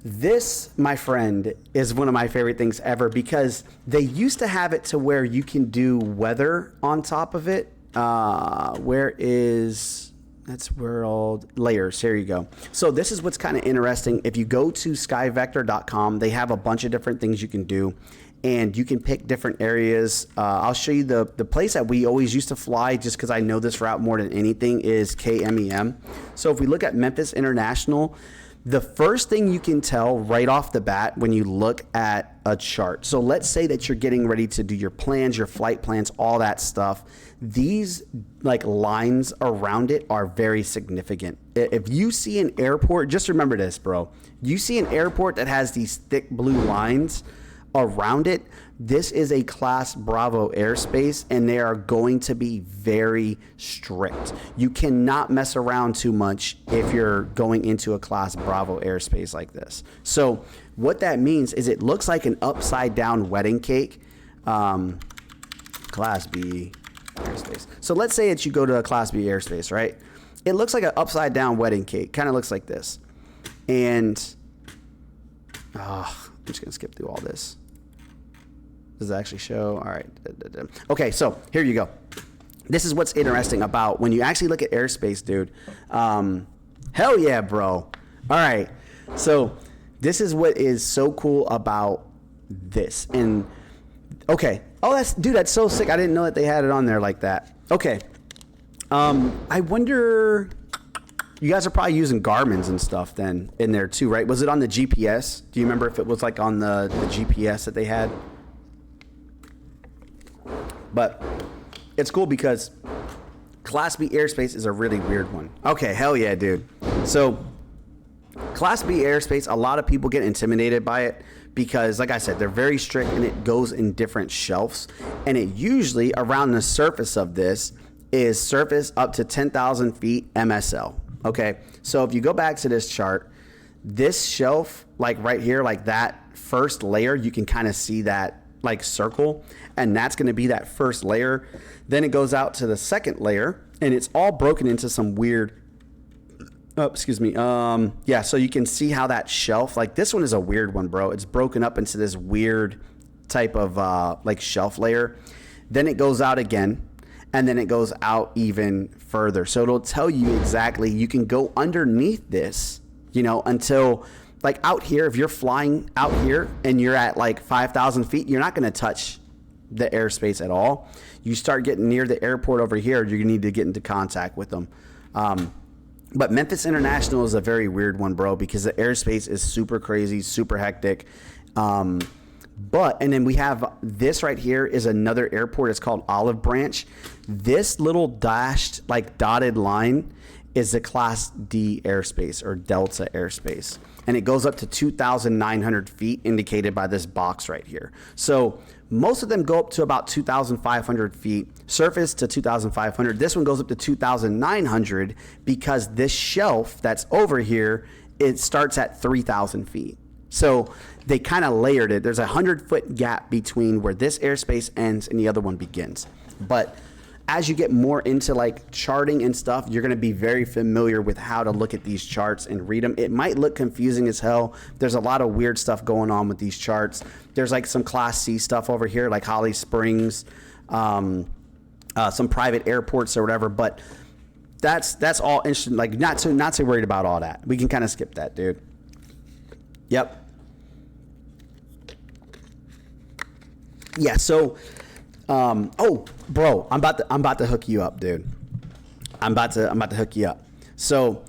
this, my friend, is one of my favorite things ever, because they used to have it to where you can do weather on top of it. That's world layers. Here you go. So this is what's kind of interesting. If you go to skyvector.com, they have a bunch of different things you can do, and you can pick different areas. I'll show you the place that we always used to fly, just because I know this route more than anything, is KMEM. So if we look at Memphis International, the first thing you can tell right off the bat when you look at a chart. So let's say that you're getting ready to do your plans, your flight plans, all that stuff. These like lines around it are very significant. If you see an airport, just remember this, bro. You see an airport that has these thick blue lines around it, this is a Class Bravo airspace, and they are going to be very strict. You cannot mess around too much if you're going into a Class Bravo airspace like this. So what that means is it looks like an upside down wedding cake. Class B airspace. So let's say that you go to a Class B airspace, right? It looks like an upside down wedding cake. Kind of looks like this. And I'm just going to skip through all this. Does it actually show? All right. Okay, so here you go. This is what's interesting about when you actually look at airspace, dude. Hell yeah, bro. All right. So this is what is so cool about this. And okay. Oh, that's so sick. I didn't know that they had it on there like that. Okay. I wonder, you guys are probably using Garmin's and stuff then in there too, right? Was it on the GPS? Do you remember if it was like on the GPS that they had? But it's cool because Class B airspace is a really weird one. Okay, hell yeah, dude. So Class B airspace, a lot of people get intimidated by it because, like I said, they're very strict, and it goes in different shelves. And it usually, around the surface of this, is surface up to 10,000 feet MSL. Okay, so if you go back to this chart, this shelf, like right here, like that first layer, you can kind of see that like circle, and that's going to be that first layer. Then it goes out to the second layer, and it's all broken into some weird Oh, excuse me. Yeah, so you can see how that shelf, like this one is a weird one, bro. It's broken up into this weird type of like shelf layer. Then it goes out again, and then it goes out even further. So it'll tell you exactly, you can go underneath this, you know, until like out here, if you're flying out here and you're at like 5,000 feet, you're not going to touch the airspace at all. You start getting near the airport over here, you're going to need to get into contact with them. But Memphis International is a very weird one, bro, because the airspace is super crazy, super hectic. And then we have this right here is another airport. It's called Olive Branch. This little dashed, like dotted line is the Class D airspace or Delta airspace. And it goes up to 2,900 feet indicated by this box right here. So most of them go up to about 2,500 feet, surface to 2,500. This one goes up to 2,900 because this shelf that's over here, it starts at 3,000 feet. So they kind of layered it. There's a 100-foot gap between where this airspace ends and the other one begins. But as you get more into like charting and stuff, you're going to be very familiar with how to look at these charts and read them. It might look confusing as hell. There's a lot of weird stuff going on with these charts. There's like some Class C stuff over here, like Holly Springs, some private airports or whatever. But that's all interesting. Like not too worried about all that. We can kind of skip that, dude. Yep. Yeah. So. Oh, bro, I'm about to hook you up, dude. I'm about to hook you up. So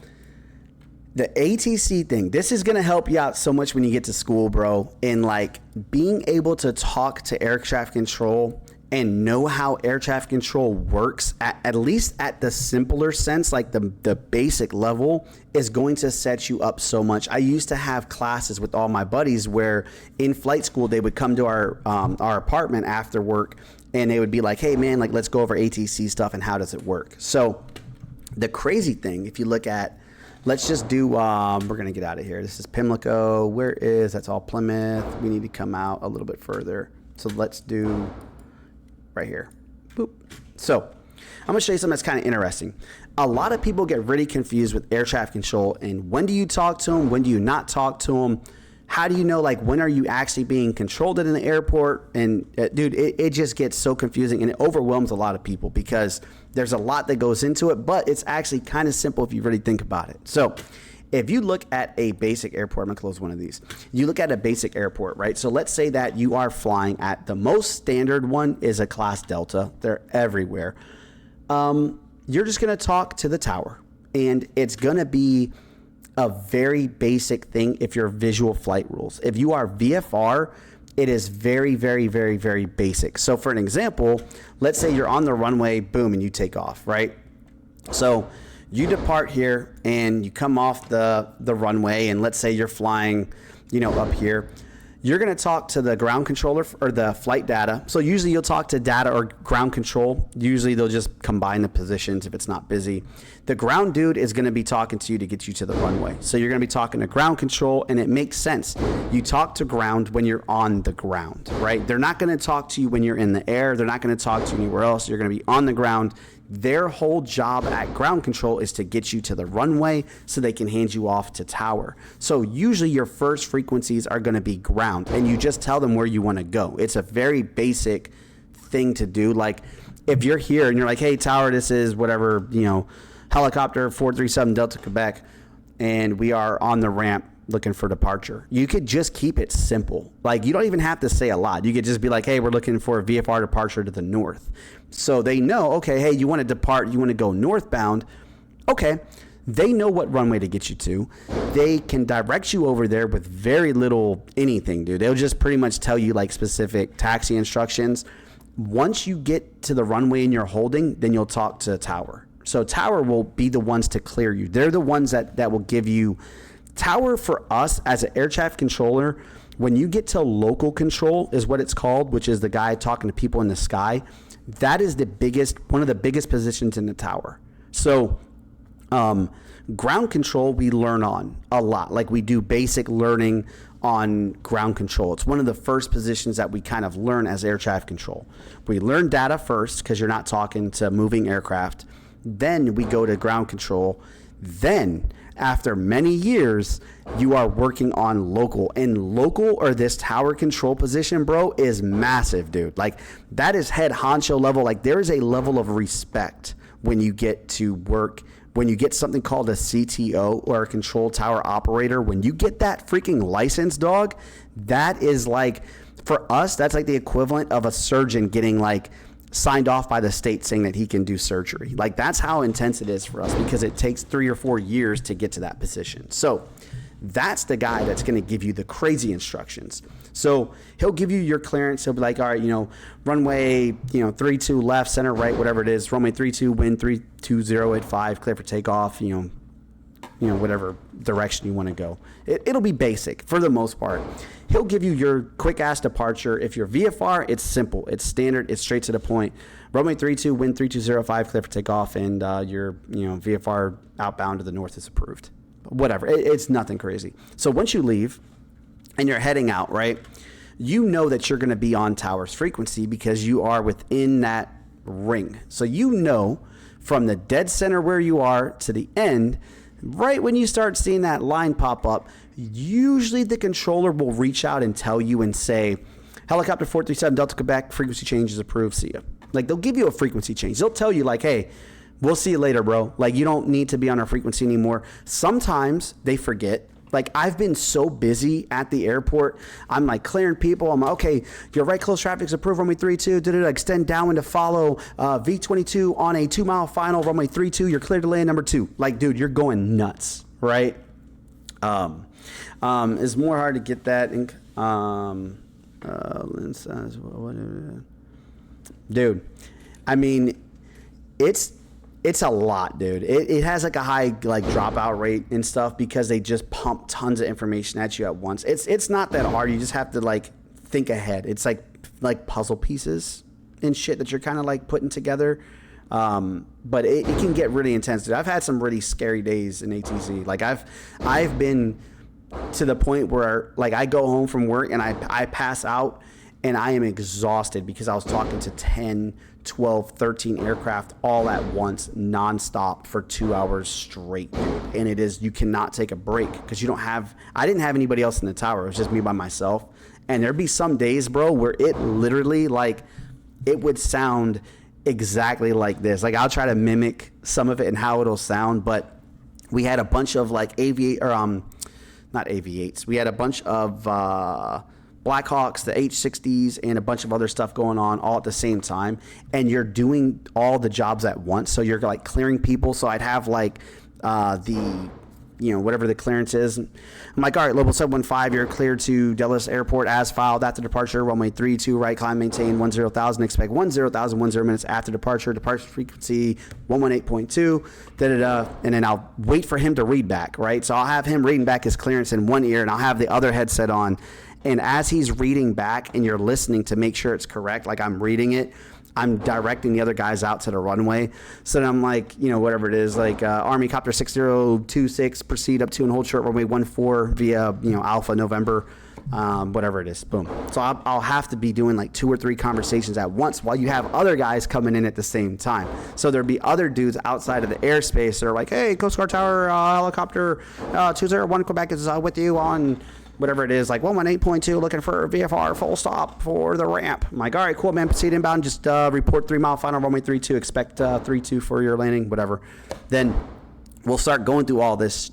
the ATC thing, this is going to help you out so much when you get to school, bro, in like being able to talk to air traffic control and know how air traffic control works, at least at the simpler sense, like the basic level, is going to set you up so much. I used to have classes with all my buddies where in flight school, they would come to our apartment after work and they would be like, hey man, like let's go over ATC stuff and how does it work? So the crazy thing, if you look at, let's just do, we're going to get out of here. This is Pimlico. Where is, that's all Plymouth. We need to come out a little bit further. So let's do right here. Boop. So I'm going to show you something that's kind of interesting. A lot of people get really confused with air traffic control and when do you talk to them? When do you not talk to them? How do you know, like, when are you actually being controlled in the airport? And dude, it just gets so confusing and it overwhelms a lot of people because there's a lot that goes into it, but it's actually kind of simple if you really think about it. So if you look at a basic airport, I'm gonna close one of these. You look at a basic airport, right? So let's say that you are flying at the most standard one is a Class Delta. They're everywhere. You're just gonna talk to the tower and it's gonna be a very basic thing if you're visual flight rules. If you are VFR, it is very, very, very, very basic. So for an example, let's say you're on the runway, boom, and you take off, right? So you depart here and you come off the runway and let's say you're flying, you know, up here. You're going to talk to the ground controller or the flight data. So usually you'll talk to data or ground control. Usually they'll just combine the positions if it's not busy. The ground dude is going to be talking to you to get you to the runway. So you're going to be talking to ground control and it makes sense. You talk to ground when you're on the ground, right? They're not going to talk to you when you're in the air. They're not going to talk to you anywhere else. You're going to be on the ground. Their whole job at ground control is to get you to the runway so they can hand you off to tower. So usually your first frequencies are going to be ground and you just tell them where you want to go. It's a very basic thing to do. Like if you're here and you're like, hey tower, this is whatever, you know, helicopter 437 Delta Quebec and we are on the ramp looking for departure. You could just keep it simple. Like you don't even have to say a lot. You could just be like, hey, we're looking for a VFR departure to the north. So they know, okay, hey, you want to depart, you want to go northbound. Okay, they know what runway to get you to. They can direct you over there with very little anything, dude. They'll just pretty much tell you like specific taxi instructions. Once you get to the runway and you're holding, then you'll talk to tower. So tower will be the ones to clear you. They're the ones that will give you tower. For us as an air traffic controller, when you get to local control is what it's called, which is the guy talking to people in the sky. That is one of the biggest positions in the tower. So ground control we learn on a lot. Like we do basic learning on ground control. It's one of the first positions that we kind of learn as air traffic control. We learn data first because you're not talking to moving aircraft. Then we go to ground control. Then after many years, you are working on local. And local, or this tower control position, bro, is massive, dude. Like, that is head honcho level. Like, there is a level of respect when you get to work, when you get something called a CTO, or a control tower operator. When you get that freaking license, dog, that is like, for us, that's like the equivalent of a surgeon getting like signed off by the state saying that he can do surgery. Like, that's how intense it is for us, because it takes 3 or 4 years to get to that position. So that's the guy that's going to give you the crazy instructions. So he'll give you your clearance. He'll be like, all right, runway, 32 left, center, right, whatever it is. Runway 32, wind 32085, clear for takeoff, whatever direction you want to go. It'll be basic for the most part. He'll give you your quick ass departure. If you're VFR, it's simple. It's standard. It's straight to the point. Runway 32, wind 3205, clear for takeoff, and your VFR outbound to the north is approved. Whatever. It's nothing crazy. So once you leave and you're heading out, right, you know that you're going to be on tower's frequency because you are within that ring. So you know from the dead center where you are to the end, right when you start seeing that line pop up, usually the controller will reach out and tell you and say, helicopter 437 Delta Quebec, frequency change is approved, see ya. Like, they'll give you a frequency change. They'll tell you like, hey, we'll see you later, bro. Like, you don't need to be on our frequency anymore. Sometimes they forget. Like, I've been so busy at the airport. I'm like clearing people. I'm like, okay, your right close traffic's approved, runway 32, extend downwind to follow V22 on a 2 mile final, runway 32, you're cleared to land number 2. Like, dude, you're going nuts, right? It's more hard to get that. Dude, I mean, it's a lot, dude. It has like a high like dropout rate and stuff because they just pump tons of information at you at once. It's not that hard. You just have to like think ahead. It's like puzzle pieces and shit that you're kind of like putting together. But it can get really intense, dude. I've had some really scary days in ATC. Like, I've been to the point where like I go home from work and I pass out and I am exhausted because I was talking to 10, 12, 13 aircraft all at once, nonstop for 2 hours straight, dude. And it is, you cannot take a break because I didn't have anybody else in the tower. It was just me by myself. And there'd be some days, bro, where it literally like, it would sound exactly like this. Like, I'll try to mimic some of it and how it'll sound, but we had a bunch of like not aviates. We had a bunch of Blackhawks, the H-60s, and a bunch of other stuff going on all at the same time. And you're doing all the jobs at once. So you're like clearing people. So I'd have like whatever the clearance is. I'm like, all right, Level 715, you're cleared to Dallas Airport as filed after departure, runway 32, right, climb, maintain 10,000, expect 10,000, 10 minutes after departure frequency 118.2, and then I'll wait for him to read back, right? So I'll have him reading back his clearance in one ear, and I'll have the other headset on, and as he's reading back and you're listening to make sure it's correct, like I'm reading it, I'm directing the other guys out to the runway. So then I'm like, whatever it is, like Army Copter 6026, proceed up to and hold short runway 14 via, Alpha November, whatever it is, boom. So I'll have to be doing like 2 or 3 conversations at once while you have other guys coming in at the same time. So there'd be other dudes outside of the airspace that are like, hey, Coast Guard Tower, helicopter 201 Quebec is with you on whatever it is, like 118.2, looking for VFR full stop for the ramp. I'm like, all right, cool, man, proceed inbound, just report 3 mile final, runway 32, expect 32 for your landing, whatever. Then we'll start going through all this,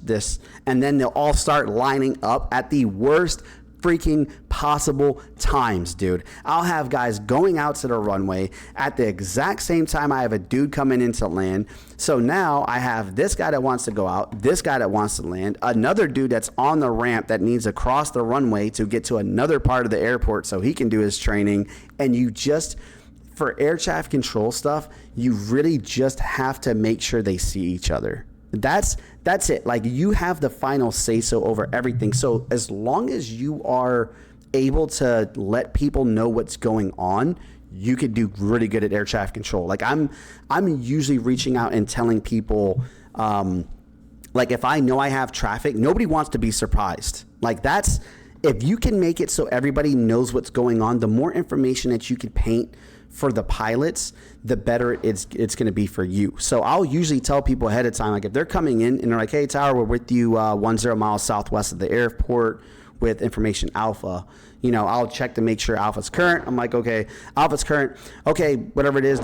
and then they'll all start lining up at the worst freaking possible times, dude. I'll have guys going out to the runway at the exact same time I have a dude coming in to land. So now I have this guy that wants to go out, this guy that wants to land, another dude that's on the ramp that needs to cross the runway to get to another part of the airport so he can do his training. And you just, for air traffic control stuff, you really just have to make sure they see each other. That's it. Like, you have the final say so over everything. So as long as you are able to let people know what's going on, you could do really good at air traffic control. Like, I'm usually reaching out and telling people, like, if I know I have traffic, nobody wants to be surprised. Like, if you can make it so everybody knows what's going on, the more information that you can paint for the pilots, the better it's going to be for you. So I'll usually tell people ahead of time, like if they're coming in and they're like, hey, Tower, we're with you 10 miles southwest of the airport with information Alpha. You know, I'll check to make sure Alpha's current. I'm like, okay, Alpha's current. Okay, whatever it is,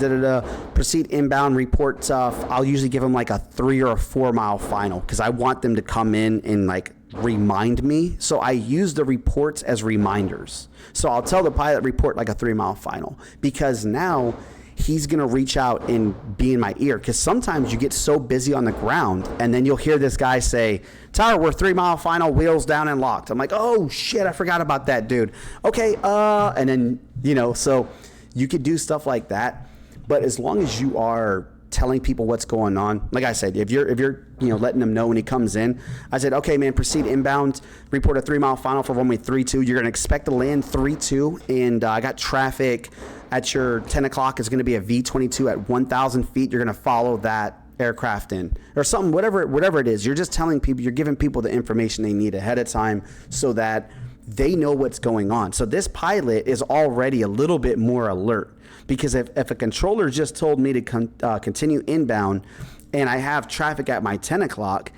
proceed inbound, report stuff. I'll usually give them like a 3 or a 4 mile final because I want them to come in and like remind me. So I use the reports as reminders. So I'll tell the pilot report like a 3 mile final because now he's going to reach out and be in my ear because sometimes you get so busy on the ground and then you'll hear this guy say, Tower, we're 3 mile final, wheels down and locked. I'm like, oh shit, I forgot about that, dude. Okay, and then, you know, so you could do stuff like that. But as long as you are telling people what's going on, like I said, if you're you know, letting them know when he comes in, I said, okay, man, proceed inbound, report a 3 mile final for runway 32. You're going to expect to land 32, and I got traffic at your 10 o'clock is going to be a V-22 at 1,000 feet. You're going to follow that aircraft in or something, whatever it is. You're just telling people, you're giving people the information they need ahead of time so that they know what's going on. So this pilot is already a little bit more alert because if a controller just told me to continue inbound and I have traffic at my 10 o'clock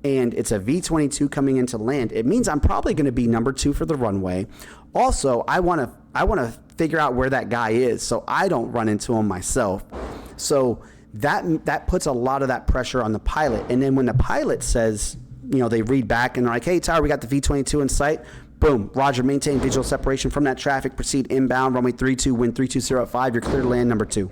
and it's a V-22 coming into land, it means I'm probably going to be number 2 for the runway. Also, I want to figure out where that guy is so I don't run into him myself. So that puts a lot of that pressure on the pilot. And then when the pilot says, you know, they read back and they're like, hey, Tower, we got the V-22 in sight. Boom, roger, maintain visual separation from that traffic, proceed inbound, runway 32, wind 320 at 5, you're clear to land number 2.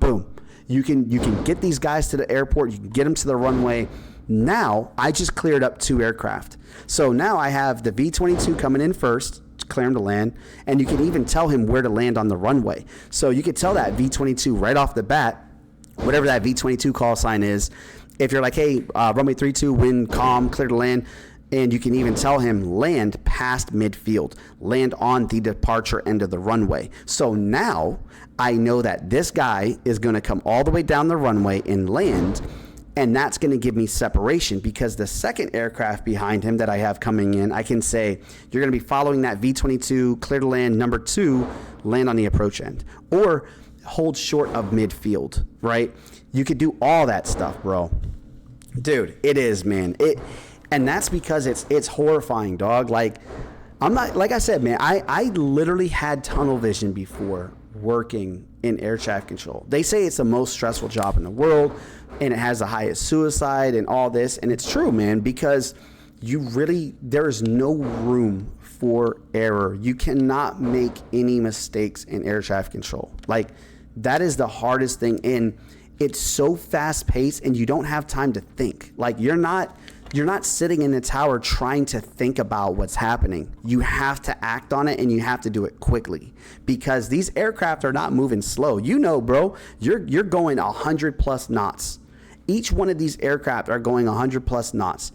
Boom. You can get these guys to the airport, you can get them to the runway. Now, I just cleared up 2 aircraft. So now I have the V-22 coming in first, clear him to land, and you can even tell him where to land on the runway. So you could tell that V-22 right off the bat, whatever that V-22 call sign is. If you're like, hey, runway 32, wind calm, clear to land, and you can even tell him land past midfield, land on the departure end of the runway. So now I know that this guy is going to come all the way down the runway and land, and that's going to give me separation because the second aircraft behind him that I have coming in, I can say, you're going to be following that V-22, clear to land, number 2, land on the approach end, or hold short of midfield, right? You could do all that stuff, bro. Dude, it is, man. And that's because it's horrifying, dog. Like, I'm not, like I said, man, I literally had tunnel vision before working in air traffic control. They say it's the most stressful job in the world and it has the highest suicide and all this. And it's true, man, because there is no room for error. You cannot make any mistakes in air traffic control. Like, that is the hardest thing. And it's so fast paced and you don't have time to think. Like, you're not sitting in the tower trying to think about what's happening. You have to act on it and you have to do it quickly because these aircraft are not moving slow. You know, bro, you're going 100 plus knots. Each one of these aircraft are going 100 plus knots.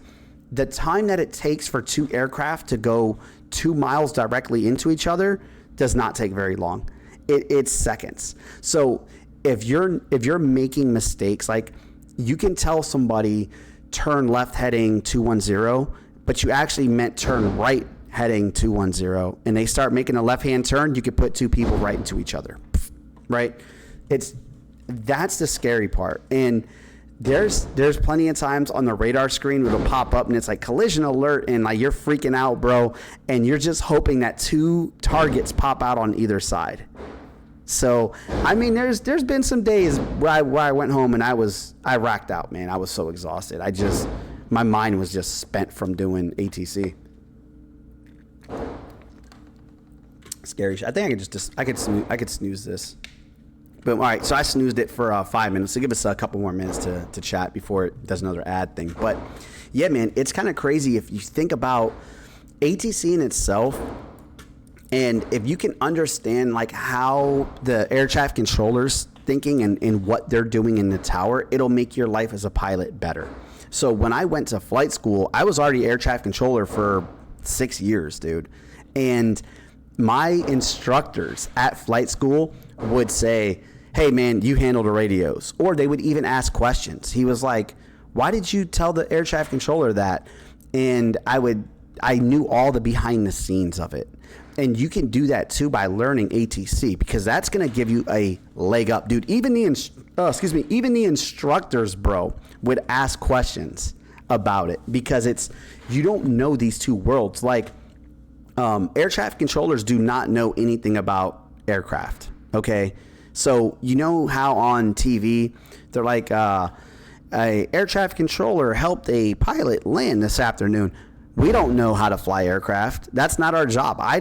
The time that it takes for 2 aircraft to go 2 miles directly into each other does not take very long. It's seconds. So if you're making mistakes, like you can tell somebody turn left heading 210, but you actually meant turn right heading 210, and they start making a left-hand turn, you could put 2 people right into each other, right? That's the scary part. And there's plenty of times on the radar screen it'll pop up and it's like collision alert and like you're freaking out, bro, and you're just hoping that 2 targets pop out on either side. So, I mean, there's been some days where I went home and I racked out, man. I was so exhausted. My mind was just spent from doing ATC. Scary shit. I think I could snooze this. But all right, so I snoozed it for 5 minutes. So give us a couple more minutes to chat before it does another ad thing. But yeah, man, it's kind of crazy if you think about ATC in itself. And if you can understand like how the air traffic controllers thinking and what they're doing in the tower, it'll make your life as a pilot better. So when I went to flight school, I was already air traffic controller for 6 years, dude. And my instructors at flight school would say, hey man, you handle the radios. Or they would even ask questions. He was like, why did you tell the air traffic controller that? And I knew all the behind the scenes of it. And you can do that too by learning ATC, because that's going to give you a leg up, dude. Even the instructors, bro, would ask questions about it, because you don't know these two worlds. Like air traffic controllers do not know anything about aircraft. Okay, so you know how on TV they're like, a air traffic controller helped a pilot land this afternoon. We don't know how to fly aircraft. That's not our job. I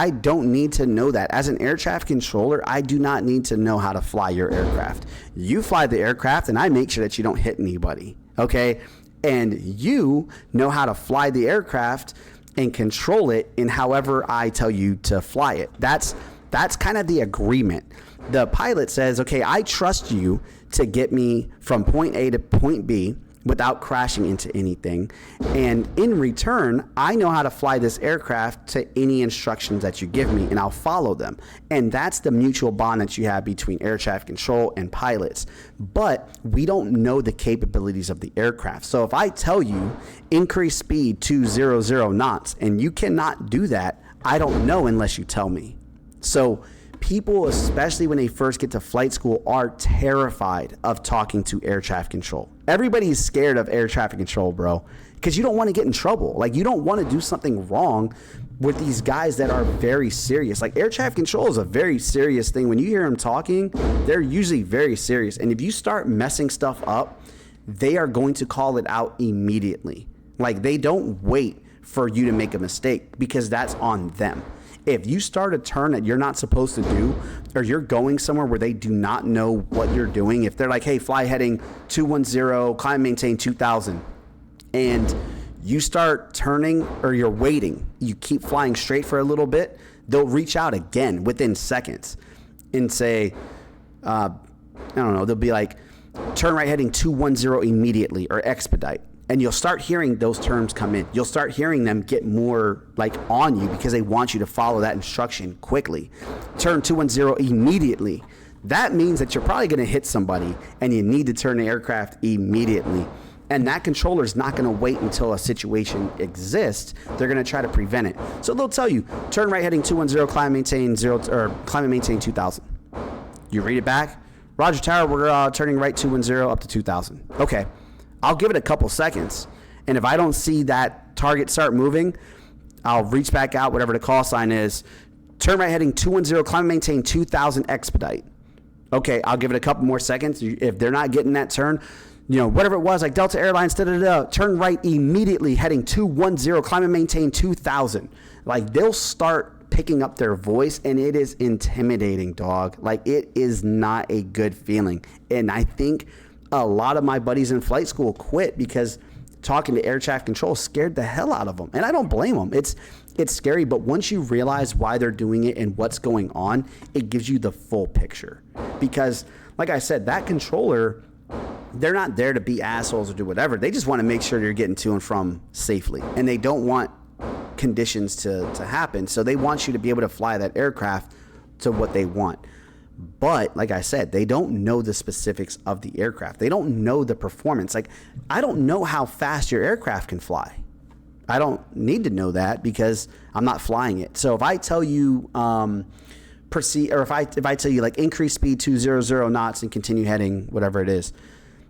don't need to know that. As an air traffic controller, I do not need to know how to fly your aircraft. You fly the aircraft and I make sure that you don't hit anybody. Okay? And you know how to fly the aircraft and control it in however I tell you to fly it. That's kind of the agreement. The pilot says, okay, I trust you to get me from point A to point B without crashing into anything. And in return, I know how to fly this aircraft to any instructions that you give me, and I'll follow them. And that's the mutual bond that you have between air traffic control and pilots. But we don't know the capabilities of the aircraft. So if I tell you increase speed to 0 knots and you cannot do that, I don't know unless you tell me. So people, especially when they first get to flight school, are terrified of talking to air traffic control. Everybody's scared of air traffic control, bro, because you don't want to get in trouble. Like, you don't want to do something wrong with these guys that are very serious. Like, air traffic control is a very serious thing. When you hear them talking, they're usually very serious. And if you start messing stuff up, they are going to call it out immediately. Like, they don't wait for you to make a mistake, because that's on them. If you start a turn that you're not supposed to do, or you're going somewhere where they do not know what you're doing, if they're like, hey, fly heading 210, climb maintain 2000, and you start turning, or you're waiting, you keep flying straight for a little bit, they'll reach out again within seconds and say, I don't know, they'll be like, turn right heading 210 immediately, or expedite. And you'll start hearing those terms come in. You'll start hearing them get more like on you, because they want you to follow that instruction quickly. Turn 210 immediately. That means that you're probably going to hit somebody and you need to turn the aircraft immediately. And that controller is not going to wait until a situation exists. They're going to try to prevent it. So they'll tell you, turn right heading 210, climb maintain 0, or climb and maintain 2000. You read it back. Roger Tower, we're turning right 210 up to 2000. Okay. I'll give it a couple seconds, and if I don't see that target start moving, I'll reach back out, whatever the call sign is, turn right heading 210, climb and maintain 2000, expedite. Okay, I'll give it a couple more seconds. If they're not getting that turn, whatever it was, like Delta Airlines, turn right immediately, heading 210, climb and maintain 2000. Like, they'll start picking up their voice, and it is intimidating, dog. Like, it is not a good feeling. And I think a lot of my buddies in flight school quit because talking to air traffic control scared the hell out of them. And I don't blame them. It's scary, but once you realize why they're doing it and what's going on, it gives you the full picture. Because, like I said, that controller, they're not there to be assholes or do whatever. They just want to make sure you're getting to and from safely. And they don't want conditions to happen. So they want you to be able to fly that aircraft to what they want. But like I said, they don't know the specifics of the aircraft. They don't know the performance. Like, I don't know how fast your aircraft can fly. I don't need to know that because I'm not flying it. So if I tell you proceed, or if I tell you like increase speed to 0 knots and continue heading whatever it is,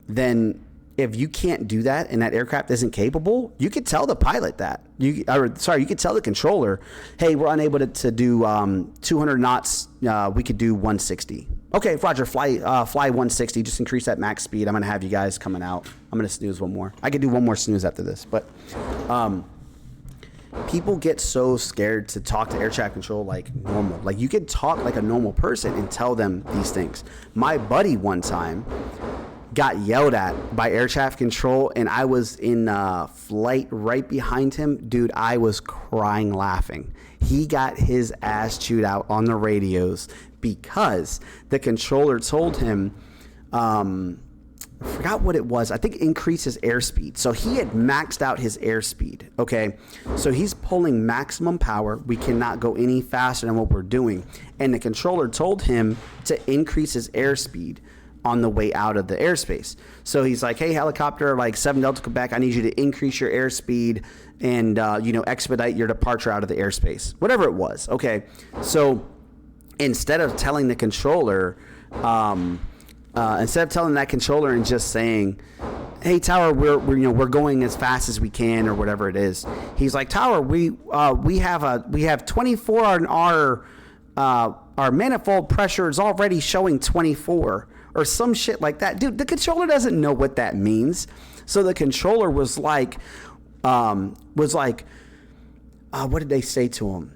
then if you can't do that and that aircraft isn't capable, you could tell the pilot that. You could tell the controller, hey, we're unable to do 200 knots. We could do 160. Okay, Roger, fly 160. Just increase that max speed. I'm going to have you guys coming out. I'm going to snooze one more. I could do one more snooze after this. But people get so scared to talk to air traffic control like normal. Like, you could talk like a normal person and tell them these things. My buddy one time got yelled at by air traffic control, and I was in flight right behind him. Dude, I was crying laughing. He got his ass chewed out on the radios because the controller told him, I forgot what it was. I think increase his airspeed. So he had maxed out his airspeed. Okay. So he's pulling maximum power. We cannot go any faster than what we're doing. And the controller told him to increase his airspeed on the way out of the airspace. So he's like, hey, helicopter, like 7 Delta Quebec, I need you to increase your airspeed and, expedite your departure out of the airspace. Whatever it was. Okay. So instead of telling the controller, and just saying, hey, tower, we're going as fast as we can or whatever it is. He's like, tower, we have 24 on our manifold pressure is already showing 24 or some shit like that. Dude, the controller doesn't know what that means. So the controller was like, what did they say to him?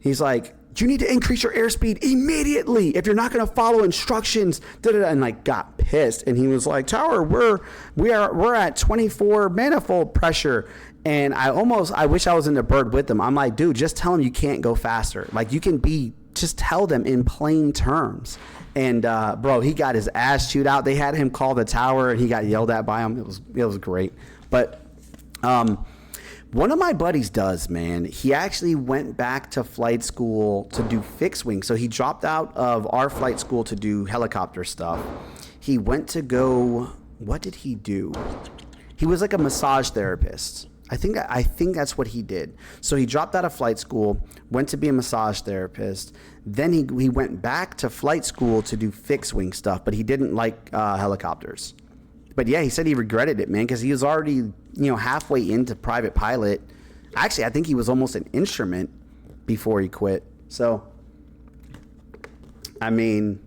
He's like, you need to increase your airspeed immediately if you're not going to follow instructions. And like got pissed. And he was like, tower, we're at 24 manifold pressure. And I wish I was in the bird with them. I'm like, dude, just tell them you can't go faster. Like just tell them in plain terms. And bro, he got his ass chewed out. They had him call the tower and he got yelled at by him. It was great. But one of my buddies does, man. He actually went back to flight school to do fixed wing. So he dropped out of our flight school to do helicopter stuff. He went to go, what did he do? He was like a massage therapist. I think that's what he did. So he dropped out of flight school, went to be a massage therapist. Then he went back to flight school to do fixed wing stuff, but he didn't like helicopters. But yeah, he said he regretted it, man, because he was already, halfway into private pilot. Actually, I think he was almost an instrument before he quit. So, I mean,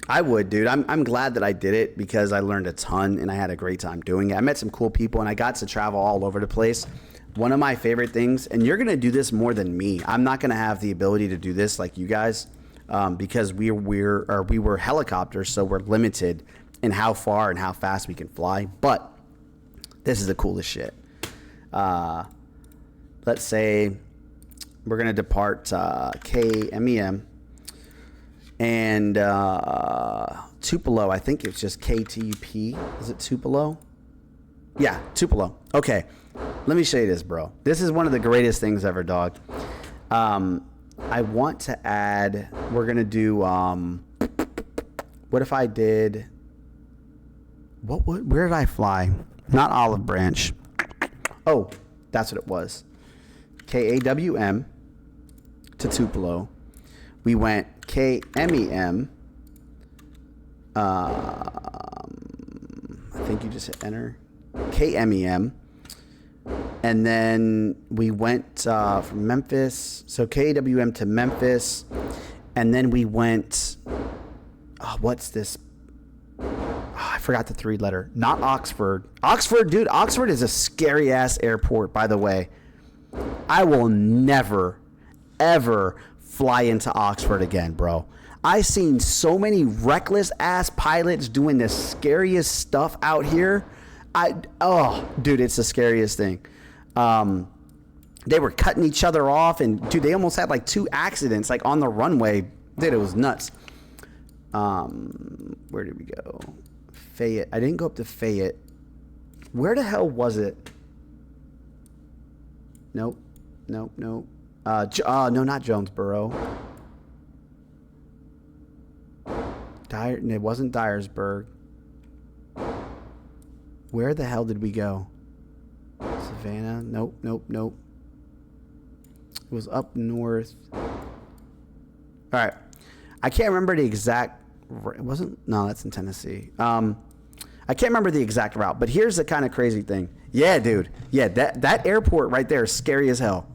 I would, dude. I'm glad that I did it because I learned a ton and I had a great time doing it. I met some cool people and I got to travel all over the place. One of my favorite things, and you're going to do this more than me. I'm not going to have the ability to do this like you guys because we were helicopters, so we're limited in how far and how fast we can fly. But this is the coolest shit. Let's say we're going to depart KMEM. And Tupelo, I think it's just KTUP. Is it Tupelo? Yeah, Tupelo. Okay, let me show you this, bro. This is one of the greatest things ever, dog. I want to add, we're going to do, what if I did, where did I fly? Not Olive Branch. Oh, that's what it was. KAWM to Tupelo. We went KMEM. I think you just hit enter. KMEM. And then we went from Memphis. So KWM to Memphis. And then we went, what's this? I forgot the 3-letter. Not Oxford. Oxford, dude. Oxford is a scary ass airport, by the way. I will never, ever fly into Oxford again, bro. I seen so many reckless ass pilots doing the scariest stuff out here. Dude, it's the scariest thing. They were cutting each other off, and dude, they almost had like 2 accidents like on the runway. Dude, it was nuts. Where did we go? Fayette. I didn't go up to Fayette. Where the hell was it? Nope. No, not Jonesboro. It wasn't Dyersburg. Where the hell did we go? Savannah? Nope. It was up north. All right. I can't remember the exact... It wasn't... No, that's in Tennessee. I can't remember the exact route, but here's the kind of crazy thing. Yeah, dude. Yeah, that airport right there is scary as hell.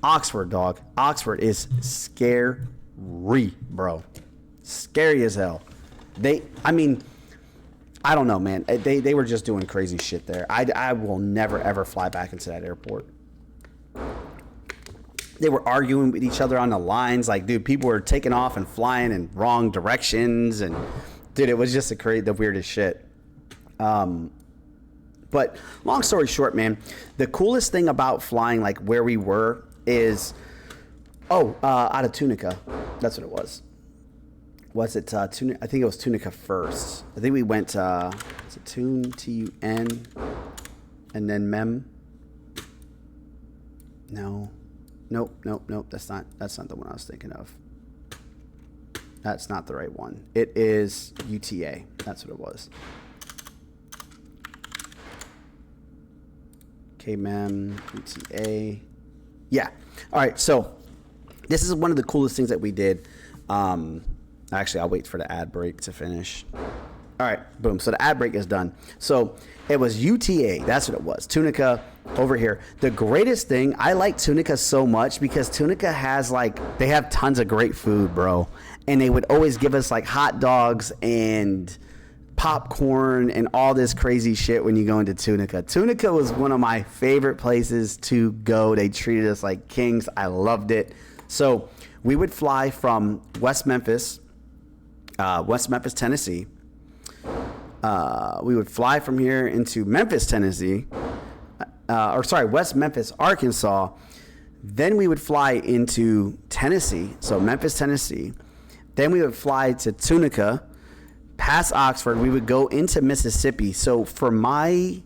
Oxford, dog. Oxford is scary, bro. Scary as hell. I don't know, man. They were just doing crazy shit there. I will never, ever fly back into that airport. They were arguing with each other on the lines. Like, dude, people were taking off and flying in wrong directions. And, dude, it was just the weirdest shit. But long story short, man, the coolest thing about flying, like where we were, is out of Tunica. That's what it was. Was it Tunica? I think it was Tunica first. I think we went is it Tun and then Mem. Nope. That's not the one I was thinking of. That's not the right one. It is UTA. That's what it was. KMEM, UTA. Yeah. All right. So this is one of the coolest things that we did. Actually, I'll wait for the ad break to finish. All right. Boom. So the ad break is done. So it was UTA. That's what it was. Tunica over here. The greatest thing, I like Tunica so much because Tunica has they have tons of great food, bro. And they would always give us like hot dogs and popcorn and all this crazy shit when you go into Tunica. Tunica was one of my favorite places to go. They treated us like kings. I loved it. So we would fly from West Memphis, Tennessee. We would fly from here into Memphis, Tennessee. West Memphis, Arkansas. Then we would fly into Tennessee, so Memphis, Tennessee. Then we would fly to Tunica, past Oxford. We would go into Mississippi. So for my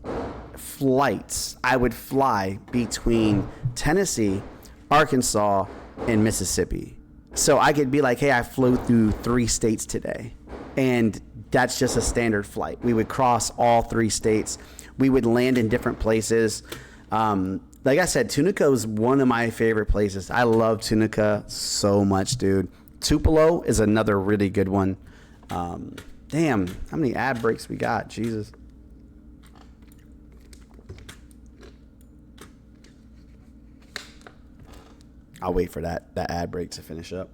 flights, I would fly between Tennessee, Arkansas, and Mississippi. So I could be like, hey, I flew through 3 states today. And that's just a standard flight. We would cross all 3 states. We would land in different places. Like I said, Tunica is one of my favorite places. I love Tunica so much, dude. Tupelo is another really good one. Damn, how many ad breaks we got? Jesus. I'll wait for that ad break to finish up.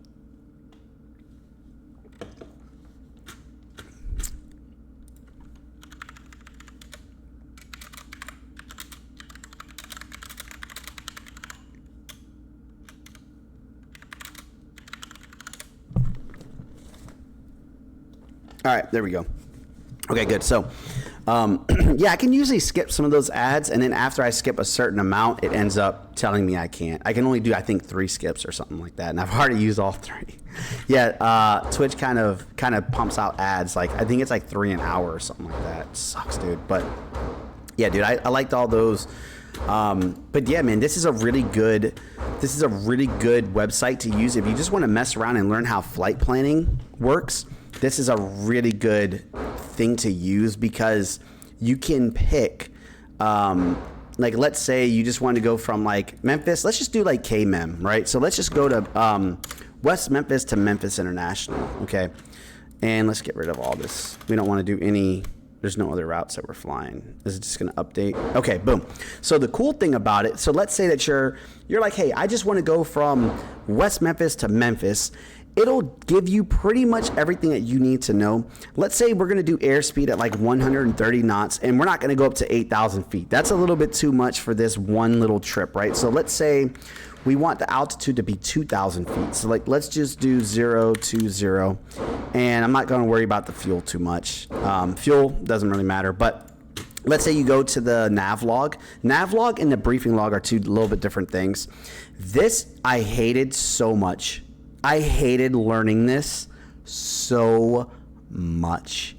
All right, there we go. Okay, good. So, yeah, I can usually skip some of those ads, and then after I skip a certain amount, it ends up telling me I can't. I can only do, I think, 3 skips or something like that, and I've already used all 3. Yeah, Twitch kind of pumps out ads. Like, I think it's like 3 an hour or something like that. It sucks, dude. But yeah, dude, I liked all those. But yeah, man, this is a really good website to use if you just want to mess around and learn how flight planning works. This is a really good thing to use because you can pick, like, let's say you just want to go from like Memphis. Let's just do like KMEM, right? So let's just go to West Memphis to Memphis International, okay? And let's get rid of all this. We don't want to do any. There's no other routes that we're flying. This is just going to update. Okay, boom. So the cool thing about it, so let's say that you're like, hey, I just want to go from West Memphis to Memphis. It'll give you pretty much everything that you need to know. Let's say we're going to do airspeed at like 130 knots, and we're not going to go up to 8,000 feet. That's a little bit too much for this one little trip, right? So let's say we want the altitude to be 2,000 feet. So like, let's just do 0, 2, 0. And I'm not going to worry about the fuel too much. Fuel doesn't really matter, but let's say you go to the nav log. Nav log and the briefing log are 2 little bit different things. This I hated so much. I hated learning this so much.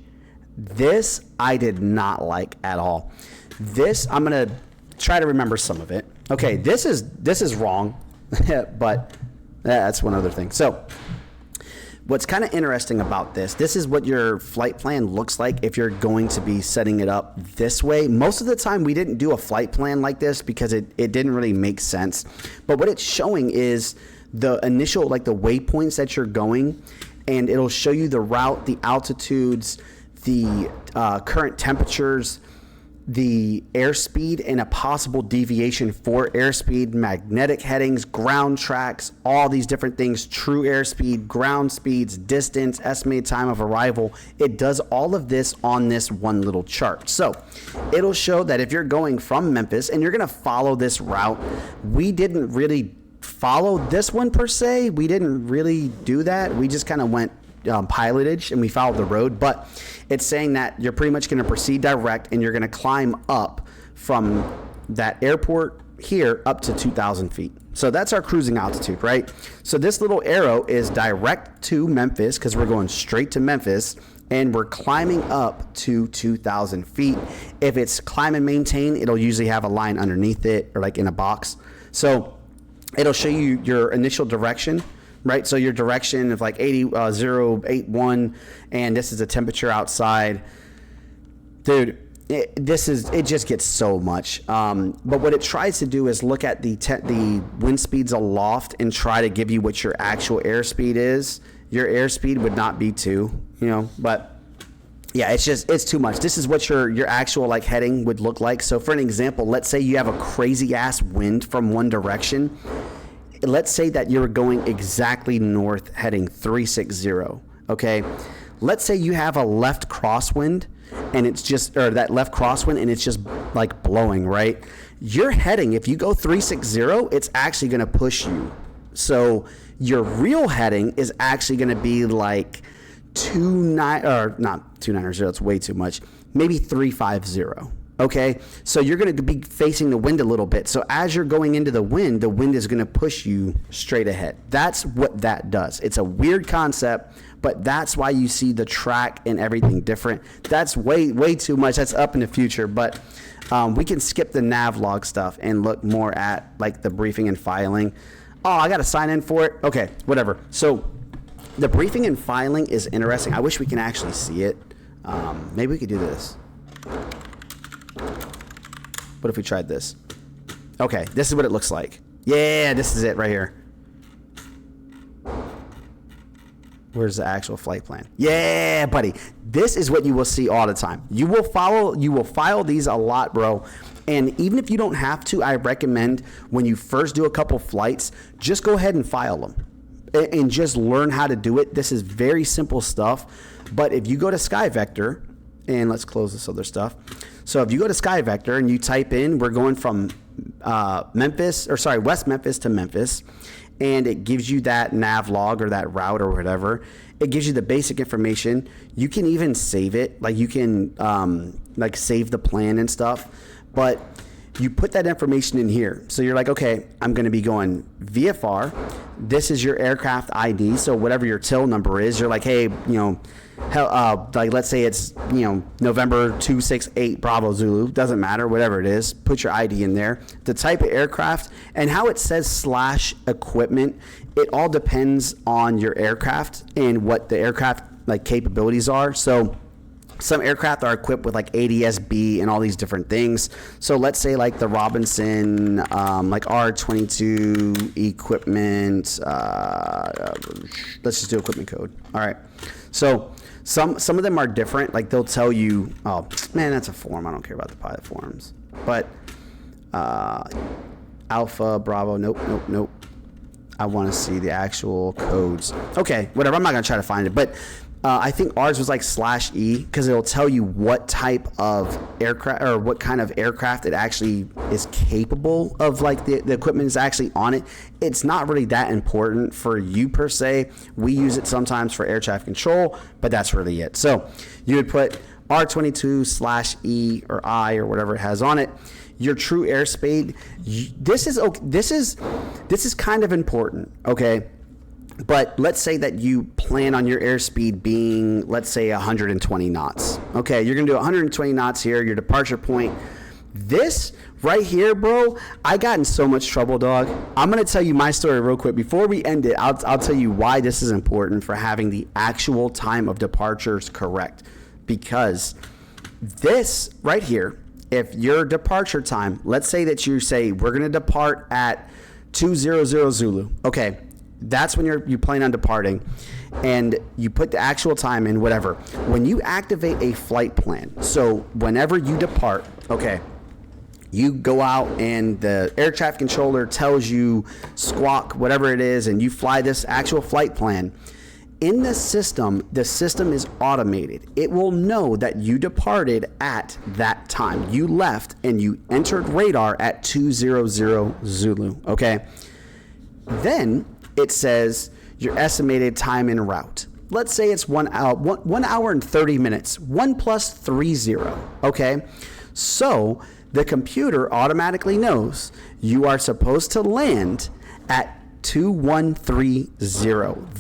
This I did not like at all. This, I'm going to try to remember some of it. Okay, this is wrong, but that's one other thing. So what's kind of interesting about this is what your flight plan looks like if you're going to be setting it up this way. Most of the time we didn't do a flight plan like this because it didn't really make sense. But what it's showing is the initial, like the waypoints that you're going, and it'll show you the route, the altitudes, the current temperatures, the airspeed, and a possible deviation for airspeed, magnetic headings, ground tracks, all these different things, true airspeed, ground speeds, distance, estimated time of arrival. It does all of this on this one little chart. So it'll show that if you're going from Memphis and you're going to follow this route, we didn't really follow this one per se. We didn't really do that. We just kind of went pilotage and we followed the road, but it's saying that you're pretty much going to proceed direct and you're going to climb up from that airport here up to 2,000 feet. So that's our cruising altitude, right? So this little arrow is direct to Memphis because we're going straight to Memphis and we're climbing up to 2,000 feet. If it's climb and maintain, it'll usually have a line underneath it or like in a box. So it'll show you your initial direction. right? So your direction of like 081, and this is a temperature outside. Dude, it just gets so much. But what it tries to do is look at the wind speeds aloft and try to give you what your actual airspeed is. Your airspeed would not be 2, but yeah, it's too much. This is what your actual like heading would look like. So for an example, let's say you have a crazy ass wind from one direction. Let's say that you're going exactly north heading 360, okay? Let's say you have a left crosswind and it's just like blowing, right? Your heading, if you go 360, it's actually going to push you. So your real heading is actually going to be like 290, it's way too much. Maybe 350. Okay, so you're going to be facing the wind a little bit. So as you're going into the wind is going to push you straight ahead. That's what that does. It's a weird concept, but that's why you see the track and everything different. That's way too much. That's up in the future, but we can skip the nav log stuff and look more at like the briefing and filing. Oh, I got to sign in for it. Okay, whatever. So the briefing and filing is interesting. I wish we can actually see it. Maybe we could do this. What if we tried this? Okay, this is what it looks like. Yeah, this is it right here. Where's the actual flight plan? Yeah, buddy. This is what you will see all the time. You will file these a lot, bro. And even if you don't have to, I recommend when you first do a couple flights, just go ahead and file them. And just learn how to do it. This is very simple stuff. But if you go to SkyVector, and let's close this other stuff. So if you go to SkyVector and you type in, we're going from West Memphis to Memphis, and it gives you that nav log or that route or whatever. It gives you the basic information. You can even save it. Like you can like save the plan and stuff. But you put that information in here. So you're like, okay, I'm going to be going VFR. This is your aircraft ID. So whatever your till number is, you're like, hey, like let's say it's, November 268 Bravo Zulu. Doesn't matter, whatever it is. Put your ID in there. The type of aircraft and how it says /equipment. It all depends on your aircraft and what the aircraft like capabilities are. So some aircraft are equipped with like ADS-B and all these different things. So let's say like the Robinson, like R22 equipment. Let's just do equipment code. All right. So some of them are different. Like they'll tell you, oh man, that's a form. I don't care about the pilot forms. But Alpha, Bravo, nope. I want to see the actual codes. Okay, whatever. I'm not gonna try to find it, but. I think ours was like /E because it'll tell you what type of aircraft or what kind of aircraft it actually is capable of, like the equipment is actually on it. It's not really that important for you per se. We use it sometimes for air traffic control, but that's really it. So you would put R22/E or I or whatever it has on it. Your true airspeed. This is kind of important, okay? But let's say that you plan on your airspeed being, let's say, 120 knots. Okay, you're going to do 120 knots here, your departure point. This right here, bro, I got in so much trouble, dog. I'm going to tell you my story real quick. Before we end it, I'll tell you why this is important for having the actual time of departures correct. Because this right here, if your departure time, let's say that you say, we're going to depart at 200 Zulu. Okay. That's when you plan on departing, and you put the actual time in, whatever. When you activate a flight plan, so whenever you depart, okay, you go out and the air traffic controller tells you squawk, whatever it is, and you fly this actual flight plan. In the system is automated. It will know that you departed at that time. You left and you entered radar at 200 Zulu, okay? Then it says your estimated time en route. Let's say it's 1 hour and 30 minutes. 1 + 30. Okay. So the computer automatically knows you are supposed to land at 2130.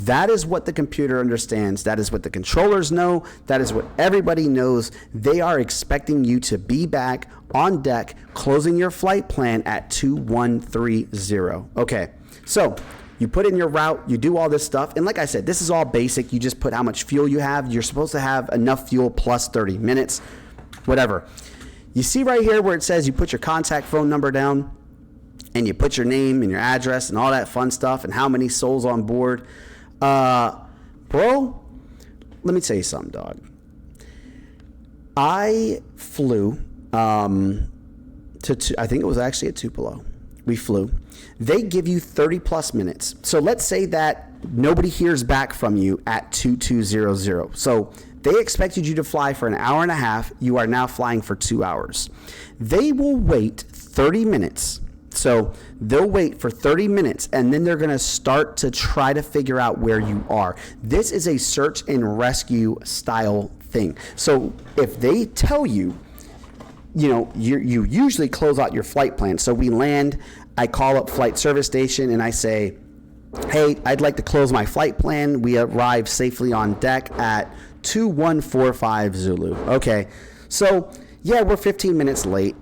That is what the computer understands. That is what the controllers know. That is what everybody knows. They are expecting you to be back on deck, closing your flight plan at 2130. Okay. So You put in your route, you do all this stuff. And like I said, this is all basic. You just put how much fuel you have. You're supposed to have enough fuel plus 30 minutes, whatever. You see right here where it says you put your contact phone number down and you put your name and your address and all that fun stuff and how many souls on board. Bro, let me tell you something, dog. I flew I think it was actually at Tupelo. We flew. They give you 30 plus minutes. So let's say that nobody hears back from you at 2200. So they expected you to fly for an hour and a half. You are now flying for 2 hours. They will wait 30 minutes. So they'll wait for 30 minutes and then they're going to start to try to figure out where you are. This is a search and rescue style thing. So if they tell you, you usually close out your flight plan. So we land, I call up flight service station and I say, hey, I'd like to close my flight plan. We arrive safely on deck at 2145 Zulu. Okay, so yeah, we're 15 minutes late.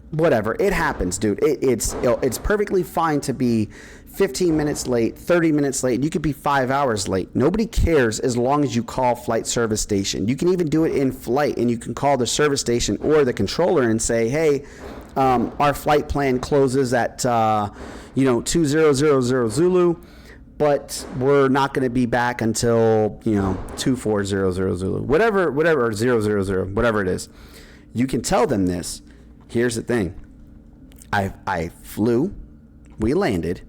Whatever, it happens, dude. It's perfectly fine to be 15 minutes late, 30 minutes late. You could be 5 hours late. Nobody cares as long as you call flight service station. You can even do it in flight, and you can call the service station or the controller and say, hey, our flight plan closes at 2000 Zulu, but we're not going to be back until 2400 Zulu, whatever, or 000, whatever it is. You can tell them this. Here's the thing. I flew, we landed,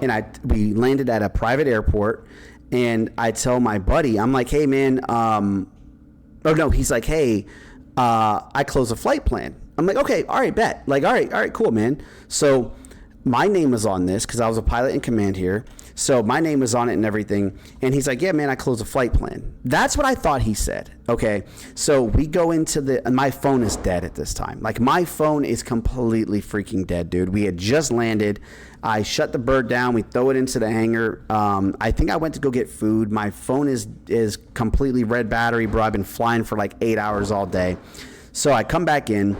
and we landed at a private airport, and I tell my buddy, I'm like, hey man, he's like, hey, I close a flight plan. I'm like, okay, all right, bet. Like, all right, cool, man. So my name is on this because I was a pilot in command here. So my name is on it and everything. And he's like, yeah, man, I closed a flight plan. That's what I thought he said. Okay. So we go into my phone is dead at this time. Like my phone is completely freaking dead, dude. We had just landed. I shut the bird down. We throw it into the hangar. I think I went to go get food. My phone is completely red battery, bro. I've been flying for like 8 hours all day. So I come back in.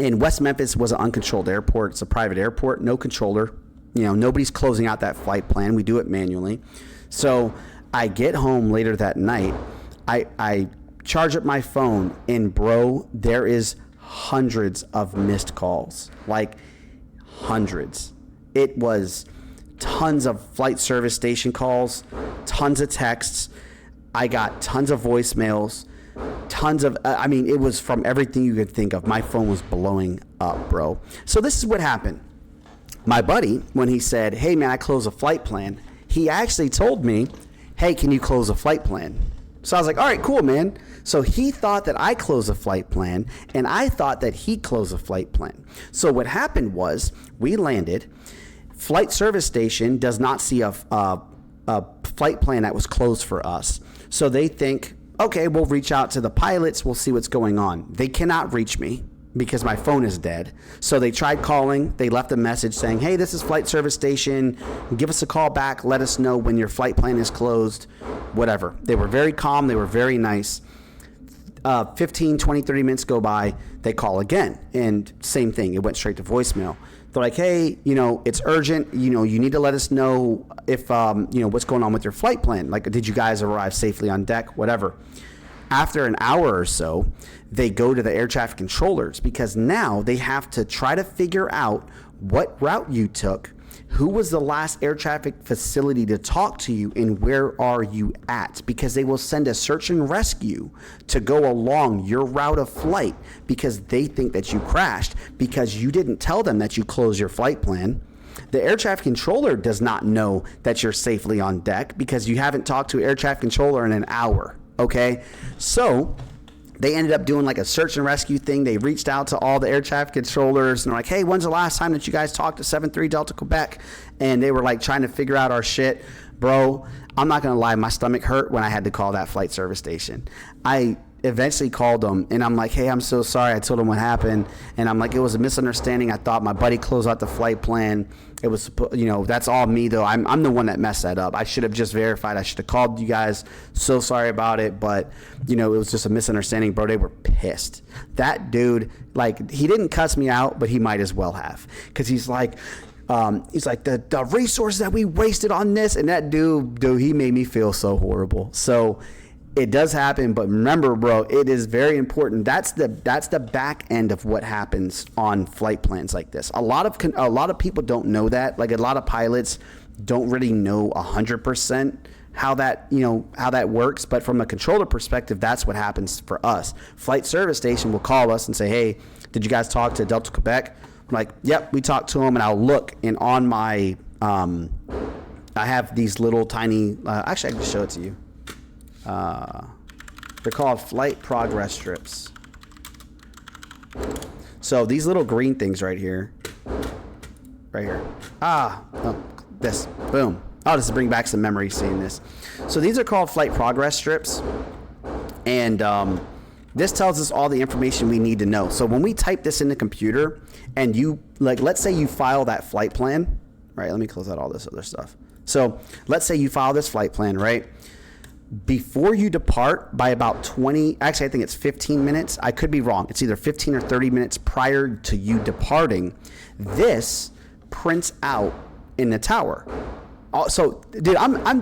And West Memphis was an uncontrolled airport. It's a private airport, no controller. Nobody's closing out that flight plan. We do it manually. So I get home later that night. I charge up my phone, and bro, there is hundreds of missed calls. Like hundreds. It was tons of flight service station calls, tons of texts. I got tons of voicemails. Tons of, it was from everything you could think of. My phone was blowing up, bro. So this is what happened. My buddy, when he said, hey man, I closed a flight plan, he actually told me, hey, can you close a flight plan? So I was like, all right, cool, man. So he thought that I closed a flight plan, and I thought that he closed a flight plan. So what happened was we landed. Flight service station does not see a flight plan that was closed for us. So they think, okay, we'll reach out to the pilots. We'll see what's going on. They cannot reach me because my phone is dead. So they tried calling. They left a message saying, hey, this is flight service station. Give us a call back. Let us know when your flight plan is closed, whatever. They were very calm. They were very nice. 15, 20, 30 minutes go by. They call again. And same thing. It went straight to voicemail. They're like, hey, it's urgent. You need to let us know if, what's going on with your flight plan. Like, did you guys arrive safely on deck? Whatever. After an hour or so, they go to the air traffic controllers because now they have to try to figure out what route you took, who was the last air traffic facility to talk to you, and where are you at? Because they will send a search and rescue to go along your route of flight because they think that you crashed because you didn't tell them that you closed your flight plan. The air traffic controller does not know that you're safely on deck because you haven't talked to an air traffic controller in an hour, okay? So they ended up doing like a search and rescue thing. They reached out to all the air traffic controllers and they're like, hey, when's the last time that you guys talked to 73 Delta Quebec? And they were like trying to figure out our shit. Bro, I'm not going to lie. My stomach hurt when I had to call that flight service station. I eventually called them and I'm like, hey, I'm so sorry. I told them what happened. And I'm like, it was a misunderstanding. I thought my buddy closed out the flight plan. It was, that's all me though. I'm the one that messed that up. I should have just verified. I should have called you guys. So sorry about it. But, it was just a misunderstanding, bro. They were pissed. That dude, like, he didn't cuss me out, but he might as well have. Because he's like, He's like, the resources that we wasted on this, and that dude, he made me feel so horrible. So it does happen, but remember, bro, it is very important. That's the back end of what happens on flight plans like this. A lot of people don't know that. Like, a lot of pilots don't really know 100% how that works. But from a controller perspective, that's what happens for us. Flight service station will call us and say, hey, did you guys talk to Delta Quebec? I'm like, yep, we talked to them. And I'll look, and on my I have these little tiny actually, I can just show it to you. They're called flight progress strips. So these little green things right here. This, boom. I'll just bring back some memories seeing this. So these are called flight progress strips. And this tells us all the information we need to know. So when we type this in the computer, and you, like, let's say you file that flight plan, right? Let me close out all this other stuff. So let's say you file this flight plan, right? Before you depart by about 20, actually I think it's 15 minutes. I could be wrong. It's either 15 or 30 minutes prior to you departing. This prints out in the tower. So, dude,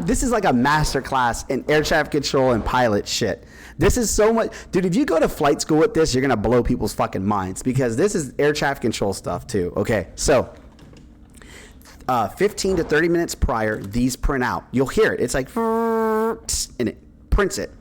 this is like a master class in air traffic control and pilot shit. This is so much, dude. If you go to flight school with this, you're gonna blow people's fucking minds, because this is air traffic control stuff too. Okay, so 15 to 30 minutes prior, these print out. You'll hear it. It's like, and it prints it.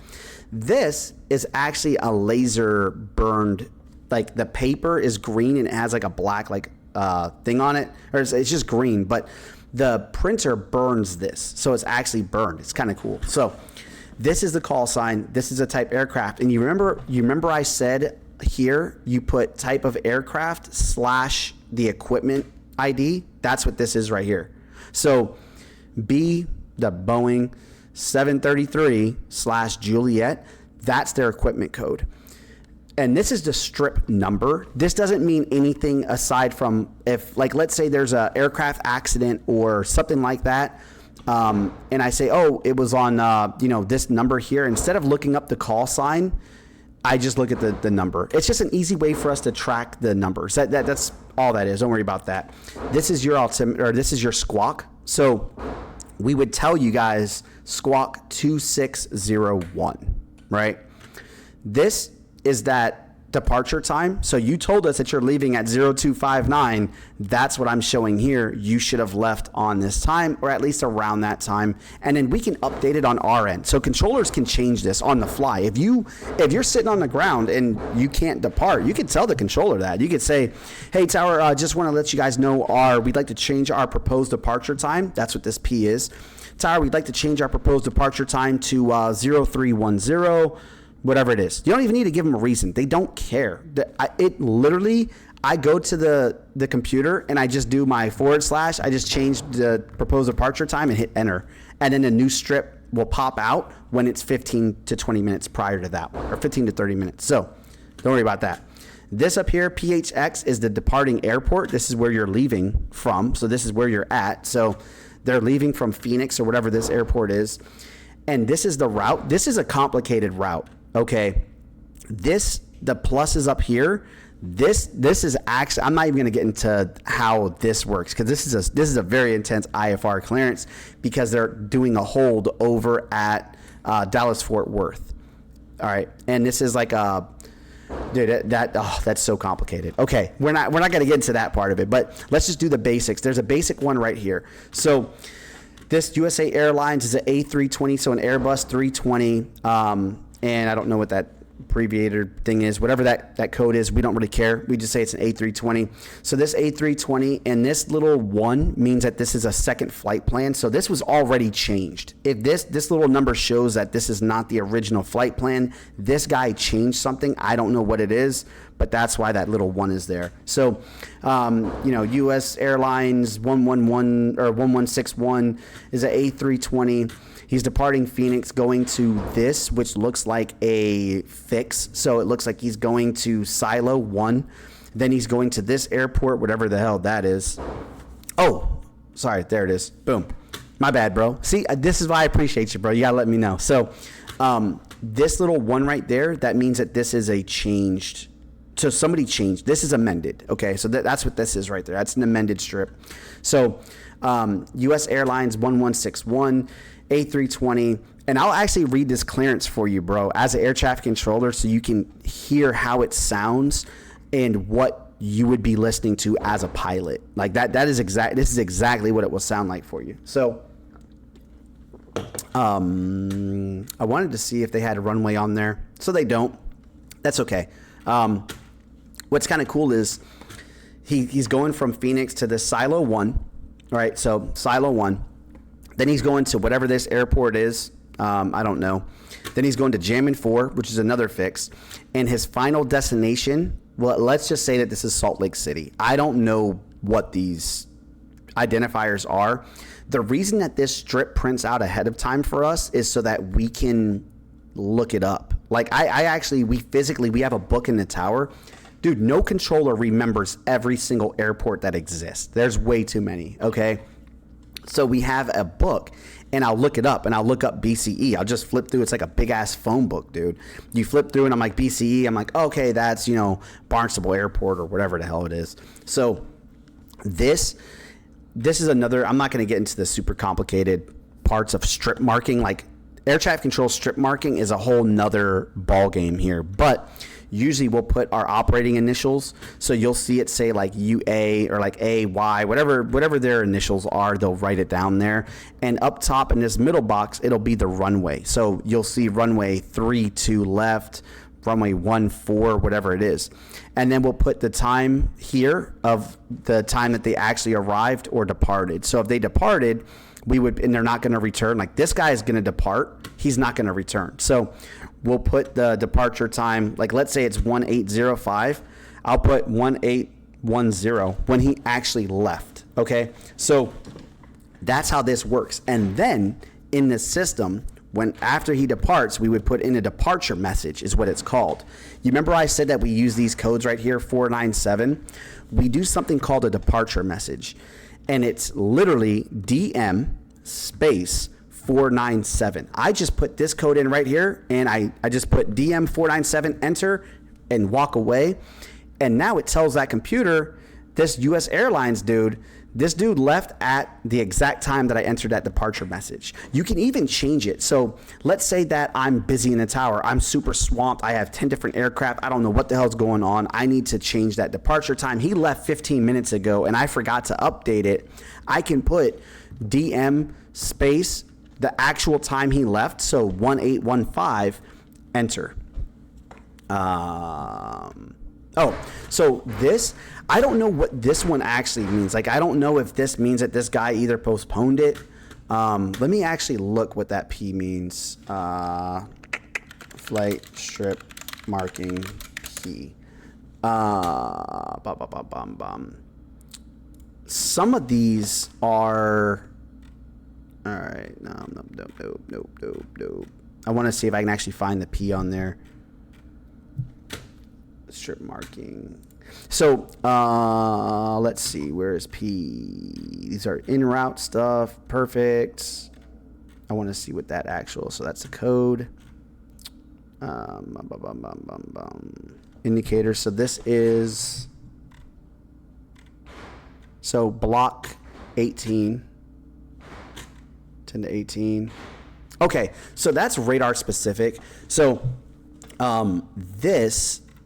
This is actually a laser burned, like the paper is green and it has like a black thing on it, or it's just green, but the printer burns this, so it's actually burned. It's kind of cool. So this is the call sign. This is a type aircraft, and you remember I said here you put type of aircraft / the equipment ID. That's what this is right here. So B, the Boeing 733 / Juliet, that's their equipment code. And this is the strip number. This doesn't mean anything aside from if, like, let's say there's an aircraft accident or something like that, and I say, oh, it was on, this number here. Instead of looking up the call sign, I just look at the number. It's just an easy way for us to track the numbers. That's all that is. Don't worry about that. This is your altimeter, or this is your squawk. So we would tell you guys squawk 2601, right? This is that departure time. So you told us that you're leaving at 0259. That's what I'm showing here. You should have left on this time, or at least around that time, and then we can update it on our end. So controllers can change this on the fly. If you're sitting on the ground and you can't depart, you can tell the controller that. You could say, hey tower, just want to let you guys know we'd like to change our proposed departure time. That's what this P is. Tower, we'd like to change our proposed departure time to 0310. Whatever it is. You don't even need to give them a reason. They don't care. I go to the computer and I just do my / I just change the proposed departure time and hit enter. And then a new strip will pop out when it's 15 to 20 minutes prior to that one, or 15 to 30 minutes. So don't worry about that. This up here, PHX, is the departing airport. This is where you're leaving from. So this is where you're at. So they're leaving from Phoenix or whatever this airport is. And this is the route. This is a complicated route. Okay, the plus is up here. This is actually, I'm not even going to get into how this works, because this is a very intense IFR clearance, because they're doing a hold over at Dallas Fort Worth. All right, and this is like that's so complicated. Okay, we're not going to get into that part of it, but let's just do the basics. There's a basic one right here. So this USA Airlines is an A320, so an Airbus 320. And I don't know what that abbreviator thing is. Whatever that code is, we don't really care. We just say it's an A320. So this A320 and this little 1 means that this is a second flight plan. So this was already changed. If this little number shows that this is not the original flight plan, this guy changed something. I don't know what it is, but that's why that little 1 is there. So, U.S. Airlines 111 or 1161 is an A320. He's departing Phoenix, going to this, which looks like a fix. So it looks like he's going to Silo 1. Then he's going to this airport, whatever the hell that is. Oh, sorry. There it is. Boom. My bad, bro. See, this is why I appreciate you, bro. You got to let me know. So this little 1 right there, that means that this is a changed So somebody changed. This is amended. Okay, so that's what this is right there. That's an amended strip. So U.S. Airlines 1161, A320, and I'll actually read this clearance for you, bro, as an air traffic controller, so you can hear how it sounds and what you would be listening to as a pilot. Like that is exact. This is exactly what it will sound like for you. So I wanted to see if they had a runway on there. So they don't. That's okay. What's kind of cool is he's going from Phoenix to the Silo 1, right? So Silo 1. Then he's going to whatever this airport is. I don't know. Then he's going to Jammin 4, which is another fix. And his final destination, well, let's just say that this is Salt Lake City. I don't know what these identifiers are. The reason that this strip prints out ahead of time for us is so that we can look it up. Like we have a book in the tower. Dude, no controller remembers every single airport that exists. There's way too many, okay? So we have a book, and I'll look it up, and I'll look up BCE. I'll just flip through. It's like a big-ass phone book, dude. You flip through, and I'm like, BCE. I'm like, okay, that's, Barnstable Airport or whatever the hell it is. So this is another, I'm not going to get into the super complicated parts of strip marking. Like, air traffic control strip marking is a whole nother ball game here. But usually we'll put our operating initials. So you'll see it say like UA or like AY, whatever their initials are, they'll write it down there. And up top in this middle box, it'll be the runway. So you'll see runway 32 left, runway 14, whatever it is. And then we'll put the time here of the time that they actually arrived or departed. So if they departed, and they're not going to return, like this guy is going to depart, he's not going to return. So we'll put the departure time, like let's say it's 1805. I'll put 1810 when he actually left. Okay. So that's how this works. And then in the system, after he departs, we would put in a departure message is what it's called. You remember I said that we use these codes right here, 497? We do something called a departure message. And it's literally DM space 497. I just put this code in right here, and I just put DM 497, enter, and walk away. And now it tells that computer, this U.S. Airlines dude, this dude left at the exact time that I entered that departure message. You can even change it. So let's say that I'm busy in the tower. I'm super swamped. I have 10 different aircraft. I don't know what the hell's going on. I need to change that departure time. He left 15 minutes ago, and I forgot to update it. I can put DM space, the actual time he left, so 1815, enter. So this, I don't know what this one actually means. Like, I don't know if this means that this guy either postponed it. Let me actually look what that P means. Flight strip marking P. Some of these are, all right, nope. I want to see if I can actually find the P on there. Strip marking. So let's see, where is P? These are en route stuff. Perfect. I want to see what that actual, so that's the code. Indicator. So this is, so block 18, 10 to 18. Okay, so that's radar specific. So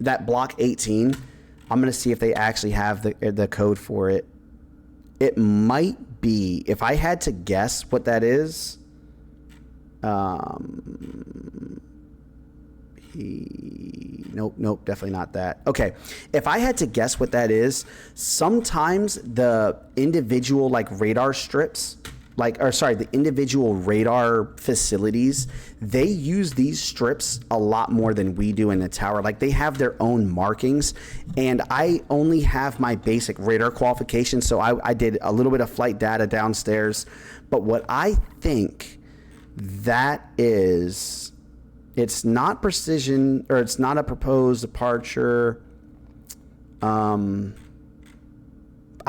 that block 18, I'm going to see if they actually have the code for it. It might be, if I had to guess what that is, nope, definitely not that. Okay, if I had to guess what that is, sometimes the individual radar strips, the individual radar facilities, they use these strips a lot more than we do in the tower. Like, they have their own markings, and I only have my basic radar qualification, so I did a little bit of flight data downstairs. But what I think that is, it's not precision, or it's not a proposed departure. I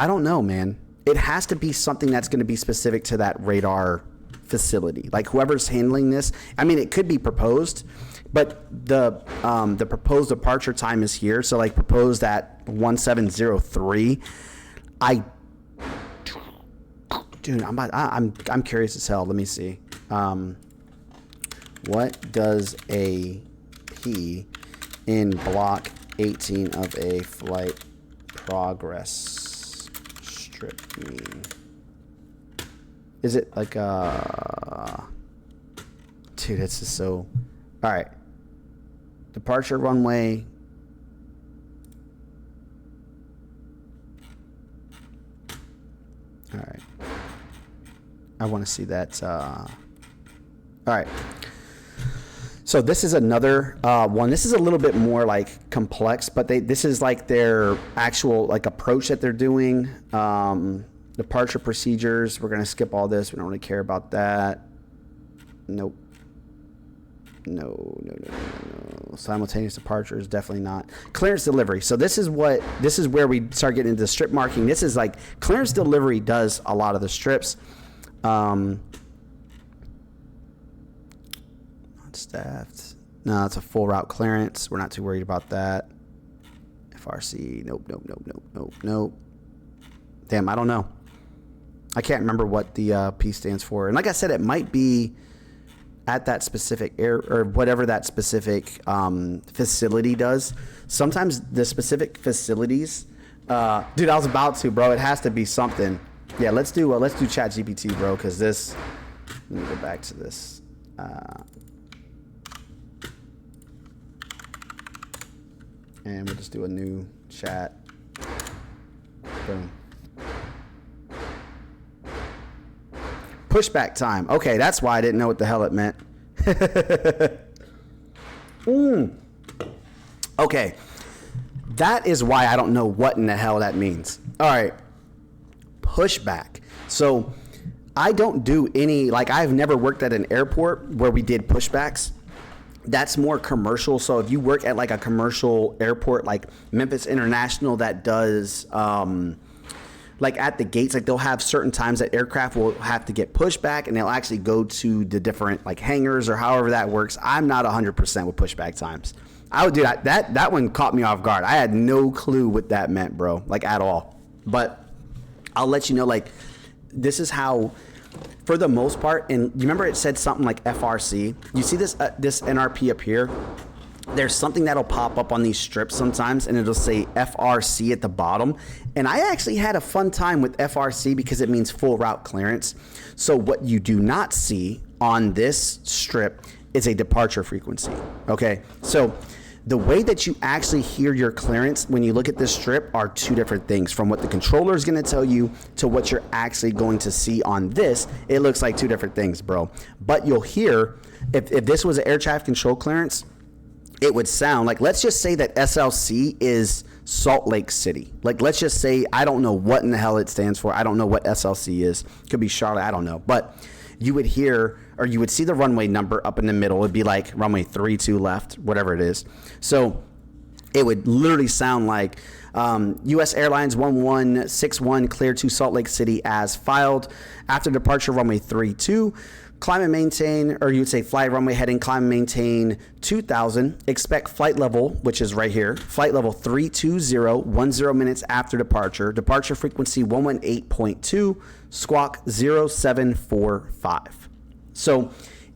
don't know, man. It has to be something that's going to be specific to that radar facility. Like, whoever's handling this, I mean, it could be proposed. but the proposed departure time is here. So like proposed at 1703. Dude, I'm curious as hell. Let me see. What does a P in block 18 of a flight progress strip mean? Is it like dude, this is so... All right. Departure runway. All right. I want to see that. All right. So this is another one. This is a little bit more like complex, but this is like their actual like approach that they're doing. Departure procedures. We're going to skip all this. We don't really care about that. Nope. No. Simultaneous departures, definitely not. Clearance delivery. So this is where we start getting into strip marking. This is like clearance delivery does a lot of the strips. Not staffed. No, it's a full route clearance. We're not too worried about that. FRC. Nope. Damn, I don't know. I can't remember what the P stands for. And like I said, it might be at that specific air or whatever that specific facility does. Sometimes the specific facilities, dude, I was about to, bro. It has to be something. Yeah, let's do ChatGPT, bro, because this. Let me go back to this. And we'll just do a new chat. Boom. Pushback time. Okay, that's why I didn't know what the hell it meant. Okay. That is why I don't know what in the hell that means. All right. Pushback. So I don't do any, like I've never worked at an airport where we did pushbacks. That's more commercial. So if you work at like a commercial airport like Memphis International that does like at the gates, like they'll have certain times that aircraft will have to get pushed back and they'll actually go to the different like hangars or however that works. I'm not 100% with pushback times. I would do that. That one caught me off guard. I had no clue what that meant, bro, like at all. But I'll let you know, like this is how, for the most part, and you remember it said something like FRC. You see this NRP up here? There's something that'll pop up on these strips sometimes, and it'll say FRC at the bottom. And I actually had a fun time with FRC because it means full route clearance. So what you do not see on this strip is a departure frequency. Okay, so the way that you actually hear your clearance when you look at this strip are two different things. From what the controller is going to tell you to what you're actually going to see on this, it looks like two different things, bro. But you'll hear, if this was an air traffic control clearance, it would sound like, let's just say that SLC is Salt Lake City. Like, let's just say, I don't know what in the hell it stands for. I don't know what SLC is. Could be Charlotte. I don't know. But you would hear, or you would see the runway number up in the middle. It'd be like runway 32 left, whatever it is. So it would literally sound like U.S. Airlines 1161 cleared to Salt Lake City as filed. After departure, runway 32. Climb and maintain, or you would say flight runway heading, climb and maintain 2000. Expect flight level, which is right here, flight level 320, 10 minutes after departure. Departure frequency 118.2, squawk 0745. So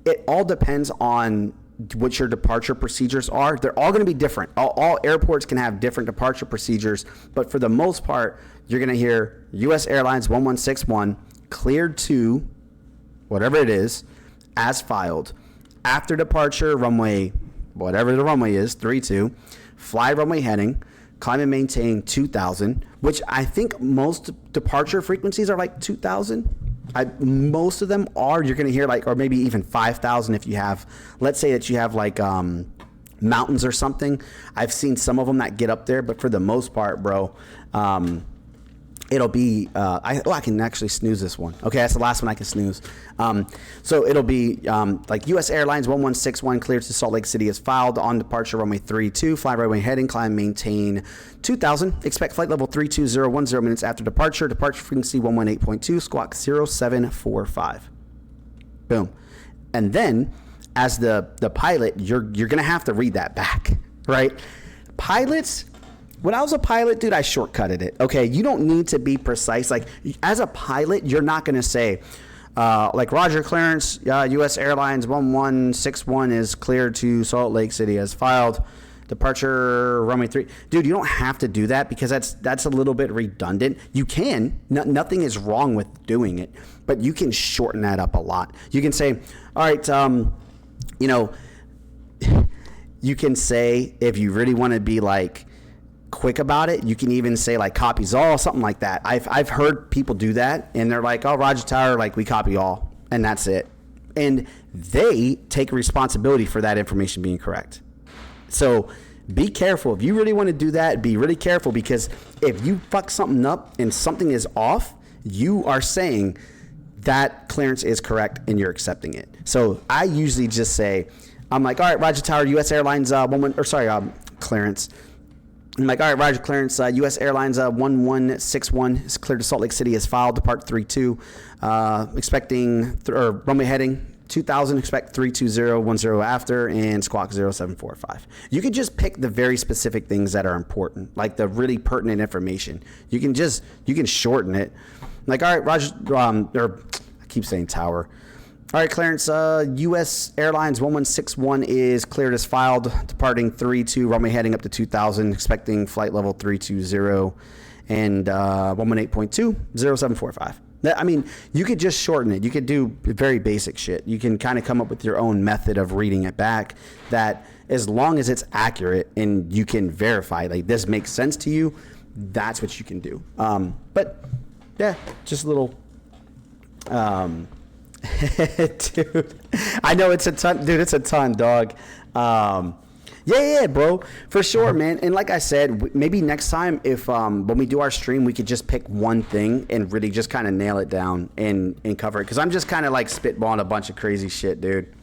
it all depends on what your departure procedures are. They're all going to be different. All airports can have different departure procedures, but for the most part, you're going to hear U.S. Airlines 1161 cleared to whatever it is, as filed. After departure, runway, whatever the runway is, 32, fly runway heading, climb and maintain 2000, which I think most departure frequencies are like 2000. Most of them are, you're going to hear like, or maybe even 5,000 if you have, let's say that you have like mountains or something. I've seen some of them that get up there, but for the most part, bro, it'll be, I can actually snooze this one. Okay, that's the last one I can snooze. So it'll be like U.S. Airlines 1161 cleared to Salt Lake City is filed on departure runway 32, fly runway heading, climb, maintain 2000. Expect flight level 320, 10 minutes after departure. Departure frequency 118.2, squawk 0745. Boom. And then as the pilot, you're gonna have to read that back, right? Pilots, when I was a pilot, dude, I shortcutted it. Okay, you don't need to be precise. Like, as a pilot, you're not gonna say, like, Roger, clearance, U.S. Airlines 1161 is cleared to Salt Lake City as filed. Departure runway 3. Dude, you don't have to do that because that's a little bit redundant. You can. Nothing is wrong with doing it, but you can shorten that up a lot. You can say, all right, you know, you can say, if you really want to be like quick about it, you can even say like copies all, something like that. I've heard people do that, and they're like, oh, Roger Tower, like, we copy all, and that's it. And they take responsibility for that information being correct. So be careful. If you really want to do that, be really careful, because if you fuck something up and something is off, you are saying that clearance is correct and you're accepting it. So I usually just say, I'm like, all right, Roger Tower, U.S. Airlines clearance. I'm like, all right, Roger, clearance, U.S. Airlines 1161 is cleared to Salt Lake City as filed, depart 32, expecting, or runway heading 2000, expect 32010 after, and squawk 0745. You can just pick the very specific things that are important, like the really pertinent information. You can shorten it. Like, all right, Roger, or I keep saying Tower. All right, clearance, U.S. Airlines 1161 is cleared as filed, departing 32, runway heading up to 2000, expecting flight level 320, and 118.2, 0745. I mean, you could just shorten it. You could do very basic shit. You can kind of come up with your own method of reading it back that, as long as it's accurate and you can verify, like, this makes sense to you, that's what you can do. But, yeah, just a little... dude, I know it's a ton, dude. It's a ton, dog. Yeah, bro, for sure, man. And like I said, maybe next time, if when we do our stream, we could just pick one thing and really just kind of nail it down and cover it. Because I'm just kind of like spitballing a bunch of crazy shit, dude.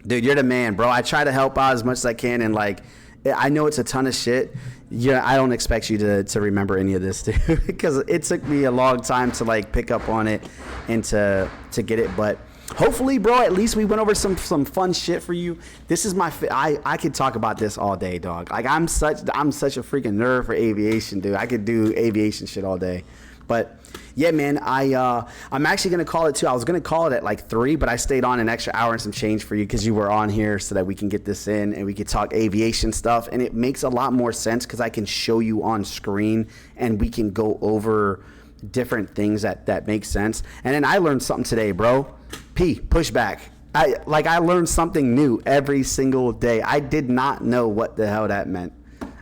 Dude, you're the man, bro. I try to help out as much as I can, and like, I know it's a ton of shit. Yeah, I don't expect you to remember any of this, dude, because it took me a long time to like pick up on it and to get it. But hopefully, bro, at least we went over some fun shit for you. This is my I could talk about this all day, dog. Like, I'm such a freaking nerd for aviation, dude. I could do aviation shit all day. But yeah, man, I'm actually gonna call it too. I was gonna call it at like 3, but I stayed on an extra hour and some change for you because you were on here, so that we can get this in and we could talk aviation stuff. And it makes a lot more sense because I can show you on screen and we can go over different things that make sense. And then I learned something today, bro. Pushback. I learned something new every single day. I did not know what the hell that meant.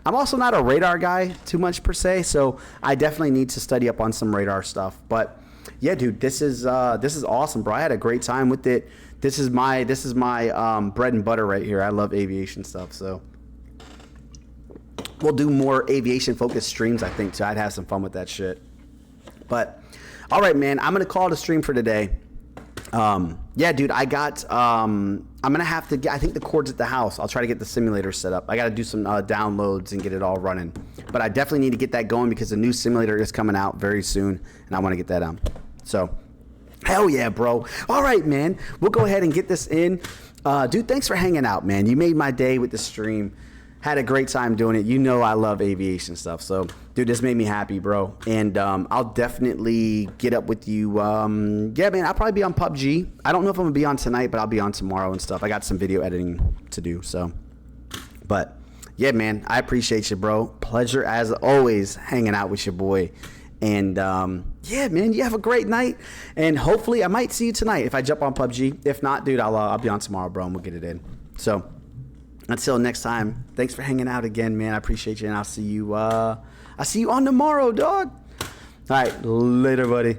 I'm also not a radar guy too much per se, so I definitely need to study up on some radar stuff. But yeah, dude, this is awesome, bro. I had a great time with it. This is my bread and butter right here. I love aviation stuff, so we'll do more aviation focused streams, I think, too. I'd have some fun with that shit. But all right, man, I'm gonna call it a stream for today. Yeah, dude, I got, I'm going to have to get, I think the cord's at the house. I'll try to get the simulator set up. I got to do some downloads and get it all running. But I definitely need to get that going because the new simulator is coming out very soon, and I want to get that on. So, hell yeah, bro. All right, man. We'll go ahead and get this in. Dude, thanks for hanging out, man. You made my day with the stream. Had a great time doing it. You know I love aviation stuff. So, dude, this made me happy, bro. And I'll definitely get up with you. Yeah, man, I'll probably be on PUBG. I don't know if I'm going to be on tonight, but I'll be on tomorrow and stuff. I got some video editing to do, so. But, yeah, man, I appreciate you, bro. Pleasure, as always, hanging out with your boy. And, yeah, man, you have a great night. And hopefully I might see you tonight if I jump on PUBG. If not, dude, I'll be on tomorrow, bro, and we'll get it in. So. Until next time, thanks for hanging out again, man. I appreciate you, and I'll see you on tomorrow, dog. All right, later, buddy.